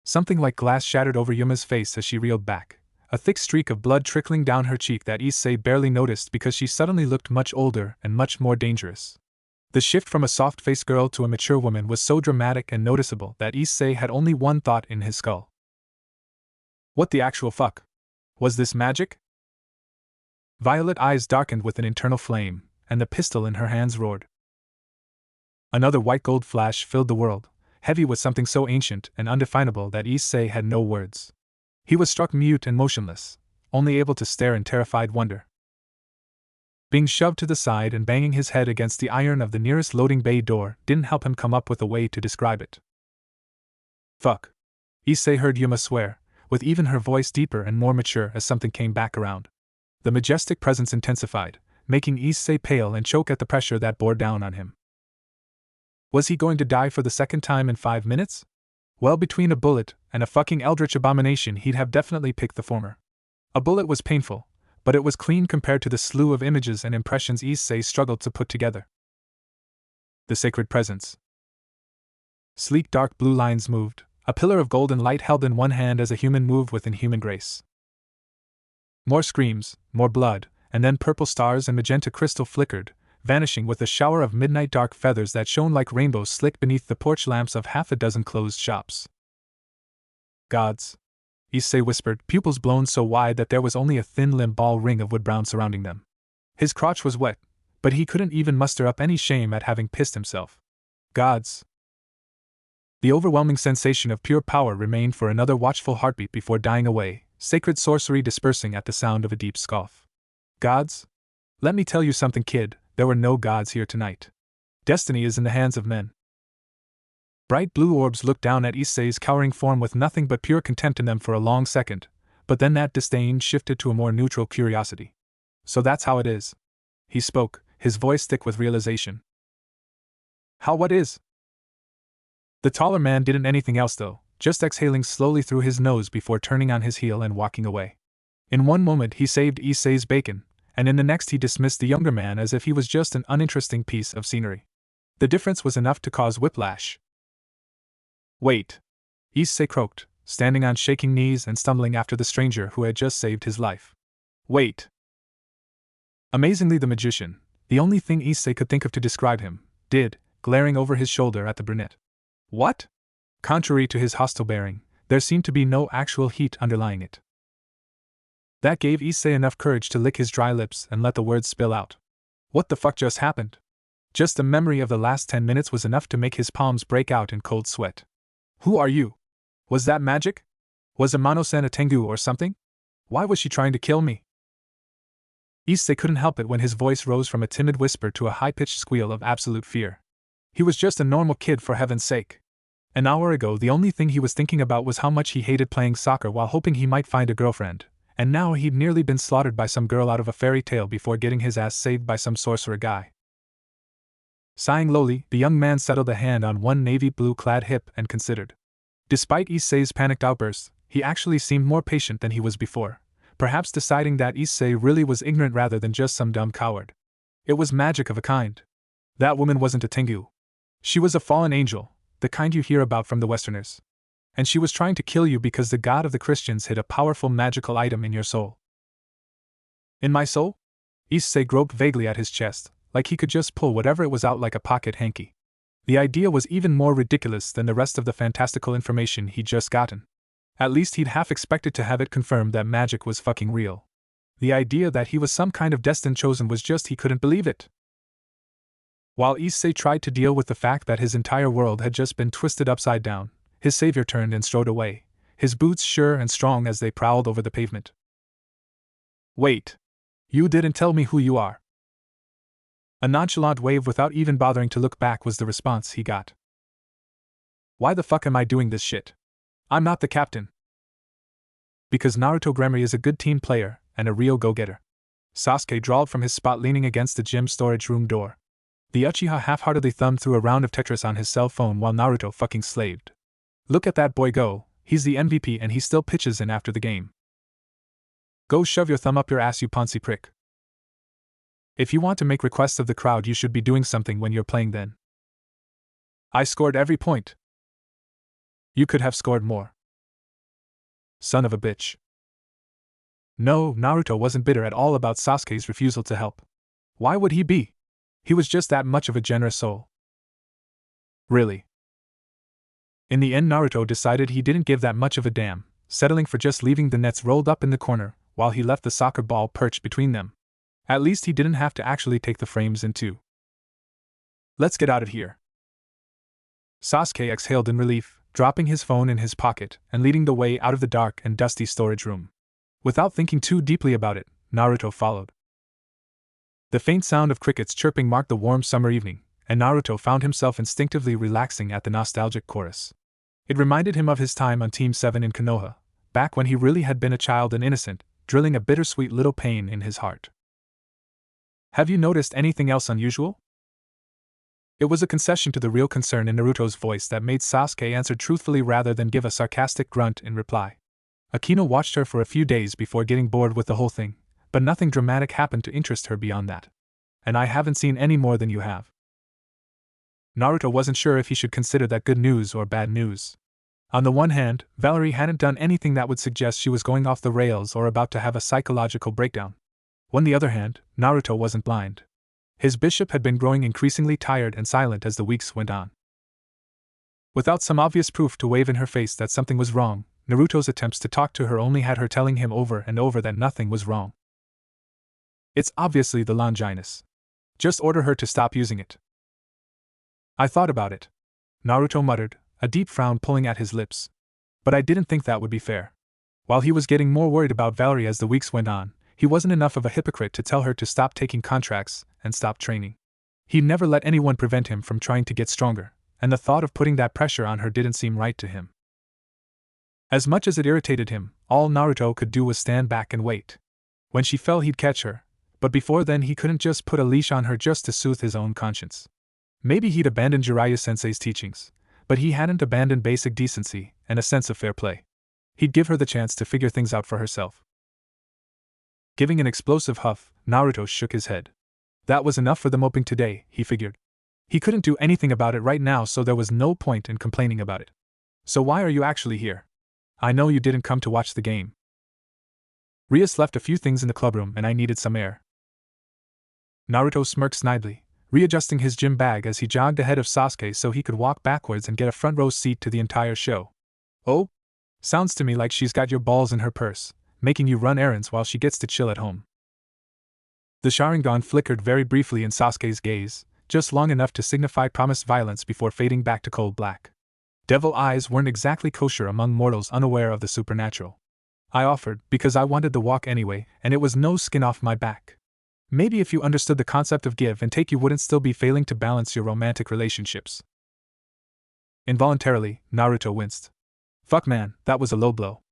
Something like glass shattered over Yuma's face as she reeled back, a thick streak of blood trickling down her cheek that Issei barely noticed because she suddenly looked much older and much more dangerous. The shift from a soft-faced girl to a mature woman was so dramatic and noticeable that Issei had only one thought in his skull. What the actual fuck? Was this magic? Violet eyes darkened with an internal flame, and the pistol in her hands roared. Another white-gold flash filled the world, heavy with something so ancient and undefinable that Issei had no words. He was struck mute and motionless, only able to stare in terrified wonder. Being shoved to the side and banging his head against the iron of the nearest loading bay door didn't help him come up with a way to describe it. Fuck. Issei heard Yuma swear, with even her voice deeper and more mature as something came back around. The majestic presence intensified, making Issei pale and choke at the pressure that bore down on him. Was he going to die for the second time in 5 minutes? Well, between a bullet and a fucking eldritch abomination, he'd have definitely picked the former. A bullet was painful, but it was clean compared to the slew of images and impressions Issei struggled to put together. The sacred presence. Sleek dark blue lines moved, a pillar of golden light held in one hand as a human moved with inhuman grace. More screams, more blood, and then purple stars and magenta crystal flickered, vanishing with a shower of midnight dark feathers that shone like rainbows slick beneath the porch lamps of half a dozen closed shops. Gods, Issei whispered, pupils blown so wide that there was only a thin limp ball ring of wood-brown surrounding them. His crotch was wet, but he couldn't even muster up any shame at having pissed himself. Gods. The overwhelming sensation of pure power remained for another watchful heartbeat before dying away, sacred sorcery dispersing at the sound of a deep scoff. Gods? Let me tell you something, kid, there were no gods here tonight. Destiny is in the hands of men. Bright blue orbs looked down at Issei's cowering form with nothing but pure contempt in them for a long second, but then that disdain shifted to a more neutral curiosity. So that's how it is. He spoke, his voice thick with realization. How what is? The taller man didn't anything else though, just exhaling slowly through his nose before turning on his heel and walking away. In one moment he saved Issei's bacon, and in the next he dismissed the younger man as if he was just an uninteresting piece of scenery. The difference was enough to cause whiplash. "Wait," Issei croaked, standing on shaking knees and stumbling after the stranger who had just saved his life. "Wait." Amazingly, the magician, the only thing Issei could think of to describe him, did, glaring over his shoulder at the brunette. "What?" Contrary to his hostile bearing, there seemed to be no actual heat underlying it. That gave Issei enough courage to lick his dry lips and let the words spill out. What the fuck just happened? Just the memory of the last 10 minutes was enough to make his palms break out in cold sweat. "Who are you? Was that magic? Was Amano-san a Tengu or something? Why was she trying to kill me?" Issei couldn't help it when his voice rose from a timid whisper to a high-pitched squeal of absolute fear. He was just a normal kid, for heaven's sake. An hour ago the only thing he was thinking about was how much he hated playing soccer while hoping he might find a girlfriend, and now he'd nearly been slaughtered by some girl out of a fairy tale before getting his ass saved by some sorcerer guy. Sighing lowly, the young man settled a hand on one navy blue-clad hip and considered. Despite Issei's panicked outburst, he actually seemed more patient than he was before, perhaps deciding that Issei really was ignorant rather than just some dumb coward. It was magic of a kind. That woman wasn't a Tengu. She was a fallen angel, the kind you hear about from the Westerners. And she was trying to kill you because the God of the Christians hid a powerful magical item in your soul. "In my soul?" Issei groped vaguely at his chest, like he could just pull whatever it was out like a pocket hanky. The idea was even more ridiculous than the rest of the fantastical information he'd just gotten. At least he'd half expected to have it confirmed that magic was fucking real. The idea that he was some kind of destined chosen was just he couldn't believe it. While Issei tried to deal with the fact that his entire world had just been twisted upside down, his savior turned and strode away, his boots sure and strong as they prowled over the pavement. "Wait. You didn't tell me who you are." A nonchalant wave without even bothering to look back was the response he got. "Why the fuck am I doing this shit? I'm not the captain." "Because Naruto Gremory is a good team player and a real go-getter," Sasuke drawled from his spot leaning against the gym storage room door. The Uchiha half-heartedly thumbed through a round of Tetris on his cell phone while Naruto fucking slaved. "Look at that boy go, he's the MVP and he still pitches in after the game. Go shove your thumb up your ass, you poncy prick. If you want to make requests of the crowd, you should be doing something when you're playing then. I scored every point. You could have scored more. Son of a bitch." No, Naruto wasn't bitter at all about Sasuke's refusal to help. Why would he be? He was just that much of a generous soul. Really. In the end, Naruto decided he didn't give that much of a damn, settling for just leaving the nets rolled up in the corner while he left the soccer ball perched between them. At least he didn't have to actually take the frames in two. "Let's get out of here." Sasuke exhaled in relief, dropping his phone in his pocket and leading the way out of the dark and dusty storage room. Without thinking too deeply about it, Naruto followed. The faint sound of crickets chirping marked the warm summer evening, and Naruto found himself instinctively relaxing at the nostalgic chorus. It reminded him of his time on Team 7 in Konoha, back when he really had been a child and innocent, drilling a bittersweet little pain in his heart. "Have you noticed anything else unusual?" It was a concession to the real concern in Naruto's voice that made Sasuke answer truthfully rather than give a sarcastic grunt in reply. Akino watched her for a few days before getting bored with the whole thing, but nothing dramatic happened to interest her beyond that. And I haven't seen any more than you have. Naruto wasn't sure if he should consider that good news or bad news. On the one hand, Valerie hadn't done anything that would suggest she was going off the rails or about to have a psychological breakdown. On the other hand, Naruto wasn't blind. His bishop had been growing increasingly tired and silent as the weeks went on. Without some obvious proof to wave in her face that something was wrong, Naruto's attempts to talk to her only had her telling him over and over that nothing was wrong. "It's obviously the Longinus. Just order her to stop using it." "I thought about it," Naruto muttered, a deep frown pulling at his lips. "But I didn't think that would be fair." While he was getting more worried about Valerie as the weeks went on, he wasn't enough of a hypocrite to tell her to stop taking contracts and stop training. He'd never let anyone prevent him from trying to get stronger, and the thought of putting that pressure on her didn't seem right to him. As much as it irritated him, all Naruto could do was stand back and wait. When she fell, he'd catch her, but before then he couldn't just put a leash on her just to soothe his own conscience. Maybe he'd abandon Jiraiya-sensei's teachings, but he hadn't abandoned basic decency and a sense of fair play. He'd give her the chance to figure things out for herself. Giving an explosive huff, Naruto shook his head. That was enough for the moping today, he figured. He couldn't do anything about it right now, so there was no point in complaining about it. So why are you actually here? I know you didn't come to watch the game. Rias left a few things in the clubroom and I needed some air. Naruto smirked snidely, readjusting his gym bag as he jogged ahead of Sasuke so he could walk backwards and get a front row seat to the entire show. Oh? Sounds to me like she's got your balls in her purse, making you run errands while she gets to chill at home. The Sharingan flickered very briefly in Sasuke's gaze, just long enough to signify promised violence before fading back to cold black. Devil eyes weren't exactly kosher among mortals unaware of the supernatural. I offered, because I wanted the walk anyway, and it was no skin off my back. Maybe if you understood the concept of give and take you wouldn't still be failing to balance your romantic relationships. Involuntarily, Naruto winced. Fuck man, that was a low blow.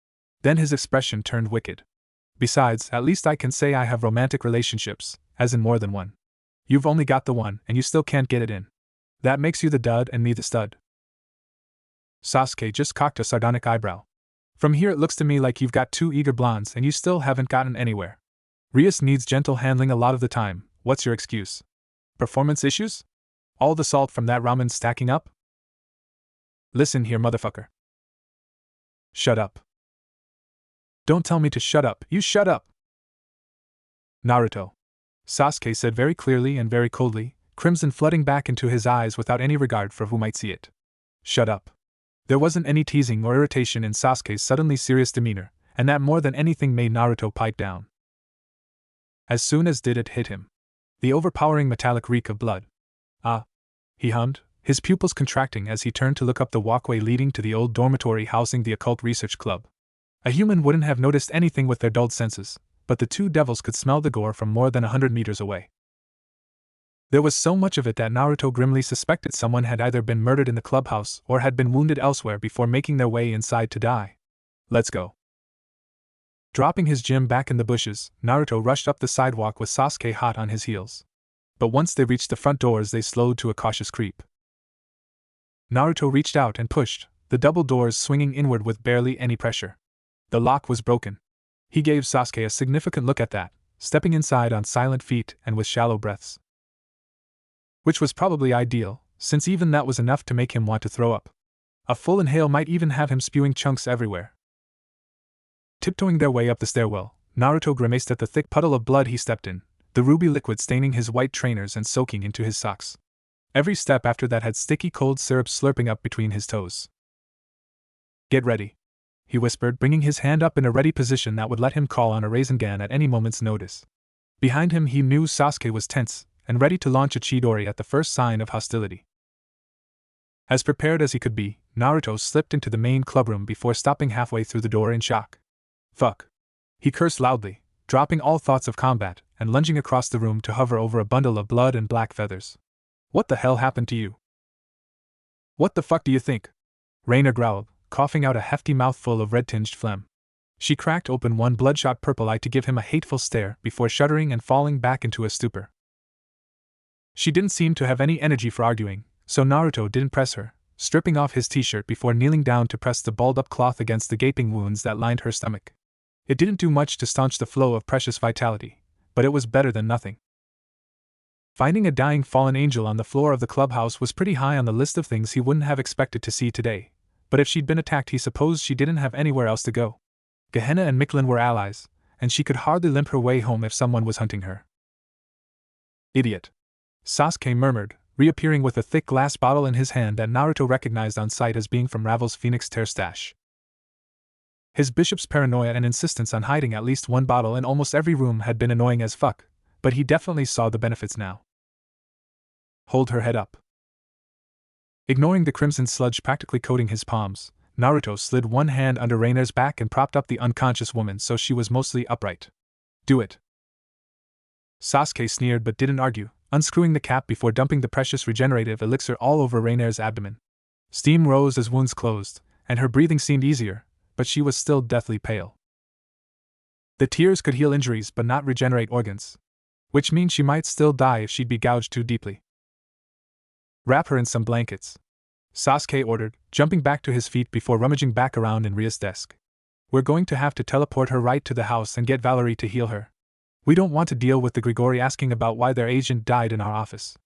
Then his expression turned wicked. Besides, at least I can say I have romantic relationships, as in more than one. You've only got the one, and you still can't get it in. That makes you the dud and me the stud. Sasuke just cocked a sardonic eyebrow. From here it looks to me like you've got two eager blondes and you still haven't gotten anywhere. Rias needs gentle handling a lot of the time, what's your excuse? Performance issues? All the salt from that ramen stacking up? Listen here, motherfucker. Shut up. Don't tell me to shut up, you shut up! Naruto. Sasuke said very clearly and very coldly, crimson flooding back into his eyes without any regard for who might see it. Shut up. There wasn't any teasing or irritation in Sasuke's suddenly serious demeanor, and that more than anything made Naruto pipe down. As soon as did it hit him. The overpowering metallic reek of blood. Ah! He hummed, his pupils contracting as he turned to look up the walkway leading to the old dormitory housing the Occult Research Club. A human wouldn't have noticed anything with their dulled senses, but the two devils could smell the gore from more than 100 meters away. There was so much of it that Naruto grimly suspected someone had either been murdered in the clubhouse or had been wounded elsewhere before making their way inside to die. Let's go. Dropping his gym back in the bushes, Naruto rushed up the sidewalk with Sasuke hot on his heels. But once they reached the front doors they slowed to a cautious creep. Naruto reached out and pushed, the double doors swinging inward with barely any pressure. The lock was broken. He gave Sasuke a significant look at that, stepping inside on silent feet and with shallow breaths. Which was probably ideal, since even that was enough to make him want to throw up. A full inhale might even have him spewing chunks everywhere. Tiptoeing their way up the stairwell, Naruto grimaced at the thick puddle of blood he stepped in, the ruby liquid staining his white trainers and soaking into his socks. Every step after that had sticky cold syrup slurping up between his toes. Get ready, he whispered, bringing his hand up in a ready position that would let him call on a Rasengan at any moment's notice. Behind him he knew Sasuke was tense, and ready to launch a Chidori at the first sign of hostility. As prepared as he could be, Naruto slipped into the main clubroom before stopping halfway through the door in shock. Fuck. He cursed loudly, dropping all thoughts of combat, and lunging across the room to hover over a bundle of blood and black feathers. What the hell happened to you? What the fuck do you think? Raina growled, coughing out a hefty mouthful of red-tinged phlegm. She cracked open one bloodshot purple eye to give him a hateful stare before shuddering and falling back into a stupor. She didn't seem to have any energy for arguing, so Naruto didn't press her, stripping off his t-shirt before kneeling down to press the balled-up cloth against the gaping wounds that lined her stomach. It didn't do much to staunch the flow of precious vitality, but it was better than nothing. Finding a dying fallen angel on the floor of the clubhouse was pretty high on the list of things he wouldn't have expected to see today, but if she'd been attacked he supposed she didn't have anywhere else to go. Gehenna and Miklin were allies, and she could hardly limp her way home if someone was hunting her. Idiot. Sasuke murmured, reappearing with a thick glass bottle in his hand that Naruto recognized on sight as being from Ravel's Phoenix Tear stash. His bishop's paranoia and insistence on hiding at least one bottle in almost every room had been annoying as fuck, but he definitely saw the benefits now. Hold her head up. Ignoring the crimson sludge practically coating his palms, Naruto slid one hand under Raina's back and propped up the unconscious woman so she was mostly upright. Do it. Sasuke sneered but didn't argue, unscrewing the cap before dumping the precious regenerative elixir all over Raina's abdomen. Steam rose as wounds closed, and her breathing seemed easier, but she was still deathly pale. The tears could heal injuries but not regenerate organs, which means she might still die if she'd be gouged too deeply. Wrap her in some blankets. Sasuke ordered, jumping back to his feet before rummaging back around in Ria's desk. We're going to have to teleport her right to the house and get Valerie to heal her. We don't want to deal with the Grigori asking about why their agent died in our office.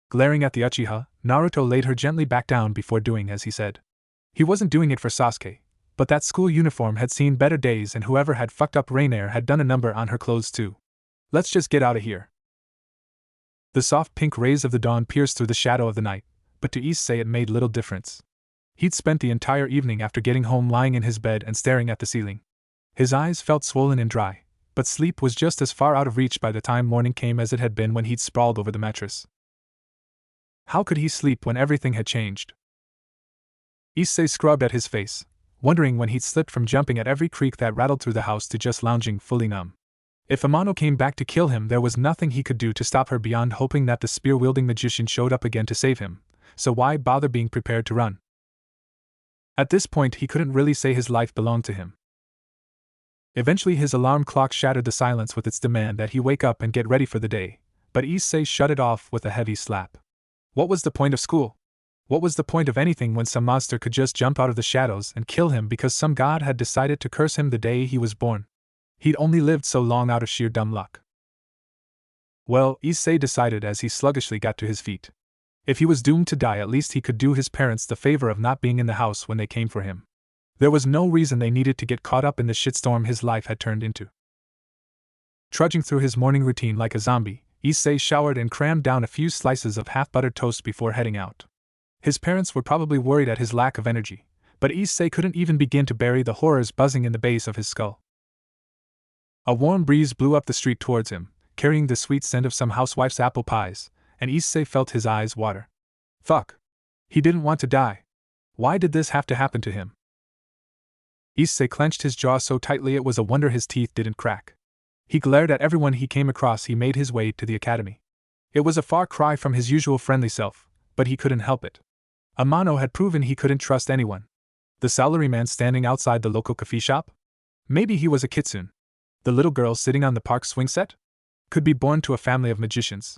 Glaring at the Uchiha, Naruto laid her gently back down before doing as he said. He wasn't doing it for Sasuke, but that school uniform had seen better days and whoever had fucked up Rainier had done a number on her clothes too. Let's just get out of here. The soft pink rays of the dawn pierced through the shadow of the night, but to Issei it made little difference. He'd spent the entire evening after getting home lying in his bed and staring at the ceiling. His eyes felt swollen and dry, but sleep was just as far out of reach by the time morning came as it had been when he'd sprawled over the mattress. How could he sleep when everything had changed? Issei scrubbed at his face, wondering when he'd slipped from jumping at every creak that rattled through the house to just lounging fully numb. If Amano came back to kill him, there was nothing he could do to stop her beyond hoping that the spear-wielding magician showed up again to save him, so why bother being prepared to run? At this point, he couldn't really say his life belonged to him. Eventually, his alarm clock shattered the silence with its demand that he wake up and get ready for the day, but Issei shut it off with a heavy slap. What was the point of school? What was the point of anything when some monster could just jump out of the shadows and kill him because some god had decided to curse him the day he was born? He'd only lived so long out of sheer dumb luck. Well, Issei decided as he sluggishly got to his feet. If he was doomed to die, at least he could do his parents the favor of not being in the house when they came for him. There was no reason they needed to get caught up in the shitstorm his life had turned into. Trudging through his morning routine like a zombie, Issei showered and crammed down a few slices of half-buttered toast before heading out. His parents were probably worried at his lack of energy, but Issei couldn't even begin to bury the horrors buzzing in the base of his skull. A warm breeze blew up the street towards him, carrying the sweet scent of some housewife's apple pies, and Issei felt his eyes water. Fuck. He didn't want to die. Why did this have to happen to him? Issei clenched his jaw so tightly it was a wonder his teeth didn't crack. He glared at everyone he came across. He made his way to the academy. It was a far cry from his usual friendly self, but he couldn't help it. Amano had proven he couldn't trust anyone. The salaryman standing outside the local coffee shop? Maybe he was a kitsune. The little girl sitting on the park swing set? Could be born to a family of magicians.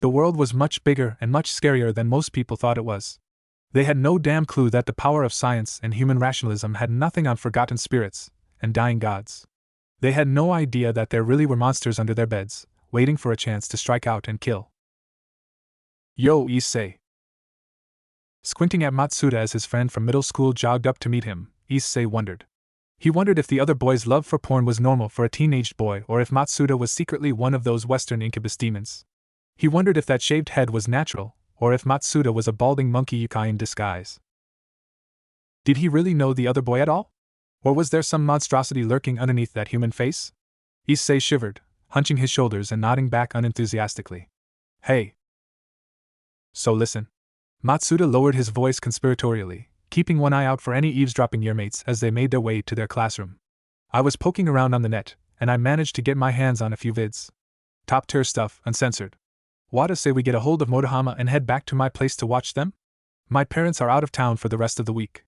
The world was much bigger and much scarier than most people thought it was. They had no damn clue that the power of science and human rationalism had nothing on forgotten spirits and dying gods. They had no idea that there really were monsters under their beds, waiting for a chance to strike out and kill. Yo, Issei. Squinting at Matsuda as his friend from middle school jogged up to meet him, Issei wondered. He wondered if the other boy's love for porn was normal for a teenaged boy or if Matsuda was secretly one of those Western incubus demons. He wondered if that shaved head was natural, or if Matsuda was a balding monkey yukai in disguise. Did he really know the other boy at all? Or was there some monstrosity lurking underneath that human face? Issei shivered, hunching his shoulders and nodding back unenthusiastically. Hey. So listen. Matsuda lowered his voice conspiratorially, keeping one eye out for any eavesdropping yearmates as they made their way to their classroom. I was poking around on the net, and I managed to get my hands on a few vids. Top-tier stuff, uncensored. Wada say we get a hold of Motohama and head back to my place to watch them? My parents are out of town for the rest of the week.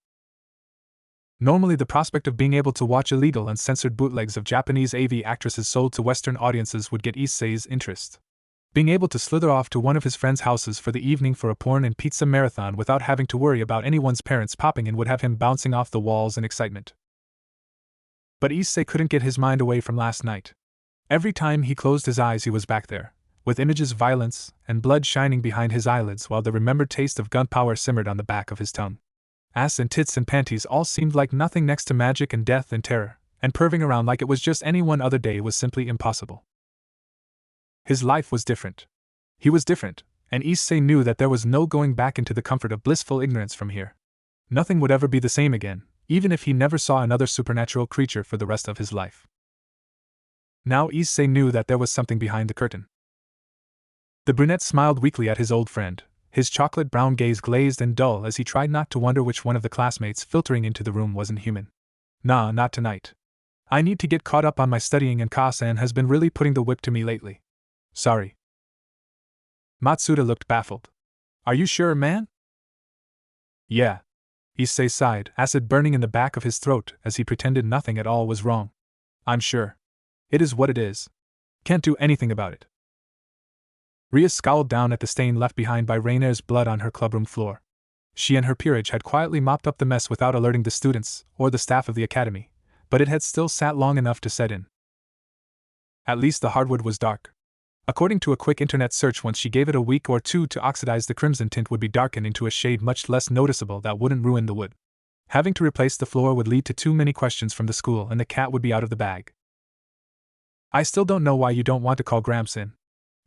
Normally the prospect of being able to watch illegal uncensored bootlegs of Japanese AV actresses sold to Western audiences would get Issei's interest. Being able to slither off to one of his friends' houses for the evening for a porn and pizza marathon without having to worry about anyone's parents popping in would have him bouncing off the walls in excitement. But Issei couldn't get his mind away from last night. Every time he closed his eyes he was back there, with images of violence and blood shining behind his eyelids while the remembered taste of gunpowder simmered on the back of his tongue. Ass and tits and panties all seemed like nothing next to magic and death and terror, and perving around like it was just any one other day was simply impossible. His life was different. He was different, and Issei knew that there was no going back into the comfort of blissful ignorance from here. Nothing would ever be the same again, even if he never saw another supernatural creature for the rest of his life. Now Issei knew that there was something behind the curtain. The brunette smiled weakly at his old friend, his chocolate-brown gaze glazed and dull as he tried not to wonder which one of the classmates filtering into the room wasn't human. Nah, not tonight. I need to get caught up on my studying and Ka-san has been really putting the whip to me lately. Sorry. Matsuda looked baffled. Are you sure, man? Yeah. Issei sighed, acid burning in the back of his throat as he pretended nothing at all was wrong. I'm sure. It is what it is. Can't do anything about it. Rias scowled down at the stain left behind by Rainer's blood on her clubroom floor. She and her peerage had quietly mopped up the mess without alerting the students or the staff of the academy, but it had still sat long enough to set in. At least the hardwood was dark. According to a quick internet search, once she gave it a week or two to oxidize, the crimson tint would be darkened into a shade much less noticeable that wouldn't ruin the wood. Having to replace the floor would lead to too many questions from the school, and the cat would be out of the bag. I still don't know why you don't want to call Gramps in.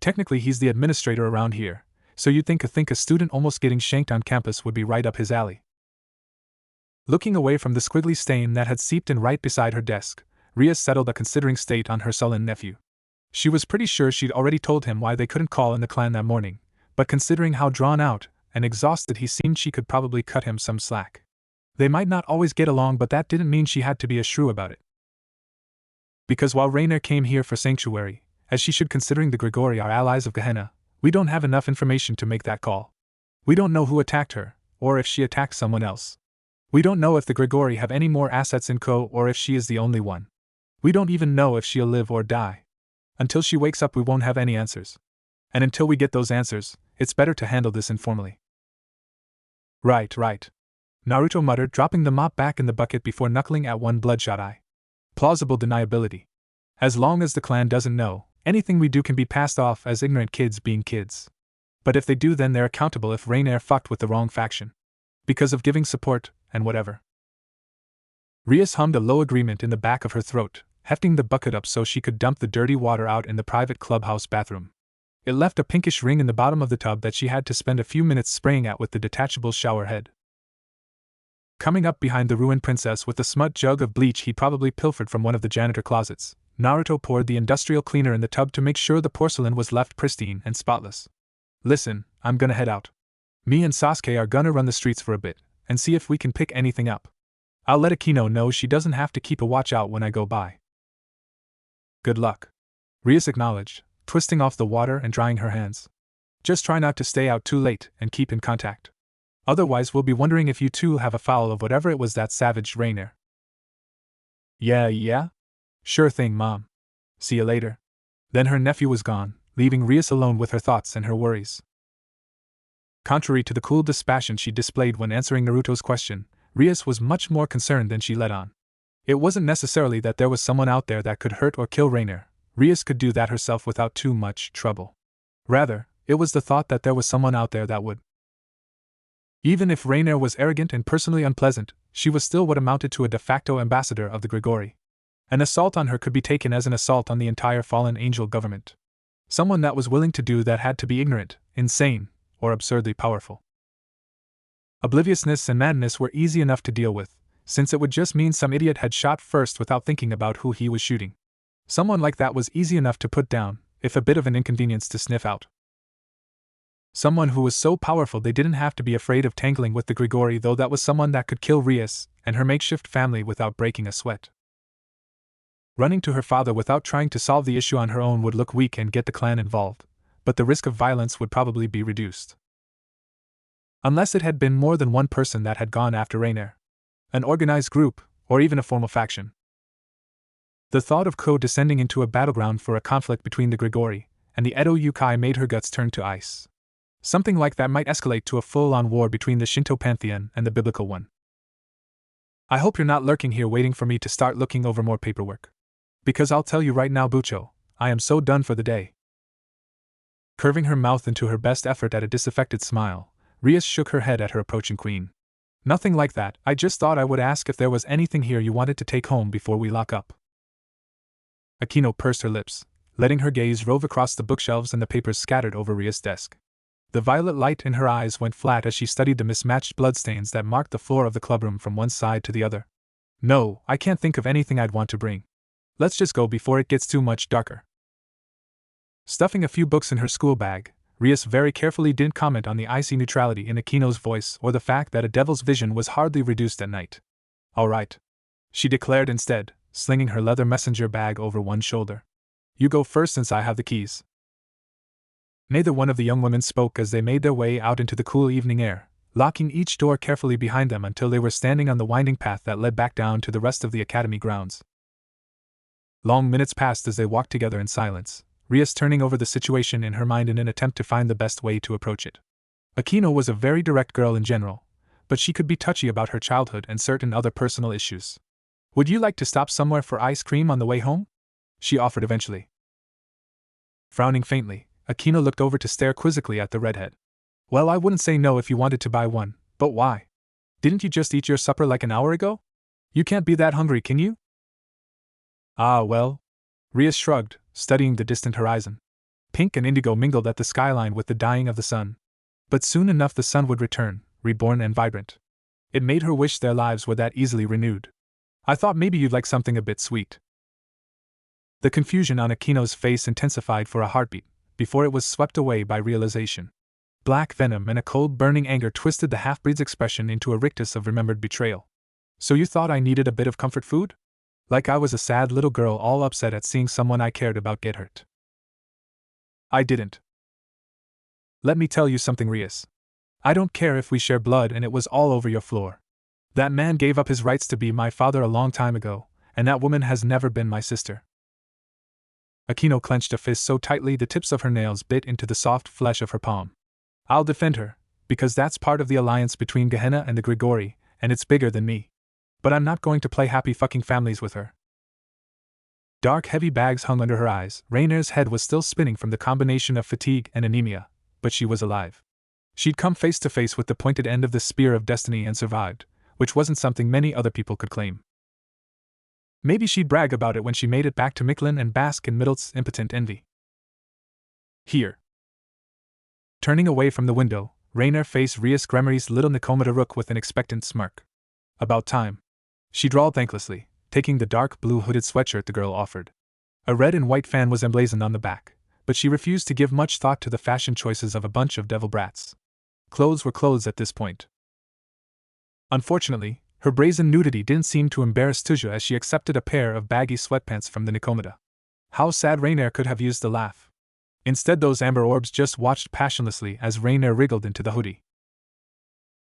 Technically, he's the administrator around here, so you'd think a student almost getting shanked on campus would be right up his alley. Looking away from the squiggly stain that had seeped in right beside her desk, Rias settled a considering state on her sullen nephew. She was pretty sure she'd already told him why they couldn't call in the clan that morning, but considering how drawn out and exhausted he seemed, she could probably cut him some slack. They might not always get along, but that didn't mean she had to be a shrew about it. Because while Rainer came here for sanctuary, as she should, considering the Grigori are allies of Gehenna, we don't have enough information to make that call. We don't know who attacked her, or if she attacked someone else. We don't know if the Grigori have any more assets in Ko, or if she is the only one. We don't even know if she'll live or die. Until she wakes up, we won't have any answers. And until we get those answers, it's better to handle this informally. Right. Naruto muttered, dropping the mop back in the bucket before knuckling at one bloodshot eye. Plausible deniability. As long as the clan doesn't know, anything we do can be passed off as ignorant kids being kids. But if they do, then they're accountable if Rainer fucked with the wrong faction. Because of giving support, and whatever. Rias hummed a low agreement in the back of her throat, hefting the bucket up so she could dump the dirty water out in the private clubhouse bathroom. It left a pinkish ring in the bottom of the tub that she had to spend a few minutes spraying at with the detachable shower head. Coming up behind the ruined princess with a smut jug of bleach he'd probably pilfered from one of the janitor closets, Naruto poured the industrial cleaner in the tub to make sure the porcelain was left pristine and spotless. Listen, I'm gonna head out. Me and Sasuke are gonna run the streets for a bit, and see if we can pick anything up. I'll let Akino know she doesn't have to keep a watch out when I go by. Good luck. Rias acknowledged, twisting off the water and drying her hands. Just try not to stay out too late and keep in contact. Otherwise we'll be wondering if you two have a foul of whatever it was that savaged Rainer. Yeah? Sure thing, Mom. See you later. Then her nephew was gone, leaving Rias alone with her thoughts and her worries. Contrary to the cool dispassion she displayed when answering Naruto's question, Rias was much more concerned than she let on. It wasn't necessarily that there was someone out there that could hurt or kill Rainer. Rias could do that herself without too much trouble. Rather, it was the thought that there was someone out there that would. Even if Rainer was arrogant and personally unpleasant, she was still what amounted to a de facto ambassador of the Grigori. An assault on her could be taken as an assault on the entire fallen angel government. Someone that was willing to do that had to be ignorant, insane, or absurdly powerful. Obliviousness and madness were easy enough to deal with, since it would just mean some idiot had shot first without thinking about who he was shooting. Someone like that was easy enough to put down, if a bit of an inconvenience to sniff out. Someone who was so powerful they didn't have to be afraid of tangling with the Grigori, though that was someone that could kill Rias and her makeshift family without breaking a sweat. Running to her father without trying to solve the issue on her own would look weak and get the clan involved, but the risk of violence would probably be reduced. Unless it had been more than one person that had gone after Rainer. An organized group, or even a formal faction. The thought of Ko descending into a battleground for a conflict between the Grigori and the Edo Yukai made her guts turn to ice. Something like that might escalate to a full-on war between the Shinto pantheon and the biblical one. I hope you're not lurking here waiting for me to start looking over more paperwork. Because I'll tell you right now, Bucho, I am so done for the day. Curving her mouth into her best effort at a disaffected smile, Rias shook her head at her approaching queen. Nothing like that, I just thought I would ask if there was anything here you wanted to take home before we lock up. Akino pursed her lips, letting her gaze rove across the bookshelves and the papers scattered over Rias' desk. The violet light in her eyes went flat as she studied the mismatched bloodstains that marked the floor of the clubroom from one side to the other. No, I can't think of anything I'd want to bring. Let's just go before it gets too much darker. Stuffing a few books in her school bag, Rias very carefully didn't comment on the icy neutrality in Akino's voice or the fact that a devil's vision was hardly reduced at night. All right, she declared instead, slinging her leather messenger bag over one shoulder. You go first since I have the keys. Neither one of the young women spoke as they made their way out into the cool evening air, locking each door carefully behind them until they were standing on the winding path that led back down to the rest of the academy grounds. Long minutes passed as they walked together in silence, Rias turning over the situation in her mind in an attempt to find the best way to approach it. Akino was a very direct girl in general, but she could be touchy about her childhood and certain other personal issues. Would you like to stop somewhere for ice cream on the way home? She offered eventually. Frowning faintly, Akino looked over to stare quizzically at the redhead. Well, I wouldn't say no if you wanted to buy one, but why? Didn't you just eat your supper like an hour ago? You can't be that hungry, can you? Ah, well. Rias shrugged, studying the distant horizon. Pink and indigo mingled at the skyline with the dying of the sun. But soon enough the sun would return, reborn and vibrant. It made her wish their lives were that easily renewed. I thought maybe you'd like something a bit sweet. The confusion on Akino's face intensified for a heartbeat, before it was swept away by realization. Black venom and a cold burning anger twisted the half-breed's expression into a rictus of remembered betrayal. So you thought I needed a bit of comfort food? Like I was a sad little girl all upset at seeing someone I cared about get hurt. I didn't. Let me tell you something, Rias. I don't care if we share blood and it was all over your floor. That man gave up his rights to be my father a long time ago, and that woman has never been my sister. Akino clenched a fist so tightly the tips of her nails bit into the soft flesh of her palm. I'll defend her, because that's part of the alliance between Gehenna and the Grigori, and it's bigger than me. But I'm not going to play happy fucking families with her. Dark heavy bags hung under her eyes. Rainer's head was still spinning from the combination of fatigue and anemia, but she was alive. She'd come face to face with the pointed end of the spear of destiny and survived, which wasn't something many other people could claim. Maybe she'd brag about it when she made it back to Mictlan and bask in Middle's impotent envy. Here. Turning away from the window, Rainer faced Rias Gremory's little Nikomata Rook with an expectant smirk. About time. She drawled thanklessly, taking the dark blue hooded sweatshirt the girl offered. A red and white fan was emblazoned on the back, but she refused to give much thought to the fashion choices of a bunch of devil brats. Clothes were clothes at this point. Unfortunately, her brazen nudity didn't seem to embarrass Tuja as she accepted a pair of baggy sweatpants from the Nikomata. How sad Rainer could have used the laugh. Instead, those amber orbs just watched passionlessly as Rainer wriggled into the hoodie.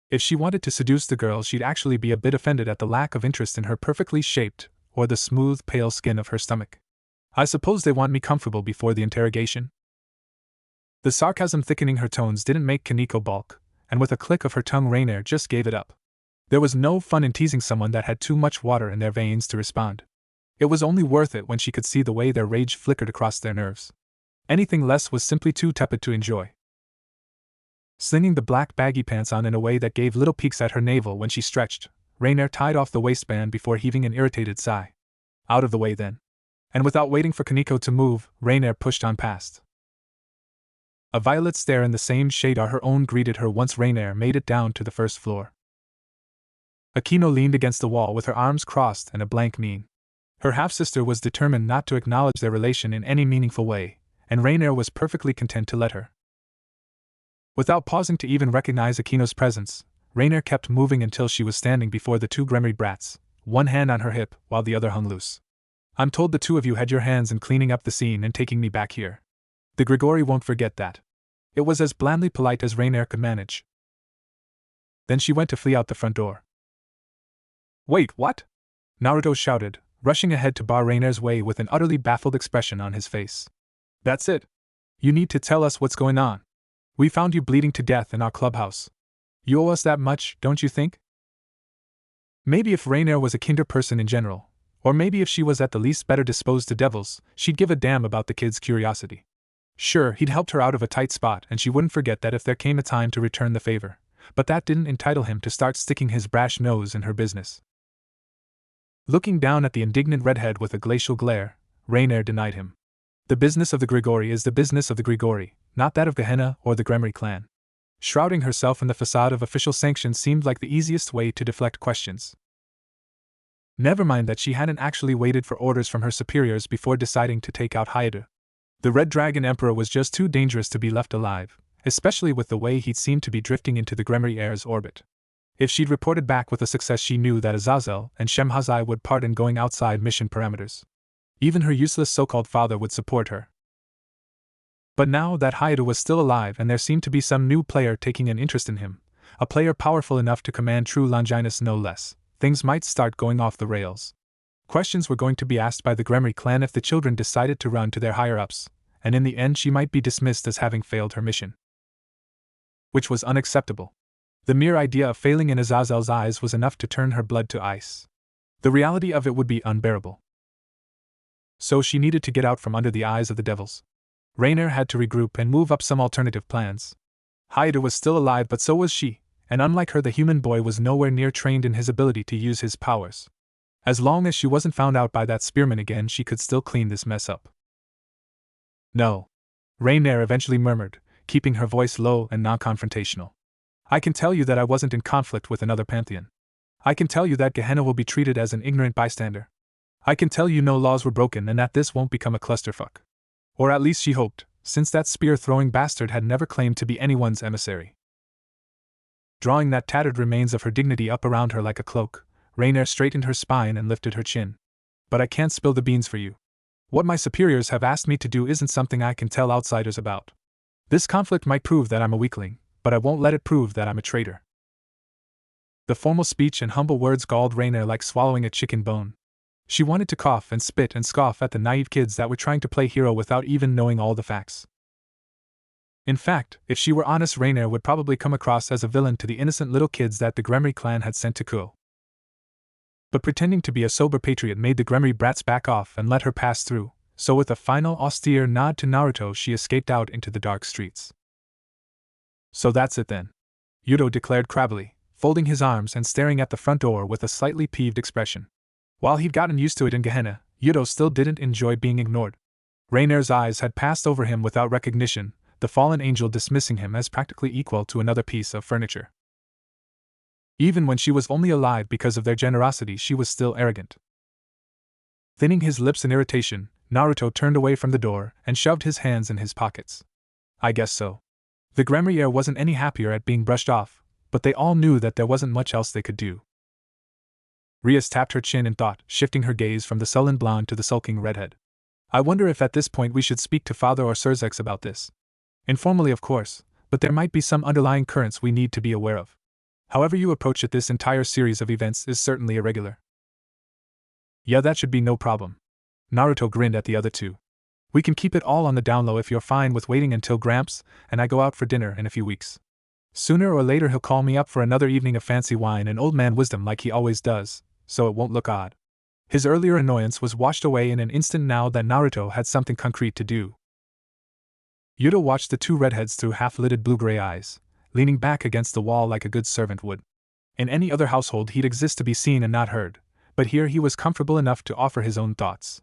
If she wanted to seduce the girl, she'd actually be a bit offended at the lack of interest in her perfectly shaped, or the smooth, pale skin of her stomach. I suppose they want me comfortable before the interrogation? The sarcasm thickening her tones didn't make Kaneko balk, and with a click of her tongue Rainer just gave it up. There was no fun in teasing someone that had too much water in their veins to respond. It was only worth it when she could see the way their rage flickered across their nerves. Anything less was simply too tepid to enjoy. Slinging the black baggy pants on in a way that gave little peeks at her navel when she stretched, Rainer tied off the waistband before heaving an irritated sigh. Out of the way then. And without waiting for Kaneko to move, Rainer pushed on past. A violet stare in the same shade as her own greeted her once Rainer made it down to the first floor. Akino leaned against the wall with her arms crossed and a blank mien. Her half-sister was determined not to acknowledge their relation in any meaningful way, and Rainer was perfectly content to let her. Without pausing to even recognize Akino's presence, Rainer kept moving until she was standing before the two Gremory brats, one hand on her hip while the other hung loose. I'm told the two of you had your hands in cleaning up the scene and taking me back here. The Grigori won't forget that. It was as blandly polite as Rainer could manage. Then she went to flee out the front door. Wait, what? Naruto shouted, rushing ahead to bar Rainer's way with an utterly baffled expression on his face. That's it. You need to tell us what's going on. We found you bleeding to death in our clubhouse. You owe us that much, don't you think? Maybe if Rainer was a kinder person in general, or maybe if she was at the least better disposed to devils, she'd give a damn about the kid's curiosity. Sure, he'd helped her out of a tight spot and she wouldn't forget that if there came a time to return the favor, but that didn't entitle him to start sticking his brash nose in her business. Looking down at the indignant redhead with a glacial glare, Rainer denied him. The business of the Grigori is the business of the Grigori, not that of Gehenna or the Gremory clan. Shrouding herself in the facade of official sanction seemed like the easiest way to deflect questions. Never mind that she hadn't actually waited for orders from her superiors before deciding to take out Hayato. The Red Dragon Emperor was just too dangerous to be left alive, especially with the way he'd seemed to be drifting into the Gremory heir's orbit. If she'd reported back with a success, she knew that Azazel and Shemhazai would pardon going outside mission parameters. Even her useless so-called father would support her. But now that Hayato was still alive and there seemed to be some new player taking an interest in him, a player powerful enough to command true Longinus no less, things might start going off the rails. Questions were going to be asked by the Gremory clan if the children decided to run to their higher-ups, and in the end she might be dismissed as having failed her mission. Which was unacceptable. The mere idea of failing in Azazel's eyes was enough to turn her blood to ice. The reality of it would be unbearable. So she needed to get out from under the eyes of the devils. Rainier had to regroup and move up some alternative plans. Haida was still alive, but so was she, and unlike her, the human boy was nowhere near trained in his ability to use his powers. As long as she wasn't found out by that spearman again, she could still clean this mess up. No. Rainier eventually murmured, keeping her voice low and non-confrontational. I can tell you that I wasn't in conflict with another pantheon. I can tell you that Gehenna will be treated as an ignorant bystander. I can tell you no laws were broken and that this won't become a clusterfuck. Or at least she hoped, since that spear-throwing bastard had never claimed to be anyone's emissary. Drawing that tattered remains of her dignity up around her like a cloak, Rainier straightened her spine and lifted her chin. But I can't spill the beans for you. What my superiors have asked me to do isn't something I can tell outsiders about. This conflict might prove that I'm a weakling, but I won't let it prove that I'm a traitor. The formal speech and humble words galled Rainier like swallowing a chicken bone. She wanted to cough and spit and scoff at the naive kids that were trying to play hero without even knowing all the facts. In fact, if she were honest, Rainier would probably come across as a villain to the innocent little kids that the Gremry clan had sent to Kuo. But pretending to be a sober patriot made the Gremry brats back off and let her pass through, so with a final austere nod to Naruto she escaped out into the dark streets. So that's it then, Yuto declared crabbily, folding his arms and staring at the front door with a slightly peeved expression. While he'd gotten used to it in Gehenna, Yuto still didn't enjoy being ignored. Rainier's eyes had passed over him without recognition, the fallen angel dismissing him as practically equal to another piece of furniture. Even when she was only alive because of their generosity, she was still arrogant. Thinning his lips in irritation, Naruto turned away from the door and shoved his hands in his pockets. I guess so. The Gremrier wasn't any happier at being brushed off, but they all knew that there wasn't much else they could do. Rias tapped her chin in thought, shifting her gaze from the sullen blonde to the sulking redhead. I wonder if at this point we should speak to Father or Surzex about this. Informally, of course, but there might be some underlying currents we need to be aware of. However you approach it, this entire series of events is certainly irregular. Yeah, that should be no problem. Naruto grinned at the other two. We can keep it all on the down low if you're fine with waiting until Gramps and I go out for dinner in a few weeks. Sooner or later he'll call me up for another evening of fancy wine and old man wisdom like he always does, so it won't look odd. His earlier annoyance was washed away in an instant now that Naruto had something concrete to do. Yuto watched the two redheads through half-lidded blue-gray eyes, leaning back against the wall like a good servant would. In any other household he'd exist to be seen and not heard, but here he was comfortable enough to offer his own thoughts.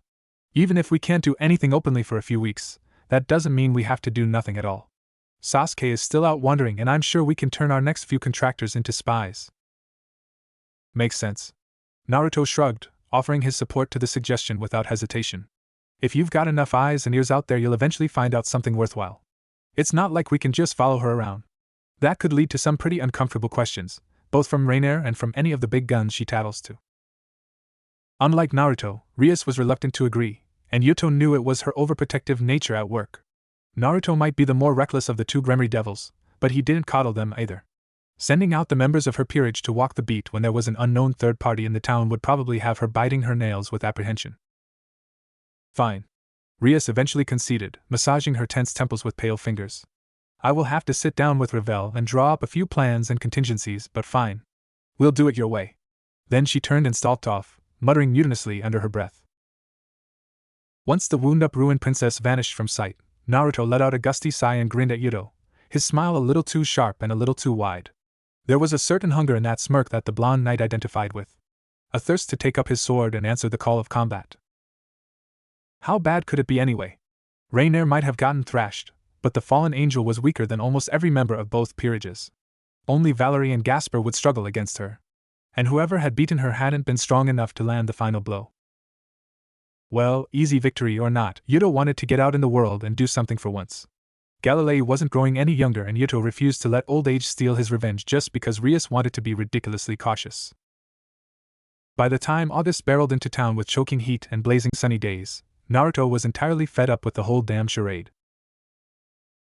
Even if we can't do anything openly for a few weeks, that doesn't mean we have to do nothing at all. Sasuke is still out wandering and I'm sure we can turn our next few contractors into spies. Makes sense. Naruto shrugged, offering his support to the suggestion without hesitation. If you've got enough eyes and ears out there, you'll eventually find out something worthwhile. It's not like we can just follow her around. That could lead to some pretty uncomfortable questions, both from Rainier and from any of the big guns she tattles to. Unlike Naruto, Rias was reluctant to agree, and Yuto knew it was her overprotective nature at work. Naruto might be the more reckless of the two Gremry devils, but he didn't coddle them either. Sending out the members of her peerage to walk the beat when there was an unknown third party in the town would probably have her biting her nails with apprehension. Fine. Rias eventually conceded, massaging her tense temples with pale fingers. I will have to sit down with Ravel and draw up a few plans and contingencies, but fine. We'll do it your way. Then she turned and stalked off, muttering mutinously under her breath. Once the wound-up ruined princess vanished from sight, Naruto let out a gusty sigh and grinned at Yuto, his smile a little too sharp and a little too wide. There was a certain hunger in that smirk that the blonde knight identified with. A thirst to take up his sword and answer the call of combat. How bad could it be anyway? Rainier might have gotten thrashed, but the fallen angel was weaker than almost every member of both peerages. Only Valerie and Gasper would struggle against her. And whoever had beaten her hadn't been strong enough to land the final blow. Well, easy victory or not, Yuto wanted to get out in the world and do something for once. Galilei wasn't growing any younger and Yuto refused to let old age steal his revenge just because Rias wanted to be ridiculously cautious. By the time August barreled into town with choking heat and blazing sunny days, Naruto was entirely fed up with the whole damn charade.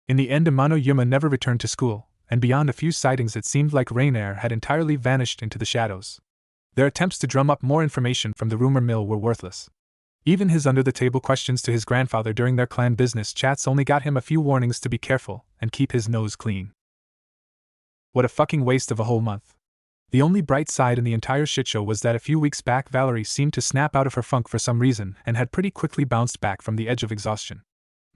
In the end, Amano Yuma never returned to school, and beyond a few sightings it seemed like Rainier had entirely vanished into the shadows. Their attempts to drum up more information from the rumor mill were worthless. Even his under-the-table questions to his grandfather during their clan business chats only got him a few warnings to be careful and keep his nose clean. What a fucking waste of a whole month. The only bright side in the entire shitshow was that a few weeks back Valerie seemed to snap out of her funk for some reason and had pretty quickly bounced back from the edge of exhaustion.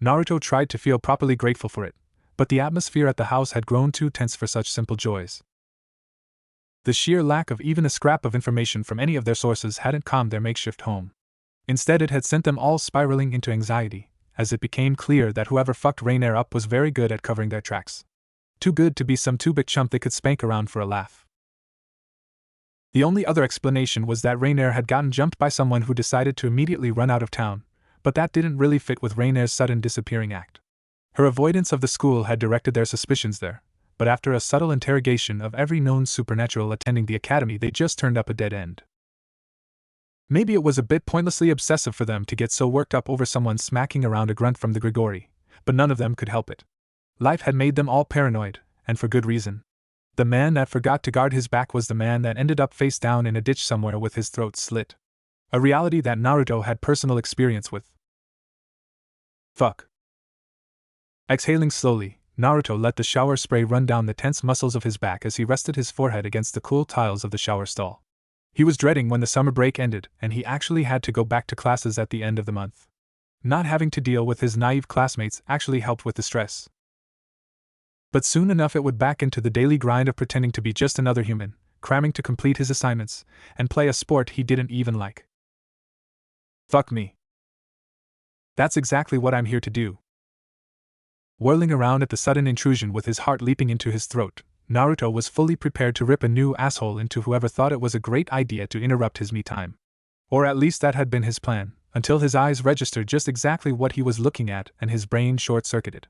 Naruto tried to feel properly grateful for it, but the atmosphere at the house had grown too tense for such simple joys. The sheer lack of even a scrap of information from any of their sources hadn't calmed their makeshift home. Instead, it had sent them all spiraling into anxiety, as it became clear that whoever fucked Rainier up was very good at covering their tracks. Too good to be some two-bit chump they could spank around for a laugh. The only other explanation was that Rainier had gotten jumped by someone who decided to immediately run out of town, but that didn't really fit with Rainier's sudden disappearing act. Her avoidance of the school had directed their suspicions there, but after a subtle interrogation of every known supernatural attending the academy, they just turned up a dead end. Maybe it was a bit pointlessly obsessive for them to get so worked up over someone smacking around a grunt from the Grigori, but none of them could help it. Life had made them all paranoid, and for good reason. The man that forgot to guard his back was the man that ended up face down in a ditch somewhere with his throat slit. A reality that Naruto had personal experience with. Fuck. Exhaling slowly, Naruto let the shower spray run down the tense muscles of his back as he rested his forehead against the cool tiles of the shower stall. He was dreading when the summer break ended and he actually had to go back to classes at the end of the month. Not having to deal with his naive classmates actually helped with the stress. But soon enough it would back into the daily grind of pretending to be just another human, cramming to complete his assignments, and play a sport he didn't even like. Fuck me. That's exactly what I'm here to do. Whirling around at the sudden intrusion with his heart leaping into his throat, Naruto was fully prepared to rip a new asshole into whoever thought it was a great idea to interrupt his me time. Or at least that had been his plan, until his eyes registered just exactly what he was looking at and his brain short-circuited.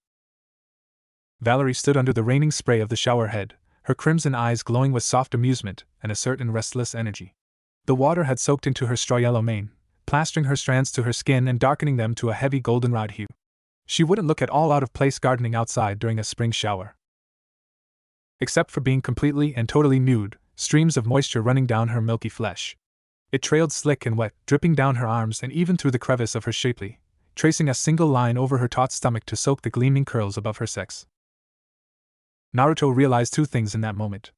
Valerie stood under the raining spray of the shower head, her crimson eyes glowing with soft amusement and a certain restless energy. The water had soaked into her straw-yellow mane, plastering her strands to her skin and darkening them to a heavy goldenrod hue. She wouldn't look at all out of place gardening outside during a spring shower. Except for being completely and totally nude, streams of moisture running down her milky flesh. It trailed slick and wet, dripping down her arms and even through the crevice of her shapely, tracing a single line over her taut stomach to soak the gleaming curls above her sex. Naruto realized two things in that moment.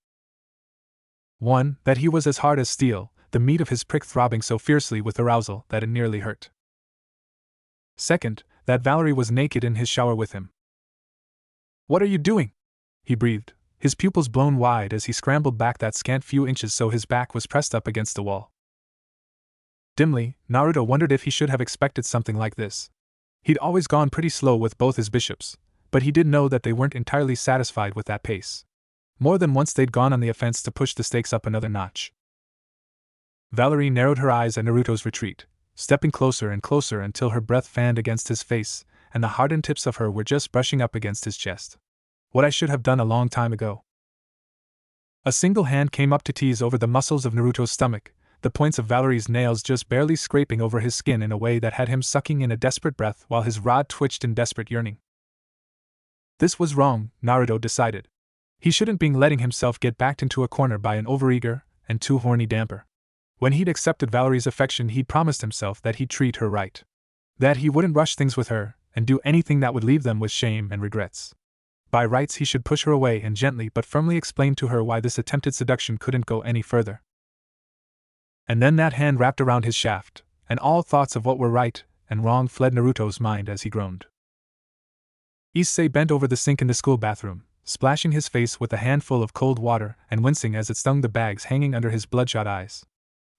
One, that he was as hard as steel, the meat of his prick throbbing so fiercely with arousal that it nearly hurt. Second, that Valerie was naked in his shower with him. "What are you doing?" he breathed, his pupils blown wide as he scrambled back that scant few inches so his back was pressed up against the wall. Dimly, Naruto wondered if he should have expected something like this. He'd always gone pretty slow with both his bishops, but he did know that they weren't entirely satisfied with that pace. More than once they'd gone on the offense to push the stakes up another notch. Valerie narrowed her eyes at Naruto's retreat, stepping closer and closer until her breath fanned against his face, and the hardened tips of her were just brushing up against his chest. What I should have done a long time ago. A single hand came up to tease over the muscles of Naruto's stomach, the points of Valerie's nails just barely scraping over his skin in a way that had him sucking in a desperate breath while his rod twitched in desperate yearning. This was wrong, Naruto decided. He shouldn't be letting himself get backed into a corner by an overeager and too horny damper. When he'd accepted Valerie's affection, he'd promised himself that he'd treat her right. That he wouldn't rush things with her and do anything that would leave them with shame and regrets. By rights, he should push her away and gently but firmly explain to her why this attempted seduction couldn't go any further. And then that hand wrapped around his shaft, and all thoughts of what were right and wrong fled Naruto's mind as he groaned. Issei bent over the sink in the school bathroom, splashing his face with a handful of cold water and wincing as it stung the bags hanging under his bloodshot eyes.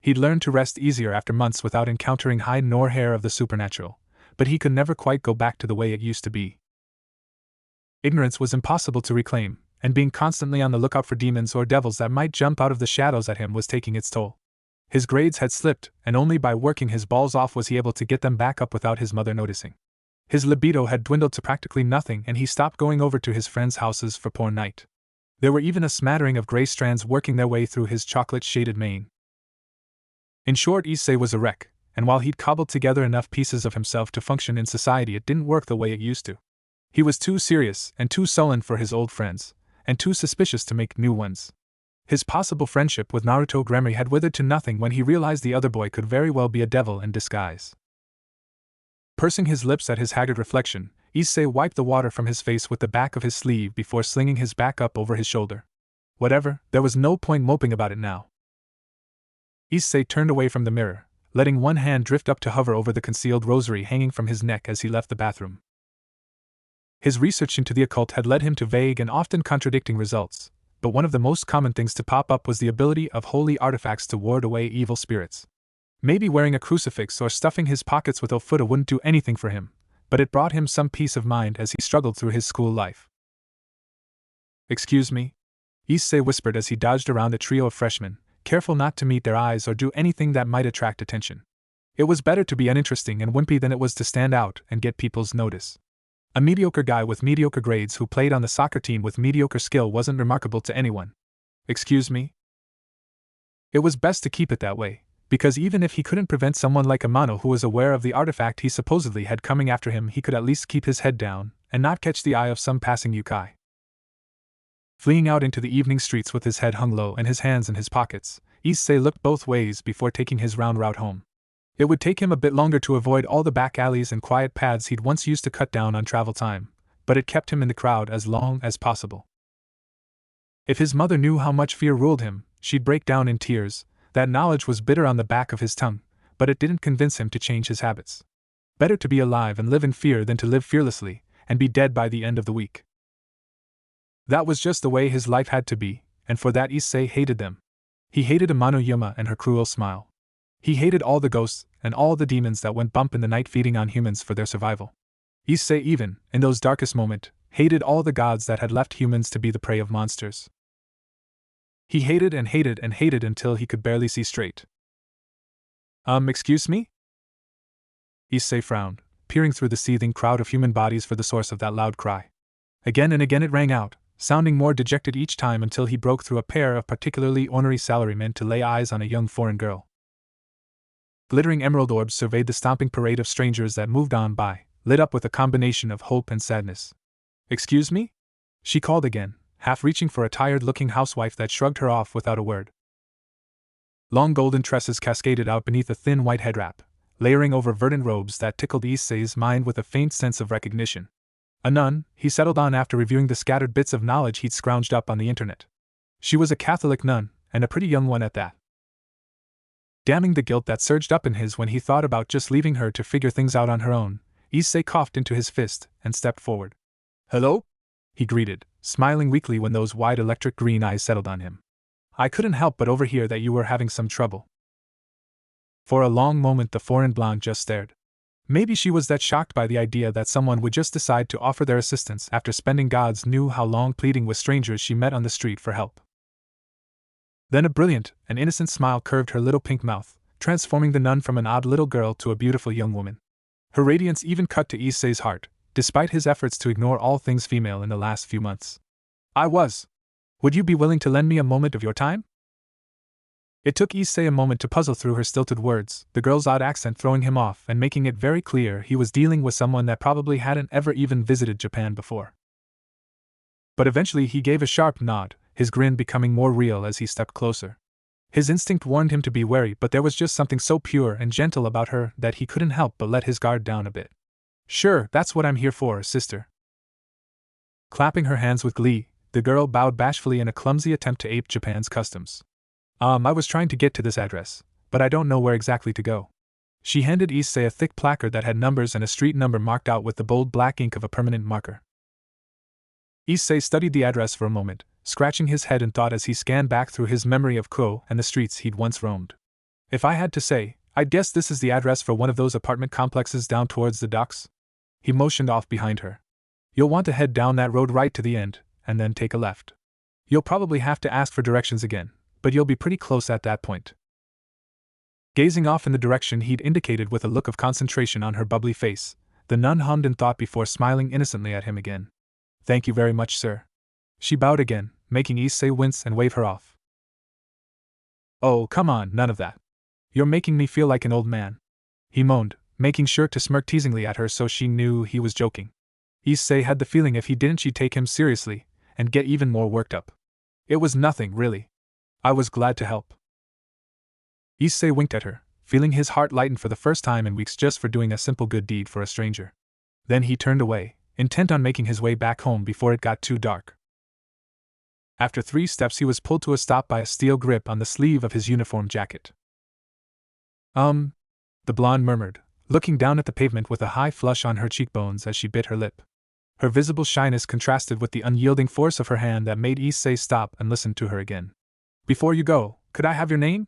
He'd learned to rest easier after months without encountering hide nor hair of the supernatural, but he could never quite go back to the way it used to be. Ignorance was impossible to reclaim, and being constantly on the lookout for demons or devils that might jump out of the shadows at him was taking its toll. His grades had slipped, and only by working his balls off was he able to get them back up without his mother noticing. His libido had dwindled to practically nothing, and he stopped going over to his friends' houses for porn night. There were even a smattering of gray strands working their way through his chocolate-shaded mane. In short, Issei was a wreck, and while he'd cobbled together enough pieces of himself to function in society, it didn't work the way it used to. He was too serious and too sullen for his old friends, and too suspicious to make new ones. His possible friendship with Naruto Gremory had withered to nothing when he realized the other boy could very well be a devil in disguise. Pursing his lips at his haggard reflection, Issei wiped the water from his face with the back of his sleeve before slinging his back up over his shoulder. Whatever, there was no point moping about it now. Issei turned away from the mirror, letting one hand drift up to hover over the concealed rosary hanging from his neck as he left the bathroom. His research into the occult had led him to vague and often contradicting results, but one of the most common things to pop up was the ability of holy artifacts to ward away evil spirits. Maybe wearing a crucifix or stuffing his pockets with ofuda wouldn't do anything for him, but it brought him some peace of mind as he struggled through his school life. "Excuse me?" Issei whispered as he dodged around a trio of freshmen, careful not to meet their eyes or do anything that might attract attention. It was better to be uninteresting and wimpy than it was to stand out and get people's notice. A mediocre guy with mediocre grades who played on the soccer team with mediocre skill wasn't remarkable to anyone. "Excuse me?" It was best to keep it that way, because even if he couldn't prevent someone like Amano who was aware of the artifact he supposedly had coming after him, he could at least keep his head down and not catch the eye of some passing yokai. Fleeing out into the evening streets with his head hung low and his hands in his pockets, Issei looked both ways before taking his round route home. It would take him a bit longer to avoid all the back alleys and quiet paths he'd once used to cut down on travel time, but it kept him in the crowd as long as possible. If his mother knew how much fear ruled him, she'd break down in tears. That knowledge was bitter on the back of his tongue, but it didn't convince him to change his habits. Better to be alive and live in fear than to live fearlessly and be dead by the end of the week. That was just the way his life had to be, and for that Issei hated them. He hated Amano Yuma and her cruel smile. He hated all the ghosts and all the demons that went bump in the night feeding on humans for their survival. Issei even, in those darkest moments, hated all the gods that had left humans to be the prey of monsters. He hated and hated and hated until he could barely see straight. Excuse me?" Issei frowned, peering through the seething crowd of human bodies for the source of that loud cry. Again and again it rang out, sounding more dejected each time until he broke through a pair of particularly ornery salarymen to lay eyes on a young foreign girl. Glittering emerald orbs surveyed the stomping parade of strangers that moved on by, lit up with a combination of hope and sadness. "Excuse me?" she called again, half reaching for a tired-looking housewife that shrugged her off without a word. Long golden tresses cascaded out beneath a thin white headwrap, layering over verdant robes that tickled Issei's mind with a faint sense of recognition. A nun, he settled on after reviewing the scattered bits of knowledge he'd scrounged up on the internet. She was a Catholic nun, and a pretty young one at that. Damning the guilt that surged up in his when he thought about just leaving her to figure things out on her own, Issei coughed into his fist and stepped forward. "Hello?" he greeted, smiling weakly when those wide electric green eyes settled on him. "I couldn't help but overhear that you were having some trouble." For a long moment the foreign blonde just stared. Maybe she was that shocked by the idea that someone would just decide to offer their assistance after spending gods knew how long pleading with strangers she met on the street for help. Then a brilliant and innocent smile curved her little pink mouth, transforming the nun from an odd little girl to a beautiful young woman. Her radiance even cut to Issei's heart, despite his efforts to ignore all things female in the last few months. Would you be willing to lend me a moment of your time?" It took Issei a moment to puzzle through her stilted words, the girl's odd accent throwing him off and making it very clear he was dealing with someone that probably hadn't ever even visited Japan before. But eventually he gave a sharp nod, his grin becoming more real as he stepped closer. His instinct warned him to be wary, but there was just something so pure and gentle about her that he couldn't help but let his guard down a bit. "Sure, that's what I'm here for, sister." Clapping her hands with glee, the girl bowed bashfully in a clumsy attempt to ape Japan's customs. I was trying to get to this address, but I don't know where exactly to go." She handed Issei a thick placard that had numbers and a street number marked out with the bold black ink of a permanent marker. Issei studied the address for a moment, scratching his head in thought as he scanned back through his memory of Kuo and the streets he'd once roamed. "If I had to say, I'd guess this is the address for one of those apartment complexes down towards the docks." He motioned off behind her. "You'll want to head down that road right to the end, and then take a left. You'll probably have to ask for directions again, but you'll be pretty close at that point." Gazing off in the direction he'd indicated with a look of concentration on her bubbly face, the nun hummed in thought before smiling innocently at him again. "Thank you very much, sir." She bowed again, making Issei wince and wave her off. "Oh, come on, none of that. You're making me feel like an old man," he moaned, making sure to smirk teasingly at her so she knew he was joking. Issei had the feeling if he didn't she'd take him seriously and get even more worked up. "It was nothing, really. I was glad to help." Issei winked at her, feeling his heart lighten for the first time in weeks just for doing a simple good deed for a stranger. Then he turned away, intent on making his way back home before it got too dark. After 3 steps, he was pulled to a stop by a steel grip on the sleeve of his uniform jacket. The blonde murmured, looking down at the pavement with a high flush on her cheekbones as she bit her lip. Her visible shyness contrasted with the unyielding force of her hand that made Issei stop and listen to her again. Before you go, could I have your name?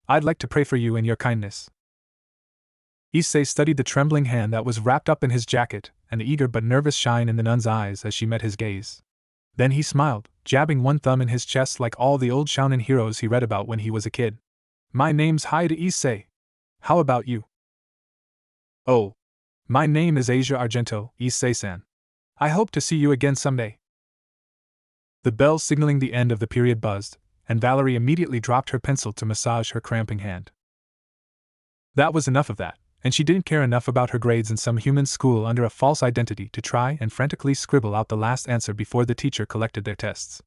I'd like to pray for you and your kindness. Issei studied the trembling hand that was wrapped up in his jacket and the eager but nervous shine in the nun's eyes as she met his gaze. Then he smiled, jabbing one thumb in his chest like all the old shounen heroes he read about when he was a kid. My name's Haida Issei. How about you? Oh, my name is Asia Argento, Issei-san. I hope to see you again someday. The bell signaling the end of the period buzzed, and Valerie immediately dropped her pencil to massage her cramping hand. That was enough of that, and she didn't care enough about her grades in some human school under a false identity to try and frantically scribble out the last answer before the teacher collected their tests.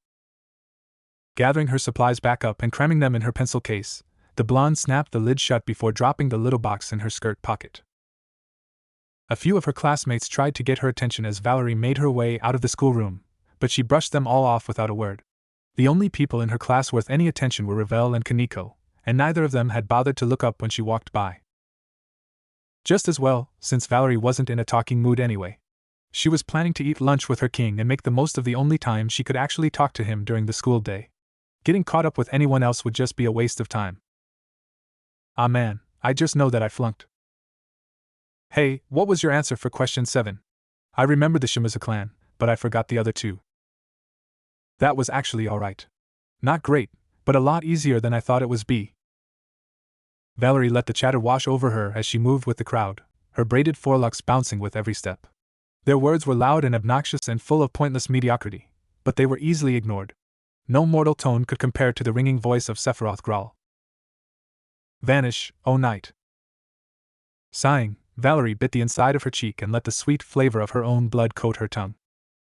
Gathering her supplies back up and cramming them in her pencil case, the blonde snapped the lid shut before dropping the little box in her skirt pocket. A few of her classmates tried to get her attention as Valerie made her way out of the schoolroom, but she brushed them all off without a word. The only people in her class worth any attention were Ravel and Kaneko, and neither of them had bothered to look up when she walked by. Just as well, since Valerie wasn't in a talking mood anyway. She was planning to eat lunch with her king and make the most of the only time she could actually talk to him during the school day. Getting caught up with anyone else would just be a waste of time. Ah man, I just know that I flunked. Hey, what was your answer for question 7? I remembered the Shimizu clan, but I forgot the other 2. That was actually alright. Not great, but a lot easier than I thought it was. Valerie let the chatter wash over her as she moved with the crowd, her braided forelocks bouncing with every step. Their words were loud and obnoxious and full of pointless mediocrity, but they were easily ignored. No mortal tone could compare to the ringing voice of Sephiroth Grawl. Vanish, O night. Sighing, Valerie bit the inside of her cheek and let the sweet flavor of her own blood coat her tongue.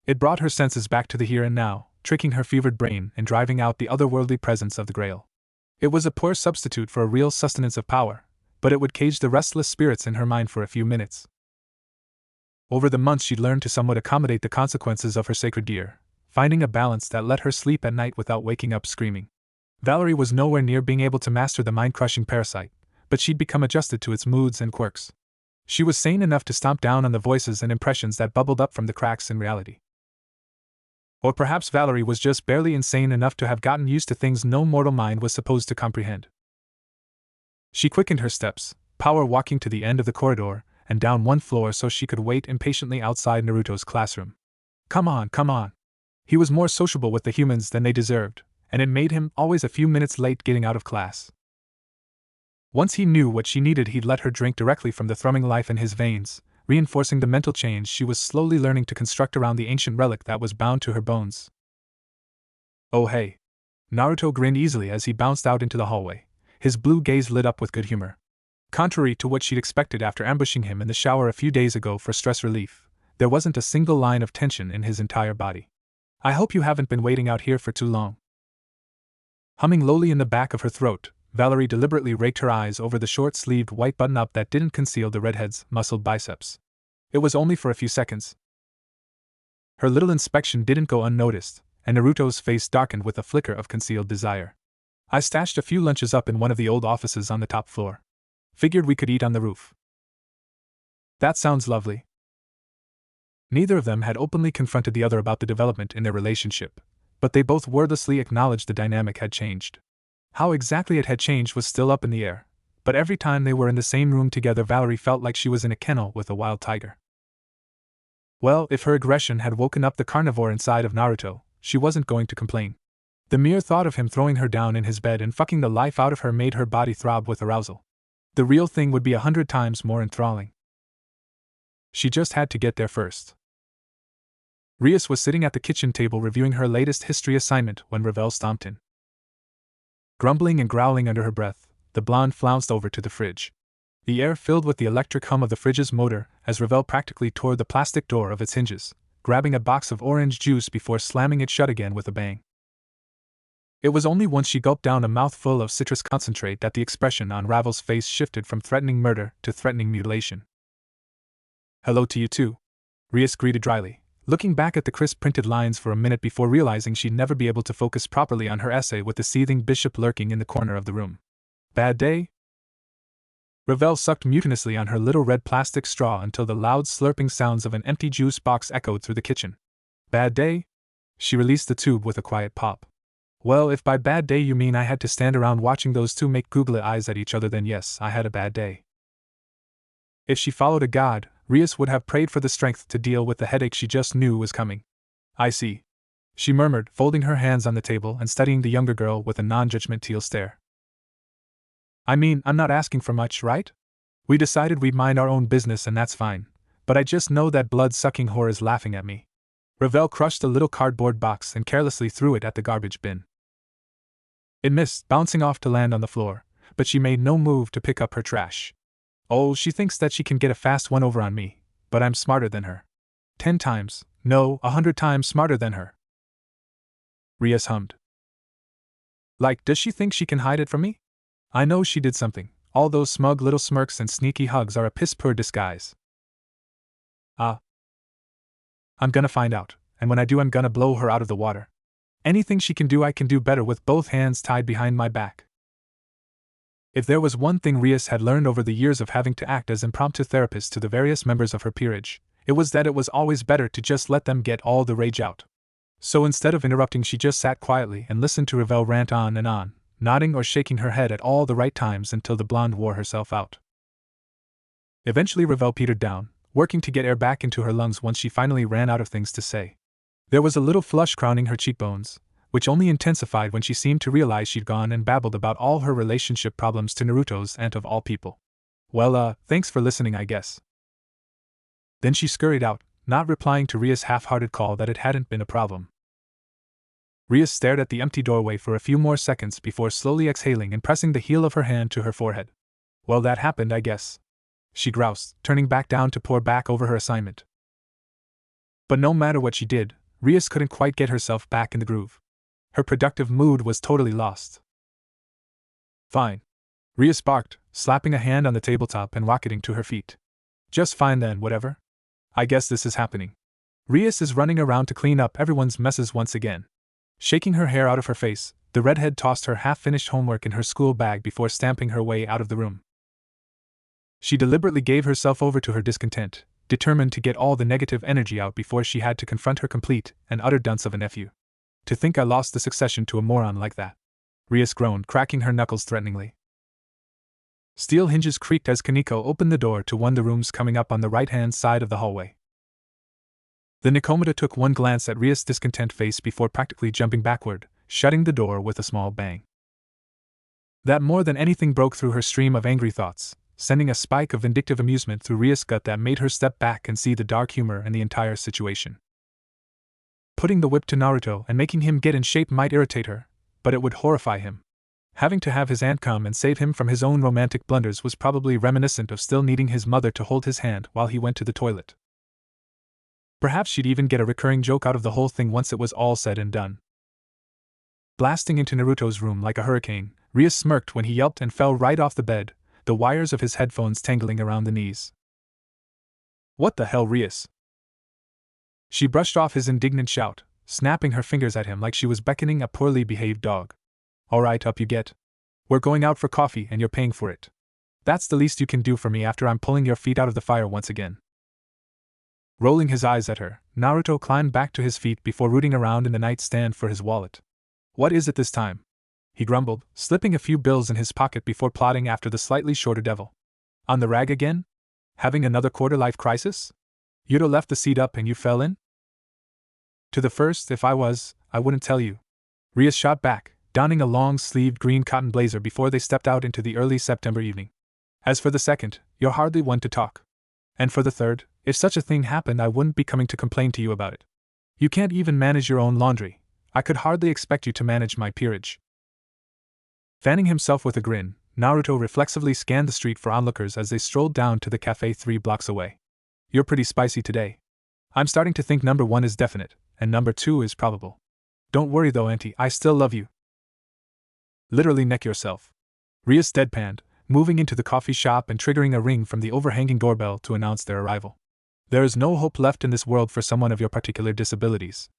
It brought her senses back to the here and now, tricking her fevered brain and driving out the otherworldly presence of the Grail. It was a poor substitute for a real sustenance of power, but it would cage the restless spirits in her mind for a few minutes. Over the months she'd learned to somewhat accommodate the consequences of her sacred gear, finding a balance that let her sleep at night without waking up screaming. Valerie was nowhere near being able to master the mind-crushing parasite, but she'd become adjusted to its moods and quirks. She was sane enough to stomp down on the voices and impressions that bubbled up from the cracks in reality. Or perhaps Valerie was just barely insane enough to have gotten used to things no mortal mind was supposed to comprehend. She quickened her steps, power walking to the end of the corridor and down one floor so she could wait impatiently outside Naruto's classroom. Come on, come on. He was more sociable with the humans than they deserved, and it made him always a few minutes late getting out of class. Once he knew what she needed, he'd let her drink directly from the thrumming life in his veins, reinforcing the mental change she was slowly learning to construct around the ancient relic that was bound to her bones. Oh hey. Naruto grinned easily as he bounced out into the hallway, his blue gaze lit up with good humor. Contrary to what she'd expected after ambushing him in the shower a few days ago for stress relief, there wasn't a single line of tension in his entire body. I hope you haven't been waiting out here for too long. Humming lowly in the back of her throat, Valerie deliberately raked her eyes over the short-sleeved white button-up that didn't conceal the redhead's muscled biceps. It was only for a few seconds. Her little inspection didn't go unnoticed, and Naruto's face darkened with a flicker of concealed desire. I stashed a few lunches up in one of the old offices on the top floor. Figured we could eat on the roof. That sounds lovely. Neither of them had openly confronted the other about the development in their relationship, but they both wordlessly acknowledged the dynamic had changed. How exactly it had changed was still up in the air, but every time they were in the same room together, Valerie felt like she was in a kennel with a wild tiger. Well, if her aggression had woken up the carnivore inside of Naruto, she wasn't going to complain. The mere thought of him throwing her down in his bed and fucking the life out of her made her body throb with arousal. The real thing would be 100 times more enthralling. She just had to get there first. Rias was sitting at the kitchen table reviewing her latest history assignment when Ravel stomped in. Grumbling and growling under her breath, the blonde flounced over to the fridge. The air filled with the electric hum of the fridge's motor as Ravel practically tore the plastic door of its hinges, grabbing a box of orange juice before slamming it shut again with a bang. It was only once she gulped down a mouthful of citrus concentrate that the expression on Ravel's face shifted from threatening murder to threatening mutilation. "Hello to you too," Rias greeted dryly, looking back at the crisp printed lines for a minute before realizing she'd never be able to focus properly on her essay with the seething bishop lurking in the corner of the room. "Bad day?" Ravel sucked mutinously on her little red plastic straw until the loud slurping sounds of an empty juice box echoed through the kitchen. "Bad day?" She released the tube with a quiet pop. "Well, if by bad day you mean I had to stand around watching those two make googly eyes at each other, then yes, I had a bad day." If she followed a god, Rias would have prayed for the strength to deal with the headache she just knew was coming. "I see," she murmured, folding her hands on the table and studying the younger girl with a non-judgmental stare. "I mean, I'm not asking for much, right? We decided we'd mind our own business and that's fine, but I just know that blood-sucking whore is laughing at me." Ravel crushed a little cardboard box and carelessly threw it at the garbage bin. It missed, bouncing off to land on the floor, but she made no move to pick up her trash. "Oh, she thinks that she can get a fast one over on me, but I'm smarter than her. 10 times, no, 100 times smarter than her." Rias hummed. "Like, does she think she can hide it from me? I know she did something. All those smug little smirks and sneaky hugs are a piss-poor disguise." "I'm gonna find out, and when I do I'm gonna blow her out of the water. Anything she can do I can do better with both hands tied behind my back." If there was one thing Rias had learned over the years of having to act as impromptu therapist to the various members of her peerage, it was that it was always better to just let them get all the rage out. So instead of interrupting, she just sat quietly and listened to Ravel rant on and on, nodding or shaking her head at all the right times until the blonde wore herself out. Eventually Ravel petered down, working to get air back into her lungs once she finally ran out of things to say. There was a little flush crowning her cheekbones, which only intensified when she seemed to realize she'd gone and babbled about all her relationship problems to Naruto's aunt of all people. "Well, thanks for listening, I guess." Then she scurried out, not replying to Ria's half-hearted call that it hadn't been a problem. Rias stared at the empty doorway for a few more seconds before slowly exhaling and pressing the heel of her hand to her forehead. "Well, that happened, I guess," she groused, turning back down to pour back over her assignment. But no matter what she did, Rias couldn't quite get herself back in the groove. Her productive mood was totally lost. "Fine," Rias barked, slapping a hand on the tabletop and rocketing to her feet. "Just fine then, whatever. I guess this is happening. Rias is running around to clean up everyone's messes once again." Shaking her hair out of her face, the redhead tossed her half-finished homework in her school bag before stamping her way out of the room. She deliberately gave herself over to her discontent, determined to get all the negative energy out before she had to confront her complete and utter dunce of a nephew. "To think I lost the succession to a moron like that," Rias groaned, cracking her knuckles threateningly. Steel hinges creaked as Kaneko opened the door to one of the rooms coming up on the right-hand side of the hallway. The Nikomata took one glance at Rias' discontent face before practically jumping backward, shutting the door with a small bang. That more than anything broke through her stream of angry thoughts, sending a spike of vindictive amusement through Rias' gut that made her step back and see the dark humor in the entire situation. Putting the whip to Naruto and making him get in shape might irritate her, but it would horrify him. Having to have his aunt come and save him from his own romantic blunders was probably reminiscent of still needing his mother to hold his hand while he went to the toilet. Perhaps she'd even get a recurring joke out of the whole thing once it was all said and done. Blasting into Naruto's room like a hurricane, Rias smirked when he yelped and fell right off the bed, the wires of his headphones tangling around the knees. "What the hell, Rias?" She brushed off his indignant shout, snapping her fingers at him like she was beckoning a poorly behaved dog. "All right, up you get. We're going out for coffee and you're paying for it. That's the least you can do for me after I'm pulling your feet out of the fire once again." Rolling his eyes at her, Naruto climbed back to his feet before rooting around in the nightstand for his wallet. "What is it this time?" he grumbled, slipping a few bills in his pocket before plodding after the slightly shorter devil. "On the rag again? Having another quarter-life crisis? You'd left the seat up and you fell in?" "To the first, if I was, I wouldn't tell you," Rias shot back, donning a long-sleeved green cotton blazer before they stepped out into the early September evening. "As for the second, you're hardly one to talk. And for the third, if such a thing happened I wouldn't be coming to complain to you about it. You can't even manage your own laundry. I could hardly expect you to manage my peerage." Fanning himself with a grin, Naruto reflexively scanned the street for onlookers as they strolled down to the cafe 3 blocks away. "You're pretty spicy today. I'm starting to think number 1 is definite, and number 2 is probable. Don't worry though, Auntie, I still love you." Literally neck yourself. Rias deadpanned, moving into the coffee shop and triggering a ring from the overhanging doorbell to announce their arrival. There is no hope left in this world for someone of your particular disabilities.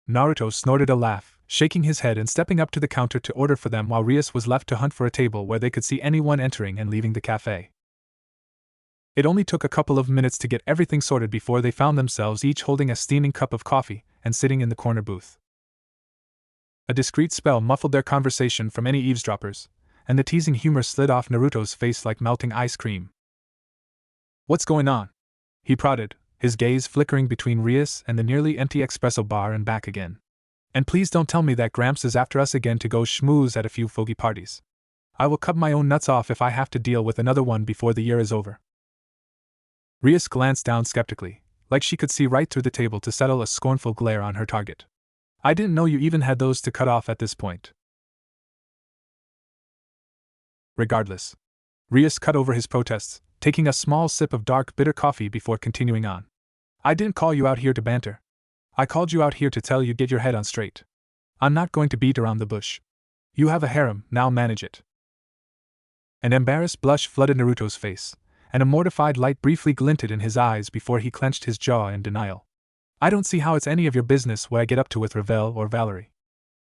Naruto snorted a laugh, shaking his head and stepping up to the counter to order for them while Rias was left to hunt for a table where they could see anyone entering and leaving the cafe. It only took a couple of minutes to get everything sorted before they found themselves each holding a steaming cup of coffee and sitting in the corner booth. A discreet spell muffled their conversation from any eavesdroppers, and the teasing humor slid off Naruto's face like melting ice cream. "What's going on?" he prodded, his gaze flickering between Rias and the nearly empty espresso bar and back again. "And please don't tell me that Gramps is after us again to go schmooze at a few fogey parties. I will cut my own nuts off if I have to deal with another one before the year is over." Rias glanced down skeptically, like she could see right through the table to settle a scornful glare on her target. "I didn't know you even had those to cut off at this point." Regardless, Rias cut over his protests, taking a small sip of dark, bitter coffee before continuing on. "I didn't call you out here to banter. I called you out here to tell you get your head on straight. I'm not going to beat around the bush. You have a harem, now manage it." An embarrassed blush flooded Naruto's face, and a mortified light briefly glinted in his eyes before he clenched his jaw in denial. "I don't see how it's any of your business what I get up to with Ravel or Valerie,"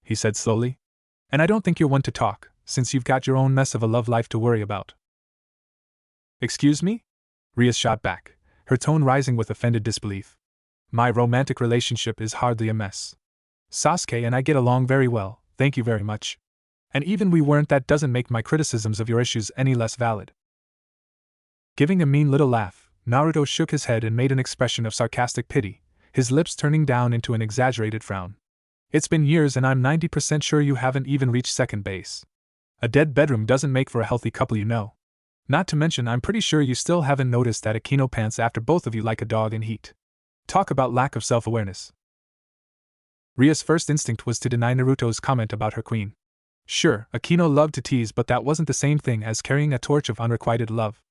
he said slowly. "And I don't think you're one to talk, since you've got your own mess of a love life to worry about." "Excuse me?" Rias shot back, her tone rising with offended disbelief. "My romantic relationship is hardly a mess. Sasuke and I get along very well, thank you very much. And even we weren't, that doesn't make my criticisms of your issues any less valid." Giving a mean little laugh, Naruto shook his head and made an expression of sarcastic pity, his lips turning down into an exaggerated frown. "It's been years and I'm 90% sure you haven't even reached second base. A dead bedroom doesn't make for a healthy couple, you know. Not to mention I'm pretty sure you still haven't noticed that Akino pants after both of you like a dog in heat. Talk about lack of self-awareness." Ria's first instinct was to deny Naruto's comment about her queen. Sure, Akino loved to tease, but that wasn't the same thing as carrying a torch of unrequited love.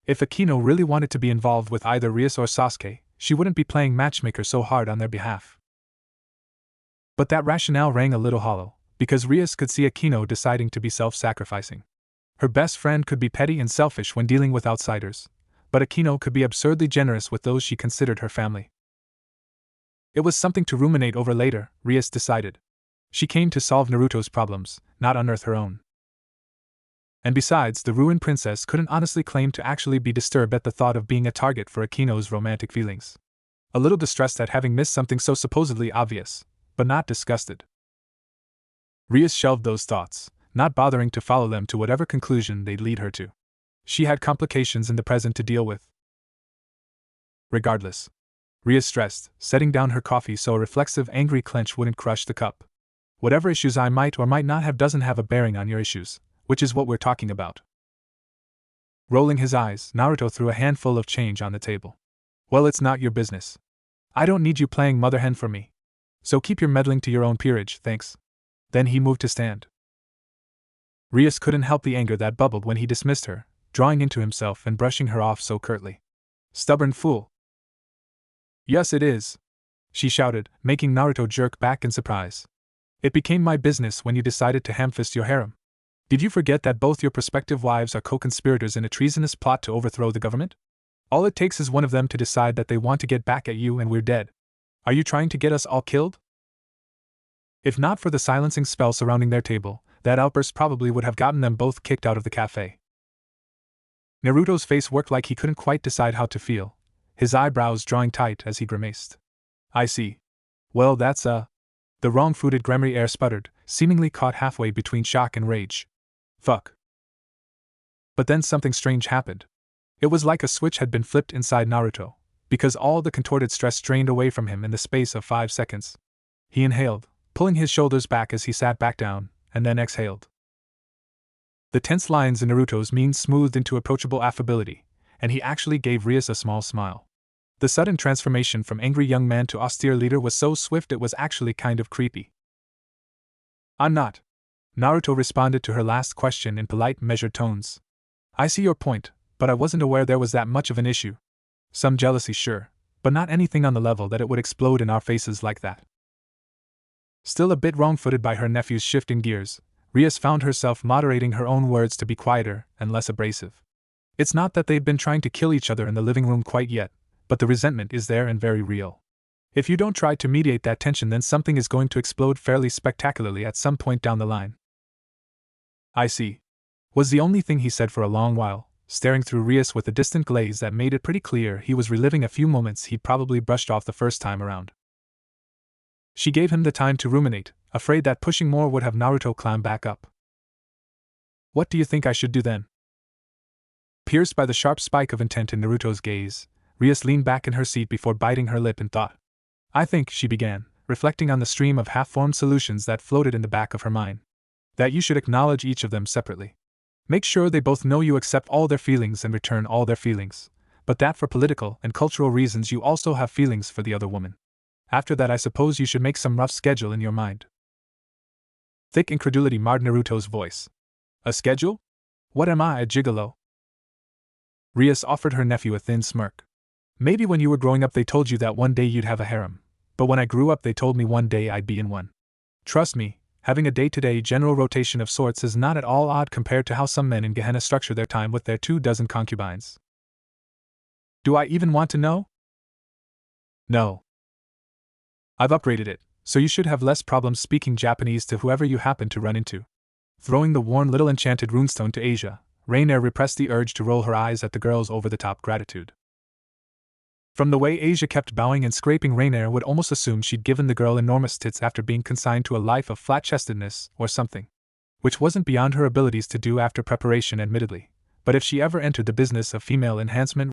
If Akino really wanted to be involved with either Rias or Sasuke, she wouldn't be playing matchmaker so hard on their behalf. But that rationale rang a little hollow, because Rias could see Akino deciding to be self-sacrificing. Her best friend could be petty and selfish when dealing with outsiders, but Akino could be absurdly generous with those she considered her family. It was something to ruminate over later, Rias decided. She came to solve Naruto's problems, not unearth her own. And besides, the ruined princess couldn't honestly claim to actually be disturbed at the thought of being a target for Akino's romantic feelings. A little distressed at having missed something so supposedly obvious, but not disgusted. Rias shelved those thoughts, not bothering to follow them to whatever conclusion they'd lead her to. She had complications in the present to deal with. Regardless, Rias stressed, setting down her coffee so a reflexive, angry clench wouldn't crush the cup. "Whatever issues I might or might not have doesn't have a bearing on your issues, which is what we're talking about." Rolling his eyes, Naruto threw a handful of change on the table. "Well, it's not your business. I don't need you playing mother hen for me. So keep your meddling to your own peerage, thanks." Then he moved to stand. Rias couldn't help the anger that bubbled when he dismissed her, drawing into himself and brushing her off so curtly. "Stubborn fool." "Yes, it is," she shouted, making Naruto jerk back in surprise. "It became my business when you decided to ham-fist your harem. Did you forget that both your prospective wives are co-conspirators in a treasonous plot to overthrow the government? All it takes is one of them to decide that they want to get back at you and we're dead. Are you trying to get us all killed?" If not for the silencing spell surrounding their table, that outburst probably would have gotten them both kicked out of the cafe. Naruto's face worked like he couldn't quite decide how to feel, his eyebrows drawing tight as he grimaced. "I see. Well, that's The wrong-footed Gremry sputtered, seemingly caught halfway between shock and rage. "Fuck." But then something strange happened. It was like a switch had been flipped inside Naruto, because all the contorted stress drained away from him in the space of 5 seconds. He inhaled, pulling his shoulders back as he sat back down, and then exhaled. The tense lines in Naruto's mien smoothed into approachable affability, and he actually gave Rias a small smile. The sudden transformation from angry young man to austere leader was so swift it was actually kind of creepy. "I'm not." Naruto responded to her last question in polite, measured tones. "I see your point, but I wasn't aware there was that much of an issue. Some jealousy, sure, but not anything on the level that it would explode in our faces like that." Still a bit wrong-footed by her nephew's shift in gears, Rias found herself moderating her own words to be quieter and less abrasive. It's not that they've been trying to kill each other in the living room quite yet, but the resentment is there and very real. If you don't try to mediate that tension, then something is going to explode fairly spectacularly at some point down the line. I see, was the only thing he said for a long while, staring through Rias with a distant glaze that made it pretty clear he was reliving a few moments he'd probably brushed off the first time around. She gave him the time to ruminate, afraid that pushing more would have Naruto climb back up. What do you think I should do then? Pierced by the sharp spike of intent in Naruto's gaze, Rias leaned back in her seat before biting her lip in thought. I think, she began, reflecting on the stream of half-formed solutions that floated in the back of her mind, that you should acknowledge each of them separately. Make sure they both know you accept all their feelings and return all their feelings, but that for political and cultural reasons you also have feelings for the other woman. After that, I suppose you should make some rough schedule in your mind. Thick incredulity marred Naruto's voice. A schedule? What am I, a gigolo? Rias offered her nephew a thin smirk. Maybe when you were growing up they told you that one day you'd have a harem, but when I grew up they told me one day I'd be in one. Trust me, having a day-to-day general rotation of sorts is not at all odd compared to how some men in Gehenna structure their time with their 24 concubines. Do I even want to know? No. I've upgraded it, so you should have less problems speaking Japanese to whoever you happen to run into. Throwing the worn little enchanted runestone to Asia, Rainier repressed the urge to roll her eyes at the girl's over-the-top gratitude. From the way Asia kept bowing and scraping, Rainier would almost assume she'd given the girl enormous tits after being consigned to a life of flat-chestedness or something, which wasn't beyond her abilities to do after preparation, admittedly, but if she ever entered the business of female enhancement,